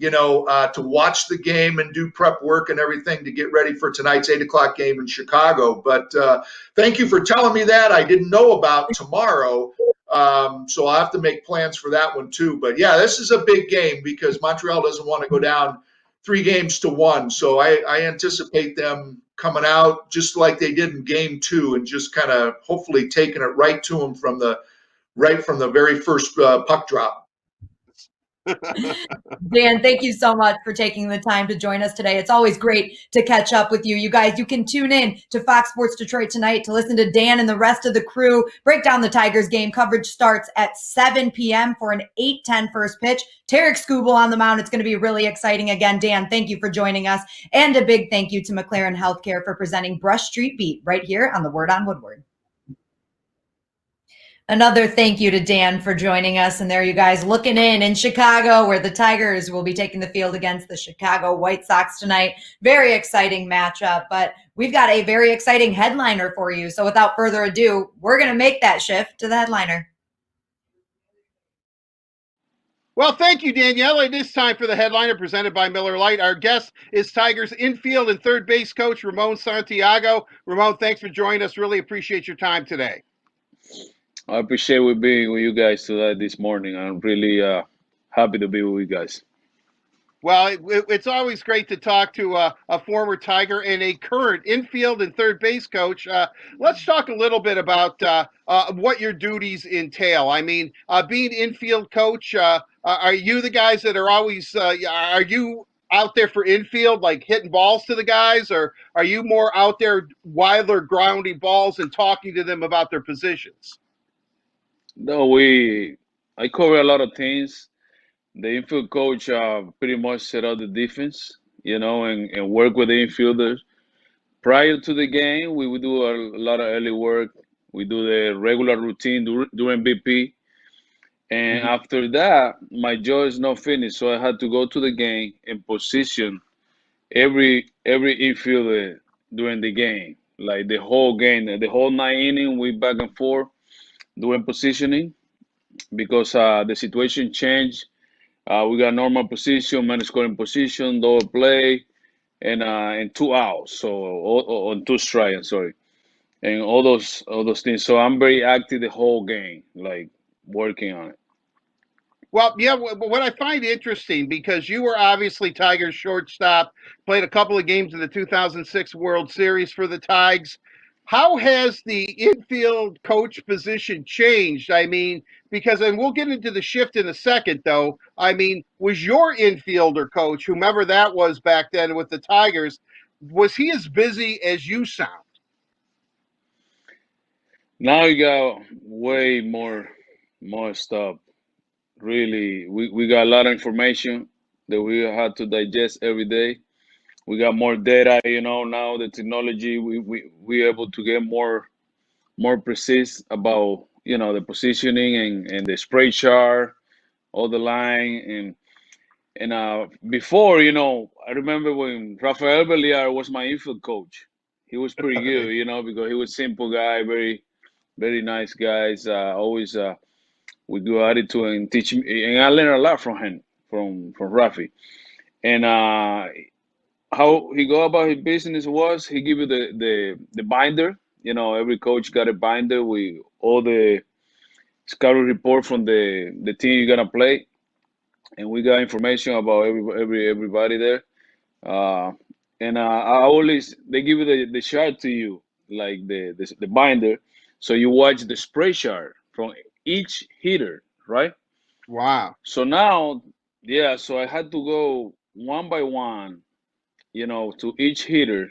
to watch the game and do prep work and everything to get ready for tonight's 8 o'clock game in Chicago. But thank you for telling me that. I didn't know about tomorrow. So I'll have to make plans for that one too. But yeah, this is a big game because Montreal doesn't want to go down 3-1. So I anticipate them coming out just like they did in game 2 and just kind of hopefully taking it right to them from the very first puck drop. Dan, thank you so much for taking the time to join us today. It's always great to catch up with you. You guys, you can tune in to Fox Sports Detroit tonight to listen to Dan and the rest of the crew break down the Tigers game. Coverage starts at 7 p.m. for an 8:10 first pitch. Tarek Skubal on the mound. It's going to be really exciting. Again, Dan, thank you for joining us. And a big thank you to McLaren Healthcare for presenting Brush Street Beat right here on the Word on Woodward. Another thank you to Dan for joining us. And there you guys looking in Chicago, where the Tigers will be taking the field against the Chicago White Sox tonight. Very exciting matchup, but we've got a very exciting headliner for you. So without further ado, we're going to make that shift to the headliner. Well, thank you, Daniella. It is time for the headliner presented by Miller Lite. Our guest is Tigers infield and third base coach Ramon Santiago. Ramon, thanks for joining us. Really appreciate your time today. I appreciate being with you guys today this morning. I'm really happy to be with you guys. Well, it's always great to talk to a former Tiger and a current infield and third base coach. Let's talk a little bit about what your duties entail. I mean, being infield coach, are you the guys that are always are you out there for infield, like hitting balls to the guys, or are you more out there while they're grounding balls and talking to them about their positions? No, I cover a lot of things. The infield coach pretty much set up the defense, and work with the infielders. Prior to the game, we would do a lot of early work. We do the regular routine during BP. And after that, my job is not finished. So I had to go to the game and position every infielder during the game. Like the whole game, the whole 9 innings, we back and forth doing positioning because the situation changed We got normal position, man scoring position, double play, and 2 outs. So on 2 strikes. I'm sorry, and all those things. So I'm very active the whole game, like working on it. Well, yeah, what I find interesting, because you were obviously Tigers shortstop, played a couple of games in the 2006 World Series for the Tigers. How has the infield coach position changed? I mean, because, and we'll get into the shift in a second, though. I mean, was your infielder coach, whomever that was back then with the Tigers, was he as busy as you sound? Now you got way more stuff. Really, we got a lot of information that we have to digest every day. We got more data, now the technology, we able to get more precise about, the positioning and the spray chart, all the line. And before, I remember when Rafael Beliar was my infield coach. He was pretty good, because he was a simple guy, very, very nice guys, always with good attitude, and teach me, and I learned a lot from him, from Rafi. And how he go about his business was, he give you the binder. Every coach got a binder with all the scouting report from the team you're gonna play, and we got information about everybody there. And I always, they give you the chart to you, like the binder, so you watch the spray chart from each hitter, right? Wow. So now, yeah, so I had to go one by one, to each hitter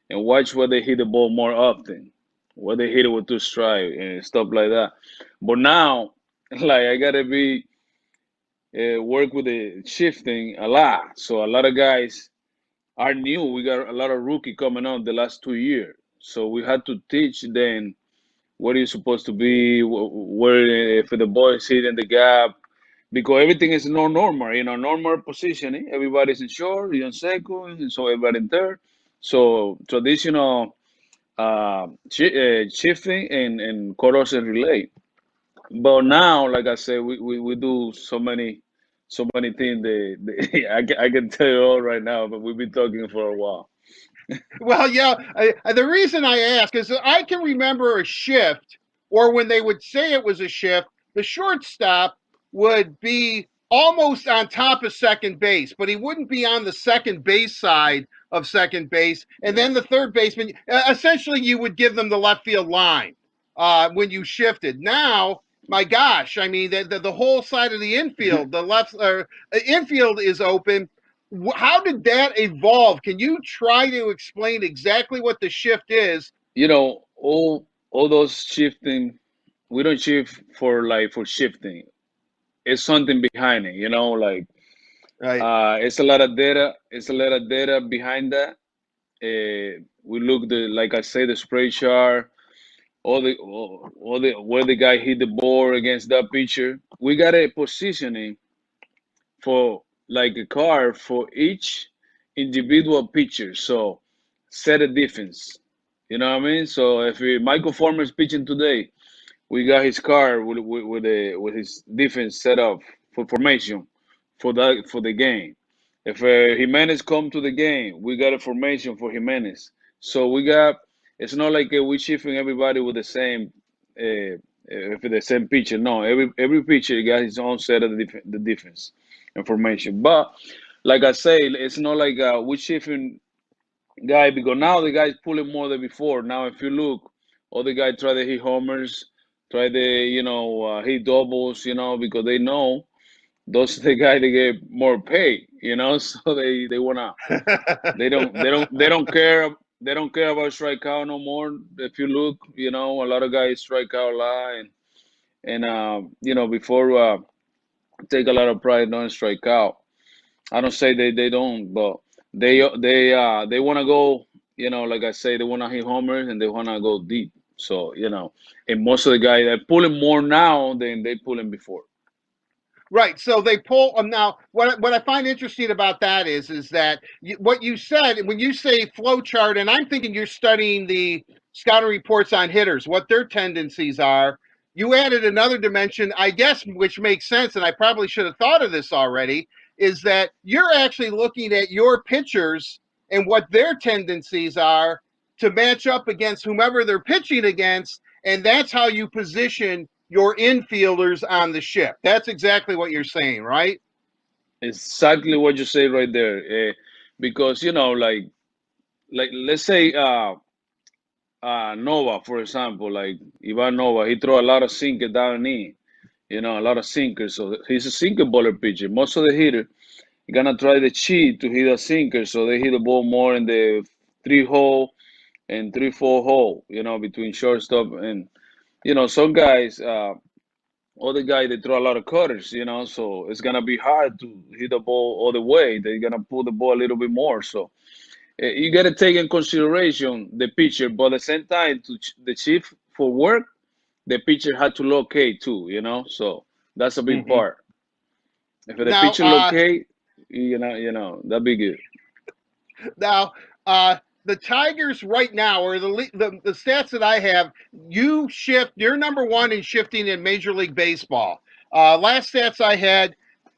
and watch where they hit the ball more often, where they hit it with 2 strikes and stuff like that. But now, like, I gotta be work with the shifting a lot. So a lot of guys are new. We got a lot of rookie coming on the last 2 years. So we had to teach them what are you supposed to be, where if the ball is hitting the gap, because everything is not normal, normal positioning. Everybody's in short, you're in second, and so everybody in third. So traditional shifting and chorus and relay. But now, like I said, we do so many things. I can tell you all right now, but we've been talking for a while. Well, yeah, the reason I ask is that I can remember a shift, or when they would say it was a shift, the shortstop would be almost on top of second base, but he wouldn't be on the second base side of second base. And then the third baseman, essentially, you would give them the left field line when you shifted. Now, my gosh, I mean, the whole side of the infield, the left infield is open. How did that evolve? Can you try to explain exactly what the shift is? All those shifting, we don't shift for shifting. It's something behind it, like right. It's a lot of data. It's a lot of data behind that. We look like I say, the spray chart, all the where the guy hit the ball against that pitcher. We got a positioning for like a card for each individual pitcher. So set a defense. You know what I mean? So if Michael Former is pitching today, we got his card with his defense set up for formation for the game. If Jimenez come to the game, we got a formation for Jimenez. So we got, it's not like we shifting everybody with the same the same pitcher. No, every pitcher got his own set of the defense information. But like I say, it's not like we shifting guy, because now the guy's pulling more than before. Now if you look, all the guys try to hit homers, try to hit doubles, because they know those are the guys that get more pay, so they wanna they don't care about strikeout no more. If you look, a lot of guys strike out a lot, and before take a lot of pride don't strike out. I don't say they don't, but they want to go, like I say, they want to hit homers and they want to go deep. So, and most of the guys are pulling more now than they pulling before. Right. So they pull them now. What I find interesting about that is that what you said, when you say flow chart, and I'm thinking you're studying the scouting reports on hitters, what their tendencies are. you added another dimension, I guess, which makes sense, and I probably should have thought of this already, is that you're actually looking at your pitchers and what their tendencies are to match up against whomever they're pitching against, and that's how you position your infielders on the ship. That's exactly what you're saying, right? Exactly what you say right there. Because, like let's say Nova, for example, like Ivan Nova, he throw a lot of sinker down in, a lot of sinkers. So he's a sinker baller pitcher. Most of the hitter gonna try the cheat to hit a sinker, so they hit the ball more in the 3-hole and 3-4 hole, between shortstop and, some guys, other guys, they throw a lot of cutters, so it's gonna be hard to hit the ball all the way. They're gonna pull the ball a little bit more. So you got to take in consideration the pitcher, but at the same time, to the chief for work, the pitcher had to locate too, so that's a big part. If the Now, pitcher locate, that'd be good. Now, the Tigers right now, or the stats that I have, you're number one in shifting in Major League Baseball. Last stats I had,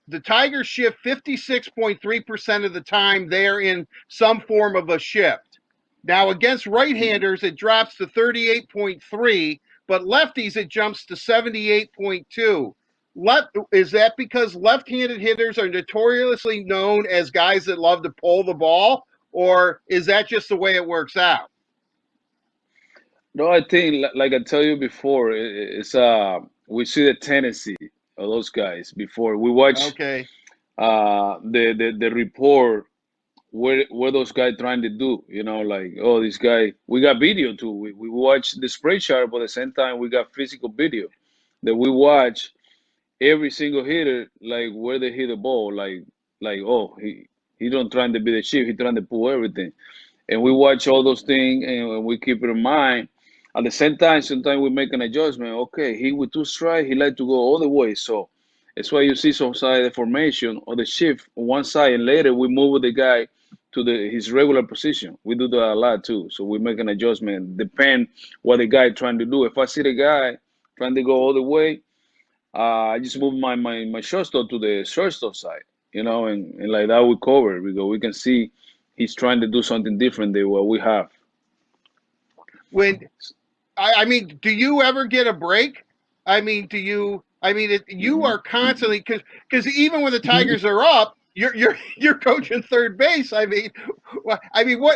the Tigers shift 56.3% of the time they're in some form of a shift. Now, against right-handers, it drops to 38.3, but lefties, it jumps to 78.2. Is that because left-handed hitters are notoriously known as guys that love to pull the ball, or is that just the way it works out? No, I think, like I tell you before, it's we see the tendency of those guys before we watch the report where those guys trying to do, like, oh, this guy, we got video too. We watch the spray chart, but at the same time we got physical video that we watch every single hitter, like where they hit the ball, like oh, he don't trying to be the chief, he trying to pull everything. And we watch all those things and we keep it in mind. At the same time, sometimes we make an adjustment. Okay, he with 2 strikes, he like to go all the way. So that's why you see some side of the formation or the shift on one side, and later we move with the guy to his regular position. We do that a lot too. So we make an adjustment, depend what the guy trying to do. If I see the guy trying to go all the way, I just move my shortstop to the shortstop side, and like that we cover because we can see he's trying to do something different than what we have. I mean, do you ever get a break? I mean, you are constantly, because even when the Tigers are up, you're coaching third base. I mean, what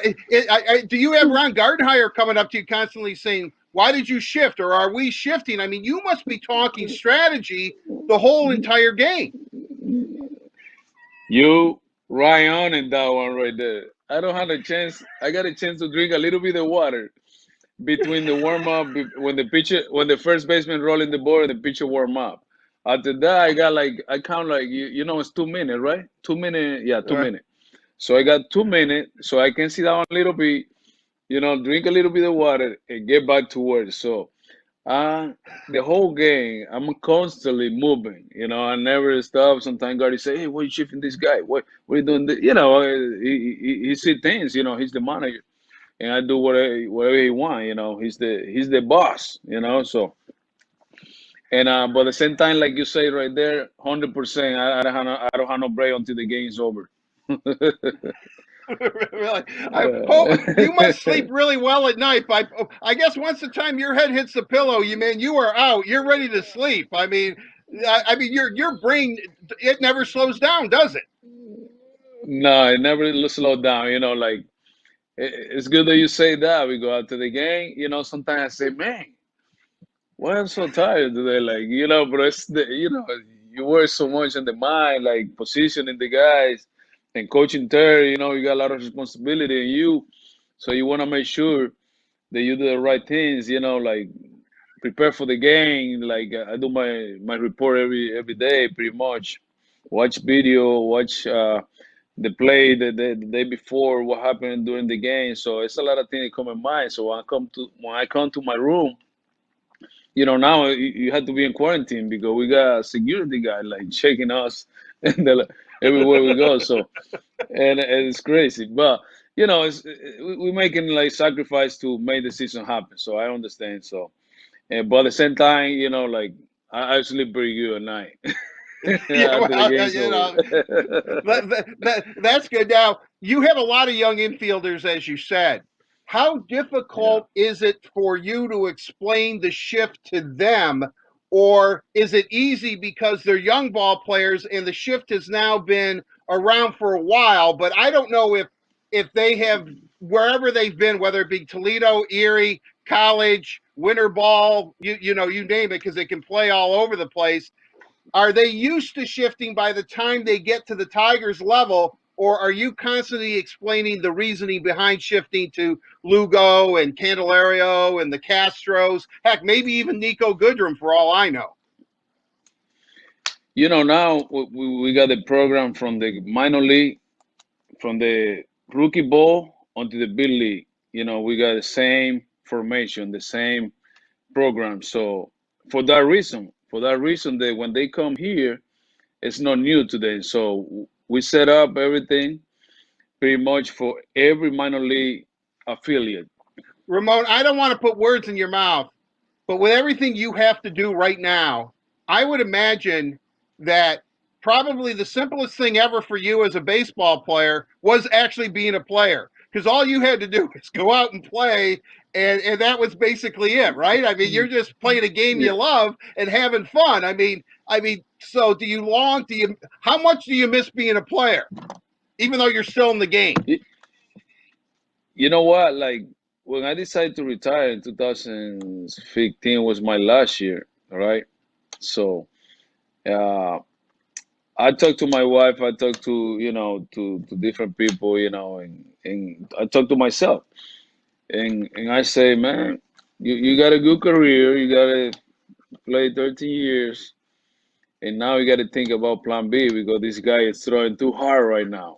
do you have Ron Gardenhire coming up to you constantly saying, why did you shift, or are we shifting? I mean, you must be talking strategy the whole entire game. You right on in that one right there. I don't have a chance. I got a chance to drink a little bit of water between the warm up when the first baseman rolling the ball and the pitcher warm up. After that, I count like it's 2 minutes, right? 2 minutes, yeah, 2 minutes. So I got 2 minutes, so I can sit down a little bit, drink a little bit of water and get back to work. So the whole game, I'm constantly moving. I never stop. Sometimes Gardy say, "Hey, why are you shifting this guy? What are you doing?" He see things. He's the manager, and I do whatever he want. He's the boss. So. And but at the same time, like you say right there, 100%. I don't have no break until the game's over. Really, I hope you must sleep really well at night. I guess once the time your head hits the pillow, you are out. You're ready to sleep. I mean, your brain, it never slows down, does it? No, it never slows down. Like it's good that you say that. We go out to the game. Sometimes I say, man, why I'm so tired today? Like, but it's you work so much in the mind, like positioning the guys and coaching third, you got a lot of responsibility in you. So you want to make sure that you do the right things, like prepare for the game. Like I do my report every day, pretty much. Watch video, watch the play the day before, what happened during the game. So it's a lot of things that come in mind. So when I come to my room, now you have to be in quarantine because we got a security guy like checking us everywhere we go. So, and it's crazy, but we're making like sacrifice to make the season happen. So I understand. So, but at the same time, you know, like I sleep pretty good at night. Yeah, After the well, game's you know, over. that's good. Now, you have a lot of young infielders, as you said. How difficult is it for you to explain the shift to them, or is it easy because they're young ball players and the shift has now been around for a while? But I don't know if they have, wherever they've been, whether it be Toledo, Erie, college, winter ball, you know, you name it, because they can play all over the place. Are they used to shifting by the time they get to the Tigers level, or are you constantly explaining the reasoning behind shifting to Lugo and Candelario and the Castros? Heck, maybe even Nico Goodrum, for all I know. You know, now we got the program from the minor league, from the rookie ball onto the big league. You know, we got the same formation, the same program. So for that reason, that when they come here, it's not new to them. So we set up everything pretty much for every minor league affiliate. Ramon, I don't want to put words in your mouth, but with everything you have to do right now, I would imagine that probably the simplest thing ever for you as a baseball player was actually being a player, because all you had to do was go out and play, and that was basically it, right? I mean, you're just playing a game you love and having fun. I mean, so how much do you miss being a player, even though you're still in the game? You know what? Like when I decided to retire in 2015 was my last year, all right? So I talked to my wife, I talked to, you know, to different people, you know, and I talked to myself. And I say, man, you got a good career, you got to play 13 years, and now you got to think about plan B because this guy is throwing too hard right now.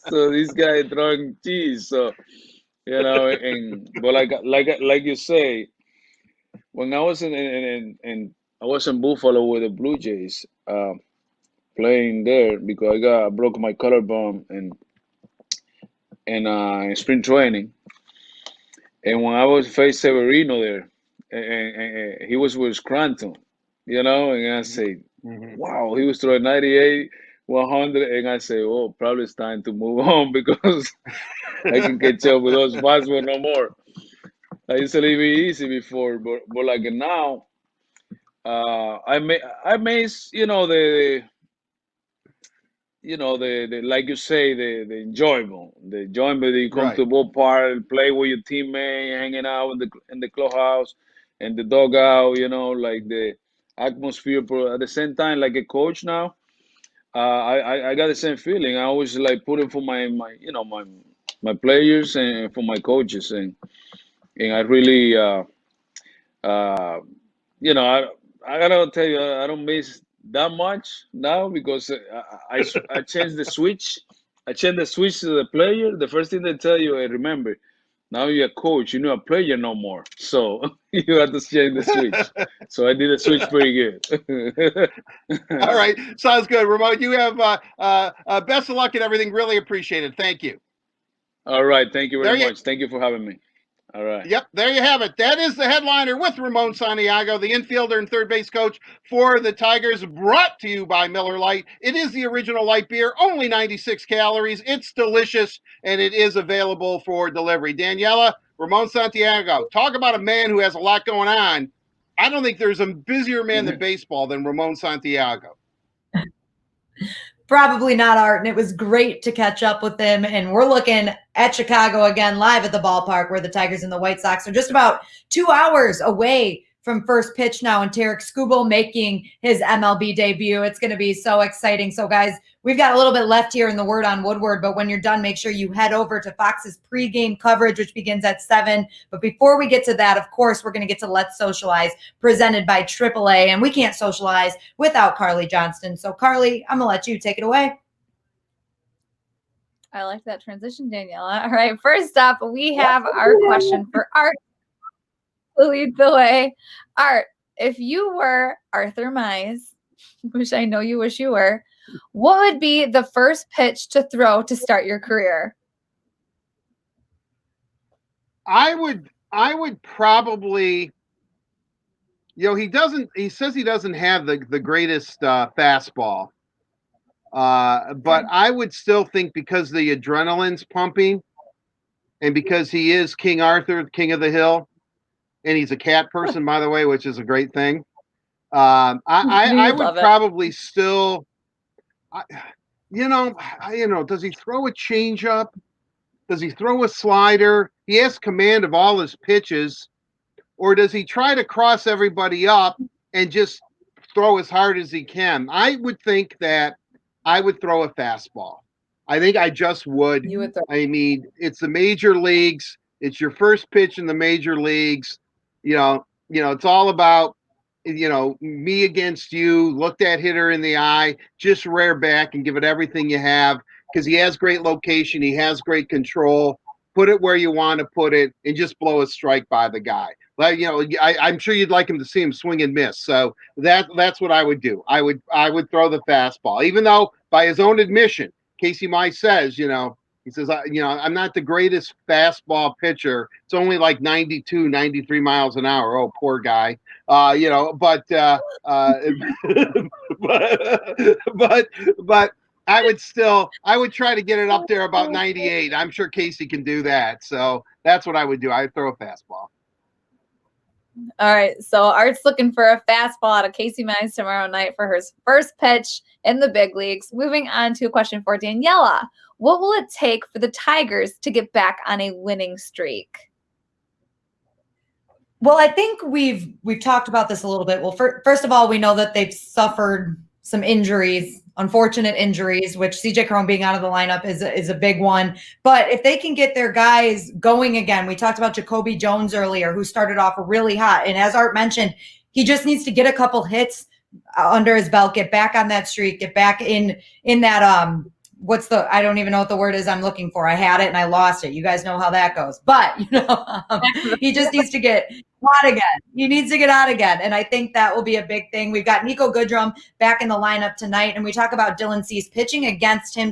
so this guy is throwing cheese. So, you know, but like you say, when I was in I was in Buffalo with the Blue Jays, playing there because I broke my collarbone in spring training. And when I was faced Severino there, and he was with Scranton, you know, and I say, wow, he was throwing 98, 100, and I say, oh, probably it's time to move on because I can catch up with those fastballs no more. I used to leave it easy before, but like now, I miss, you know, the like you say, the enjoyment that you come to the ballpark, play with your teammate, hanging out in the clubhouse and the dugout, you know, like the atmosphere. But at the same time, like a coach now, I got the same feeling. I always like putting for my you know my players and for my coaches, and I really you know I gotta tell you, I don't miss that much now because I changed the switch. I changed the switch to the player. The first thing they tell you, hey, remember, now you're a coach, you're not a player no more. So you have to change the switch. So I did the switch pretty good. All right, sounds good, Ramon. You have best of luck and everything. Really appreciate it. Thank you. All right, thank you very much. Thank you for having me. All right. Yep, there you have it. That is the headliner with Ramon Santiago, the infielder and third base coach for the Tigers, brought to you by Miller Lite. It is the original light beer, only 96 calories. It's delicious, and it is available for delivery. Daniella, Ramon Santiago, talk about a man who has a lot going on. I don't think there's a busier man than baseball than Ramon Santiago. Probably not, Art, and it was great to catch up with him. And we're looking at Chicago again, live at the ballpark where the Tigers and the White Sox are just about 2 hours away from first pitch now, and Tarik Skubal making his MLB debut. It's going to be so exciting. So, guys, we've got a little bit left here in the Word on Woodward, but when you're done, make sure you head over to Fox's pregame coverage, which begins at 7. But before we get to that, of course, we're going to get to Let's Socialize, presented by AAA, and we can't socialize without Carley Johnston. So, Carley, I'm going to let you take it away. I like that transition, Daniella. All right, first up, we have our question for Art to lead the way. Art, if you were Arthur Mize, which I know you wish you were, what would be the first pitch to throw to start your career? I would I would probably, he says he doesn't have the greatest fastball. But I would still think because the adrenaline's pumping and because he is King Arthur, King of the Hill, and he's a cat person, by the way, which is a great thing. I would probably still, does he throw a changeup? Does he throw a slider? He has command of all his pitches. Or does he try to cross everybody up and just throw as hard as he can? I would think that I would throw a fastball. I think I just would. You would throw. I mean, it's the major leagues. It's your first pitch in the major leagues. It's all about, me against you, look that hitter in the eye, just rear back and give it everything you have because he has great location. He has great control. Put it where you want to put it and just blow a strike by the guy. Like, I'm sure you'd like him to see him swing and miss. So that's what I would do. I would throw the fastball, even though by his own admission, Casey Mize says, he says, I'm not the greatest fastball pitcher. It's only like 92, 93 miles an hour. Oh, poor guy. But I would try to get it up there about 98. I'm sure Casey can do that. So that's what I would do. I'd throw a fastball. All right. So Art's looking for a fastball out of Casey Mize tomorrow night for his first pitch in the big leagues. Moving on to a question for Daniella. What will it take for the Tigers to get back on a winning streak? Well, I think we've talked about this a little bit. Well, first of all, we know that they've suffered some injuries, unfortunate injuries, which CJ Cron being out of the lineup is a big one. But if they can get their guys going again, we talked about Jacoby Jones earlier, who started off really hot. And as Art mentioned, he just needs to get a couple hits under his belt, get back on that streak, get back in that I don't even know what the word is I'm looking for. I had it and I lost it. You guys know how that goes. But, he just needs to get hot again. He needs to get out again. And I think that will be a big thing. We've got Nico Goodrum back in the lineup tonight. And we talk about Dylan Cease. Batting against him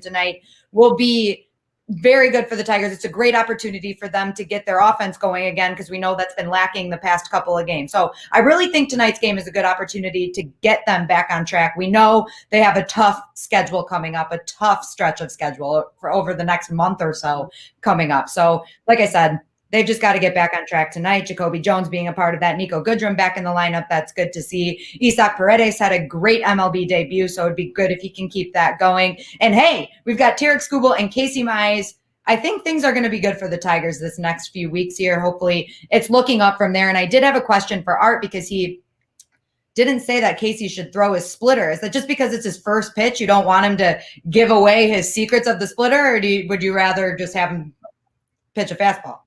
tonight will be very good for the Tigers. It's a great opportunity for them to get their offense going again because we know that's been lacking the past couple of games. So I really think tonight's game is a good opportunity to get them back on track. We know they have a tough schedule coming up, a tough stretch of schedule for over the next month or so coming up. So like I said, they've just got to get back on track tonight. Jacoby Jones being a part of that. Nico Goodrum back in the lineup. That's good to see. Isaac Paredes had a great MLB debut, so it'd be good if he can keep that going. And hey, we've got Tarek Skubal and Casey Mize. I think things are going to be good for the Tigers this next few weeks here. Hopefully it's looking up from there. And I did have a question for Art because he didn't say that Casey should throw his splitter. Is that just because it's his first pitch, you don't want him to give away his secrets of the splitter, or would you rather just have him pitch a fastball?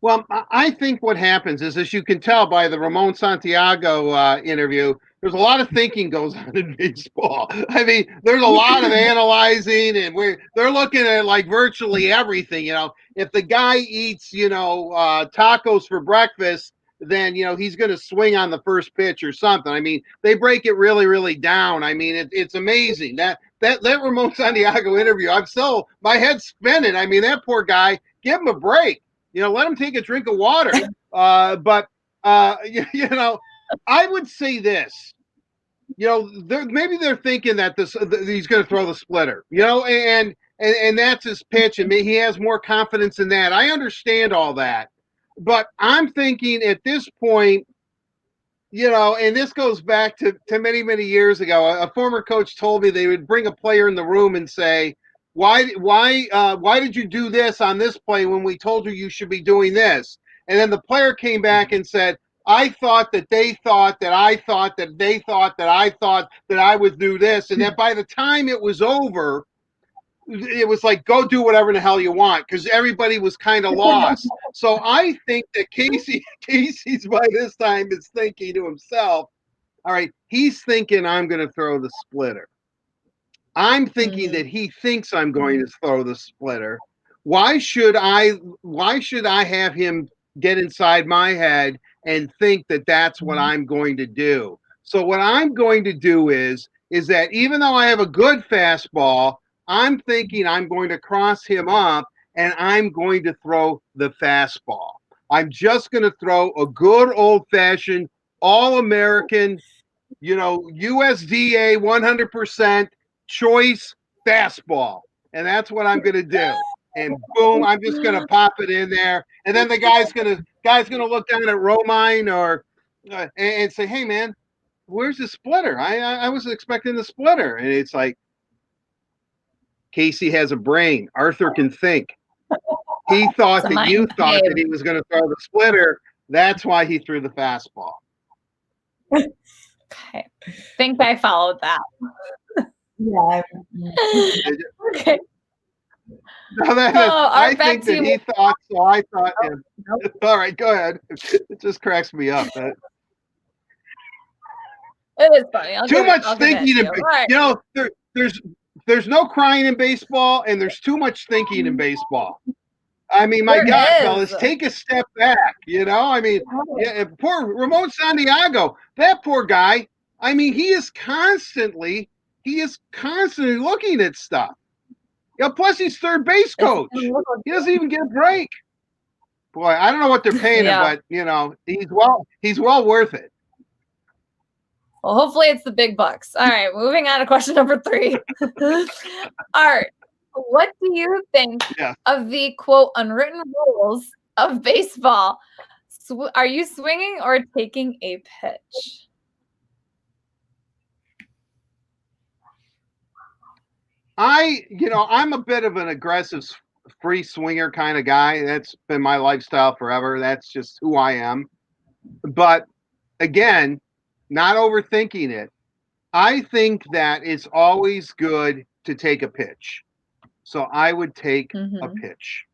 Well, I think what happens is, as you can tell by the Ramon Santiago interview, there's a lot of thinking goes on in baseball. I mean, there's a lot of analyzing, and they're looking at like virtually everything. If the guy eats, tacos for breakfast, then he's going to swing on the first pitch or something. I mean, they break it really, really down. I mean, it's amazing that Ramon Santiago interview. My head's spinning. I mean, that poor guy. Give him a break. Let him take a drink of water. But I would say this. Maybe they're thinking that he's going to throw the splitter. And that's his pitch, and he has more confidence in that. I understand all that, but I'm thinking at this point, and this goes back to many, many years ago. A former coach told me they would bring a player in the room and say, Why did you do this on this play when we told you should be doing this? And then the player came back and said, I thought that they thought that I thought that they thought that I thought that I would do this. And then by the time it was over, it was like, go do whatever the hell you want, because everybody was kind of lost. So I think that Casey's by this time is thinking to himself, all right, he's thinking I'm going to throw the splitter. I'm thinking that he thinks I'm going to throw the splitter. Why should I have him get inside my head and think that that's what I'm going to do? So what I'm going to do is that even though I have a good fastball, I'm thinking I'm going to cross him up and I'm going to throw the fastball. I'm just going to throw a good old-fashioned, all-American, USDA 100% choice fastball. And that's what I'm going to do. And boom, I'm just going to pop it in there. And then the guy's going to look down at Rehmann and say, hey, man, where's the splitter? I was expecting the splitter. And it's like, Casey has a brain. Arthur can think. He thought that you thought that he was going to throw the splitter. That's why he threw the fastball. Okay. Think I followed that. Yeah. Okay. No, I think that he thought, so I thought. All right, go ahead. It just cracks me up. It is funny. Too much thinking. There's no crying in baseball, and there's too much thinking in baseball. I mean, my God, fellas, take a step back. I mean, poor Ramon Santiago, that poor guy. I mean, he is constantly looking at stuff. Plus he's third base coach. He doesn't even get a break. Boy, I don't know what they're paying him, but he's well worth it. Well, hopefully it's the big bucks. All right, moving on to question number 3. Art, what do you think of the quote unwritten rules of baseball? Are you swinging or taking a pitch? I'm a bit of an aggressive free swinger kind of guy. That's been my lifestyle forever. That's just who I am. But again, not overthinking it. I think that it's always good to take a pitch. So I would take a pitch.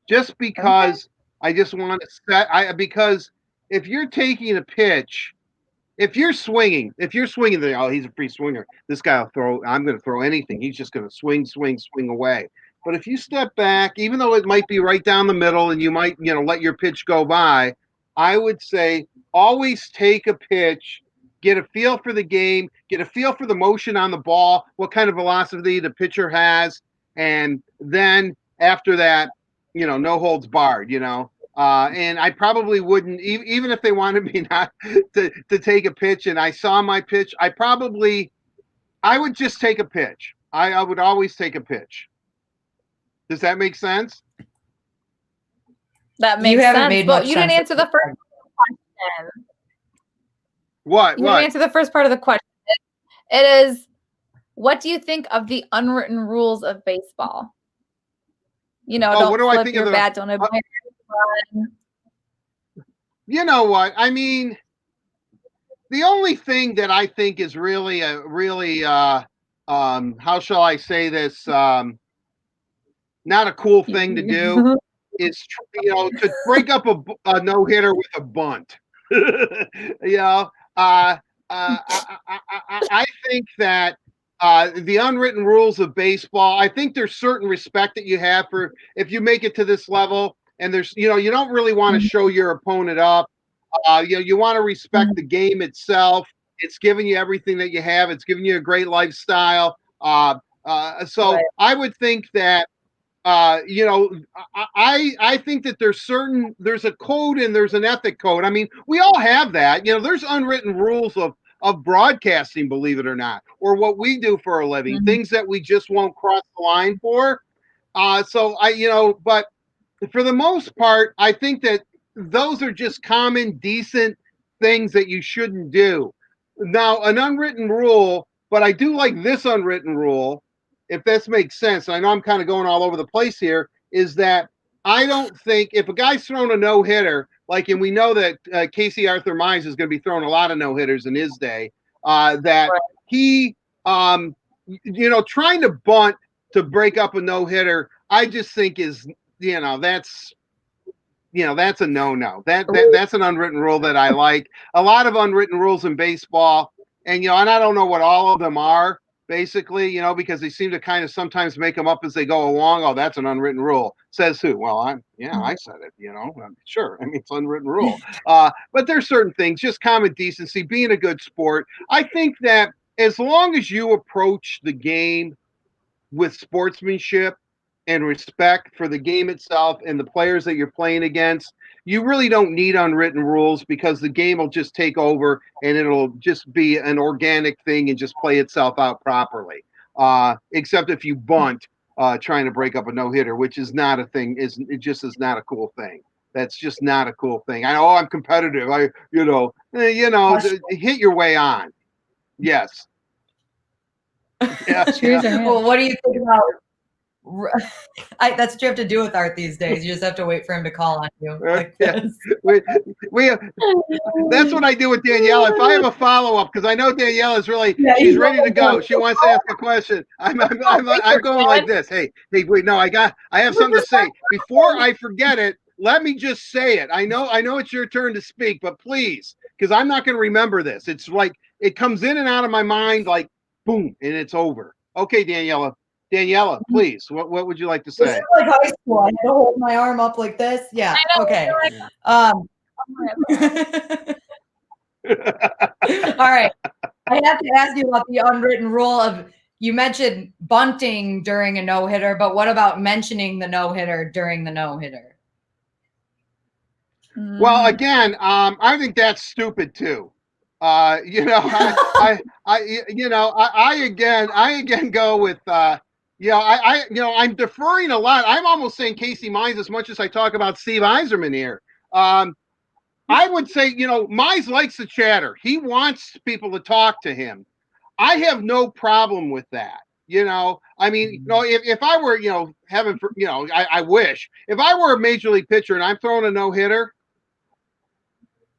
Just because I just want to because if you're taking a pitch, if you're swinging, oh, he's a free swinger. This guy will throw. I'm going to throw anything. He's just going to swing away. But if you step back, even though it might be right down the middle, and you might, let your pitch go by, I would say always take a pitch, get a feel for the game, get a feel for the motion on the ball, what kind of velocity the pitcher has, and then after that, no holds barred. And I probably wouldn't, even if they wanted me not to take a pitch and I saw my pitch, I would just take a pitch. I would always take a pitch. Does that make sense? That makes sense. But you didn't answer the first question. What? You didn't answer the first part of the question. It is, what do you think of the unwritten rules of baseball? Don't what do I flip think your of bat, don't admire anyone. You know what? I mean, the only thing that I think is really how shall I say this? Not a cool thing to do is, to break up a no-hitter with a bunt. I think that the unwritten rules of baseball, I think there's certain respect that you have for if you make it to this level, and there's, you don't really want to show your opponent up. You want to respect the game itself. It's giving you everything that you have. It's giving you a great lifestyle. So I would think that, I think that there's a code and there's an ethic code. I mean, we all have that. There's unwritten rules of broadcasting, believe it or not, or what we do for a living, things that we just won't cross the line for. But for the most part, I think that those are just common, decent things that you shouldn't do. Now, an unwritten rule, but I do like this unwritten rule, if this makes sense, and I know I'm kind of going all over the place here, is that I don't think if a guy's thrown a no-hitter, and we know that Casey Arthur Mize is going to be throwing a lot of no-hitters in his day, that he, trying to bunt to break up a no-hitter, I just think is, that's a no-no. That's an unwritten rule that I like. A lot of unwritten rules in baseball, and and I don't know what all of them are, basically, because they seem to kind of sometimes make them up as they go along. Oh, that's an unwritten rule. Says who? Well, I said it, sure. I mean, it's an unwritten rule. But there's certain things, just common decency, being a good sport. I think that as long as you approach the game with sportsmanship, and respect for the game itself and the players that you're playing against, you really don't need unwritten rules because the game will just take over and it'll just be an organic thing and just play itself out properly. Except if you bunt trying to break up a no-hitter, which is not a thing. It just is not a cool thing. That's just not a cool thing. I know I'm competitive. Hit your way on. Yes. Yes. Well, what do you think about? That's what you have to do with Art these days. You just have to wait for him to call on you. Like this. That's what I do with Danielle. If I have a follow-up, because I know Danielle is she's ready to go. She wants to ask a question. I'm going like this. Hey, wait, no, I have something to say. Before I forget it, let me just say it. I know it's your turn to speak, but please, because I'm not going to remember this. It's like it comes in and out of my mind like boom, and it's over. Okay, Daniela, please, what would you like to say? This is like high school. I had to hold my arm up like this. Yeah. Okay. All right. I have to ask you about the unwritten rule of, you mentioned bunting during a no-hitter, but what about mentioning the no-hitter during the no-hitter? Well, again, I think that's stupid too. I again go with I'm deferring a lot. I'm almost saying Casey Mize as much as I talk about Steve Yzerman here. I would say, Mize likes the chatter. He wants people to talk to him. I have no problem with that. If I were, I wish if I were a major league pitcher and I'm throwing a no-hitter,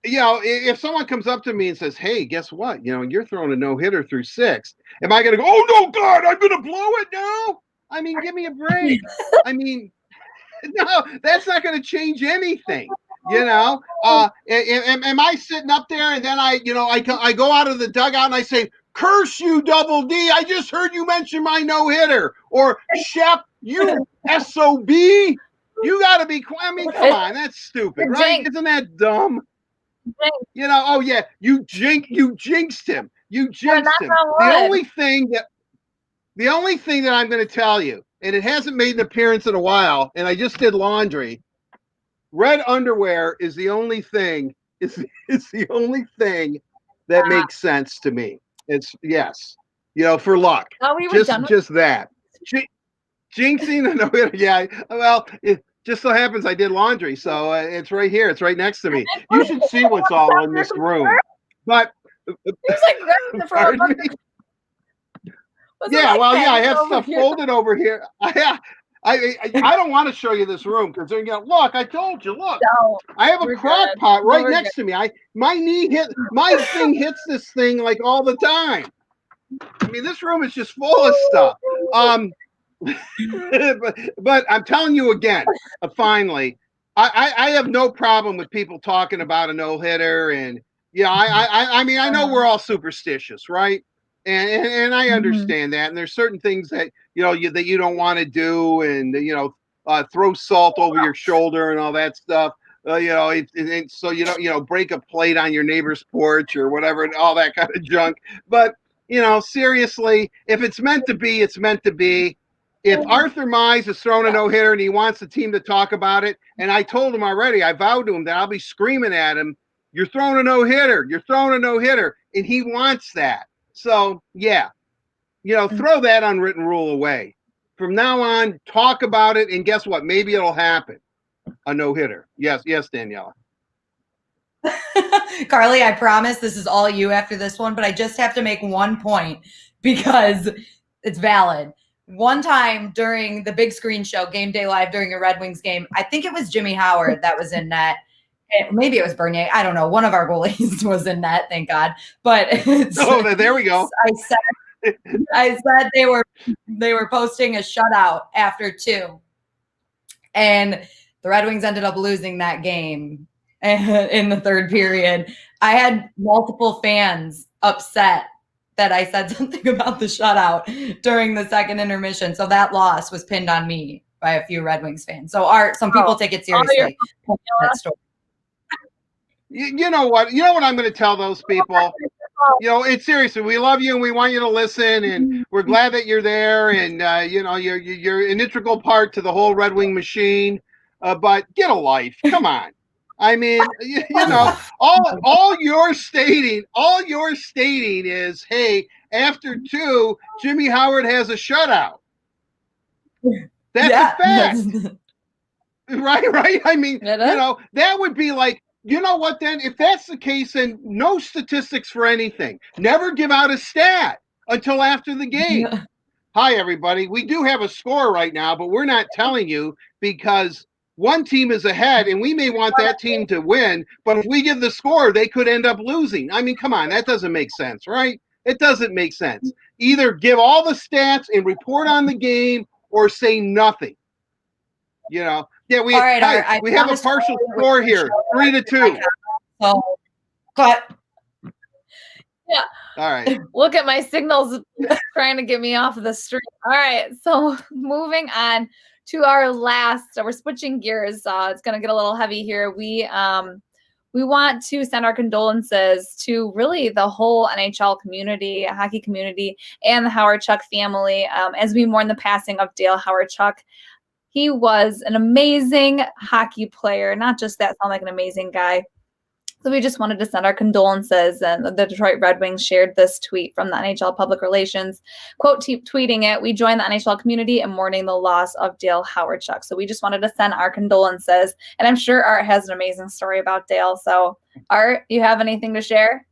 if someone comes up to me and says, hey, guess what? You're throwing a no-hitter through 6. Am I going to go, oh, no, God, I'm going to blow it now? Give me a break. No, that's not going to change anything. Am I sitting up there and then I go out of the dugout and I say, curse you, Double D. I just heard you mention my no-hitter. Or, Shep, you SOB. You got to be quiet. Come on. That's stupid, right? Isn't that dumb? Oh yeah, you jinxed him. You jinxed him. The only thing that I'm going to tell you, and it hasn't made an appearance in a while, and I just did laundry. Red underwear is the only thing. It's the only thing that makes sense to me. It's yes, for luck. Just that. Jinxing a no-hitter. Yeah. Well. Just so happens I did laundry, so it's right here. It's right next to me. You should see what's all in this room. But pardon me? I have stuff folded over here. I don't want to show you this room because look, I told you, look. I have a crock pot right next to me. My thing hits this thing like all the time. This room is just full of stuff. But I'm telling you again, finally, I have no problem with people talking about a no-hitter, and I know we're all superstitious, right? And I understand that, and there's certain things that that you don't want to do, and throw salt over your shoulder and all that stuff. So you don't break a plate on your neighbor's porch or whatever, and all that kind of junk. But seriously, if it's meant to be, it's meant to be. If Arthur Mize has thrown a no-hitter and he wants the team to talk about it, and I told him already, I vowed to him that I'll be screaming at him, you're throwing a no-hitter, you're throwing a no-hitter, and he wants that. So, yeah, throw that unwritten rule away. From now on, talk about it, and guess what? Maybe it'll happen. A no-hitter. Yes, Daniela. Carly, I promise this is all you after this one, but I just have to make one point because it's valid. One time during the big screen show, Game Day Live, during a Red Wings game, I think it was Jimmy Howard that was in net. Maybe it was Bernier. I don't know. One of our goalies was in net, thank God. But there we go. I said they were posting a shutout after 2. And the Red Wings ended up losing that game in the 3rd period. I had multiple fans upset that I said something about the shutout during the 2nd intermission. So that loss was pinned on me by a few Red Wings fans. So some people take it seriously. You know what? You know what I'm going to tell those people? it's seriously, we love you and we want you to listen, and we're glad that you're there, and you're an integral part to the whole Red Wing machine. But get a life, come on. I mean, all you're stating is, hey, after 2, Jimmy Howard has a shutout. That's a fact. Right. I mean, that would be like, you know what, then, if that's the case, then no statistics for anything. Never give out a stat until after the game. Hi, everybody. We do have a score right now, but we're not telling you because one team is ahead and we may want that team to win, but if we give the score, they could end up losing. I mean, come on, that doesn't make sense, right? It doesn't make sense. Either give all the stats and report on the game or say nothing. Yeah, we have a partial score here, 3-2. So, cut. Yeah. All right. Look at my signals trying to get me off of the street. All right. So moving on to our last. So we're switching gears. It's going to get a little heavy here. We want to send our condolences to really the whole NHL community, hockey community, and the Howard-Chuck family as we mourn the passing of Dale Howard-Chuck. He was an amazing hockey player. Not just that, sound like an amazing guy. So we just wanted to send our condolences, and the Detroit Red Wings shared this tweet from the NHL Public Relations, quote, tweeting it, "We join the NHL community in mourning the loss of Dale Howard-Chuck." So we just wanted to send our condolences, and I'm sure Art has an amazing story about Dale. So Art, you have anything to share?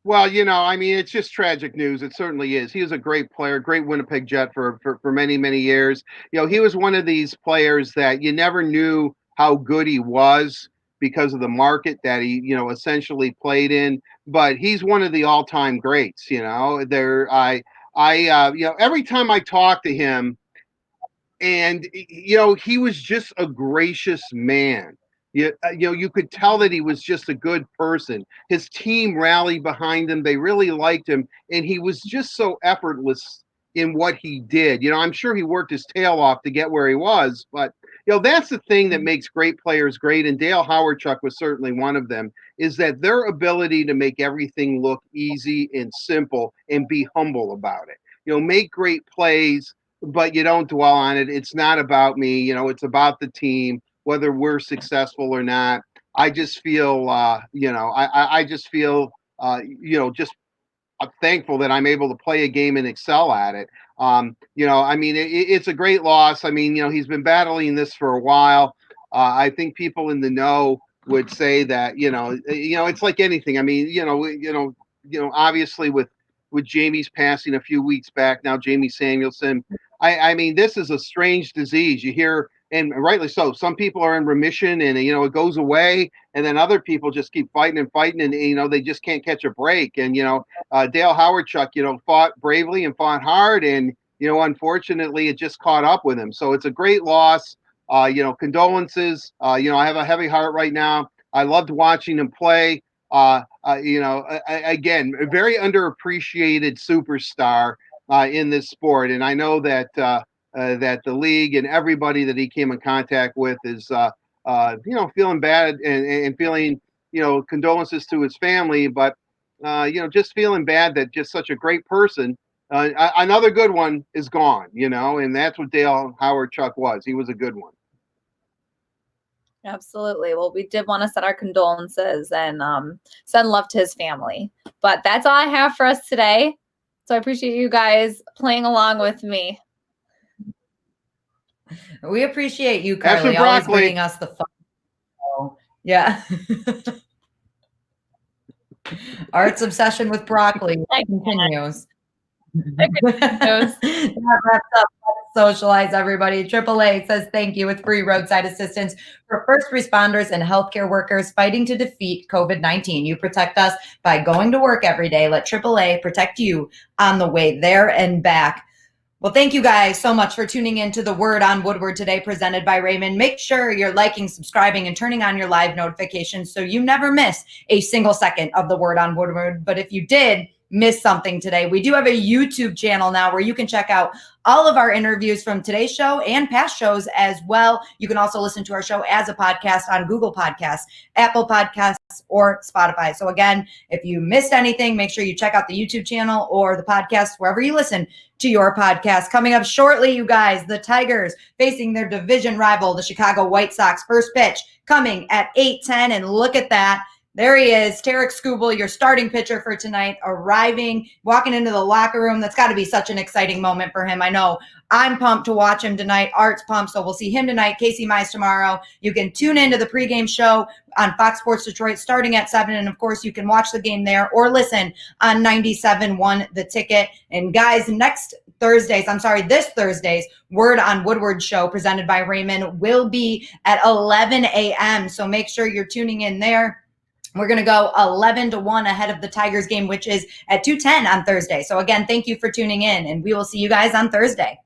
Well, I mean, it's just tragic news. It certainly is. He was a great player, great Winnipeg Jet for many, many years. He was one of these players that you never knew how good he was because of the market that he, essentially played in. But he's one of the all-time greats. Every time I talk to him, and he was just a gracious man. You could tell that he was just a good person. His team rallied behind him. They really liked him, and he was just so effortless in what he did. I'm sure he worked his tail off to get where he was, but that's the thing that makes great players great, and Dale Howard-Chuck was certainly one of them, is that their ability to make everything look easy and simple and be humble about it. Make great plays, but you don't dwell on it. It's not about me, it's about the team, whether we're successful or not. I just feel, just thankful that I'm able to play a game and excel at it. It's a great loss. I mean, he's been battling this for a while. I think people in the know would say that, it's like anything. I mean, obviously with Jamie's passing a few weeks back now, Jamie Samuelson, I mean, this is a strange disease. You hear, and rightly so, some people are in remission and, it goes away. And then other people just keep fighting and fighting and, they just can't catch a break. And, Dale Howard-Chuck, fought bravely and fought hard. And, unfortunately, it just caught up with him. So it's a great loss. Condolences. I have a heavy heart right now. I loved watching him play. Again, a very underappreciated superstar in this sport. And I know that that the league and everybody that he came in contact with is, feeling bad and feeling, condolences to his family, but, just feeling bad that just such a great person, another good one is gone, and that's what Dale Howard-Chuck was. He was a good one. Absolutely. Well, we did want to send our condolences and send love to his family. But that's all I have for us today. So I appreciate you guys playing along with me. We appreciate you, Carly, always bringing us the fun. So, yeah. Art's obsession with broccoli continues. That wraps up Socialize, everybody. AAA says thank you. With free roadside assistance for first responders and healthcare workers fighting to defeat COVID-19. You protect us by going to work every day. Let AAA protect you on the way there and back. Well, thank you guys so much for tuning in to the Word on Woodward today, presented by Rehmann. Make sure you're liking, subscribing, and turning on your live notifications so you never miss a single second of the Word on Woodward. But if you did, missed something today, we do have a YouTube channel now where you can check out all of our interviews from today's show and past shows as well. You can also listen to our show as a podcast on Google Podcasts, Apple Podcasts, or Spotify. So again, if you missed anything, make sure you check out the YouTube channel or the podcast wherever you listen to your podcast. Coming up shortly, you guys, the Tigers facing their division rival, the Chicago White Sox. First pitch coming at 8:10, and look at that. There he is, Tarek Skubal, your starting pitcher for tonight, arriving, walking into the locker room. That's got to be such an exciting moment for him. I know I'm pumped to watch him tonight. Art's pumped, so we'll see him tonight. Casey Mize tomorrow. You can tune into the pregame show on Fox Sports Detroit starting at 7, and of course you can watch the game there or listen on 97.1 The Ticket. And guys, this Thursday's Word on Woodward show presented by Rehmann will be at 11 a.m., so make sure you're tuning in there. We're going to go 11-1 ahead of the Tigers game, which is at 2:10 on Thursday. So again, thank you for tuning in, and we will see you guys on Thursday.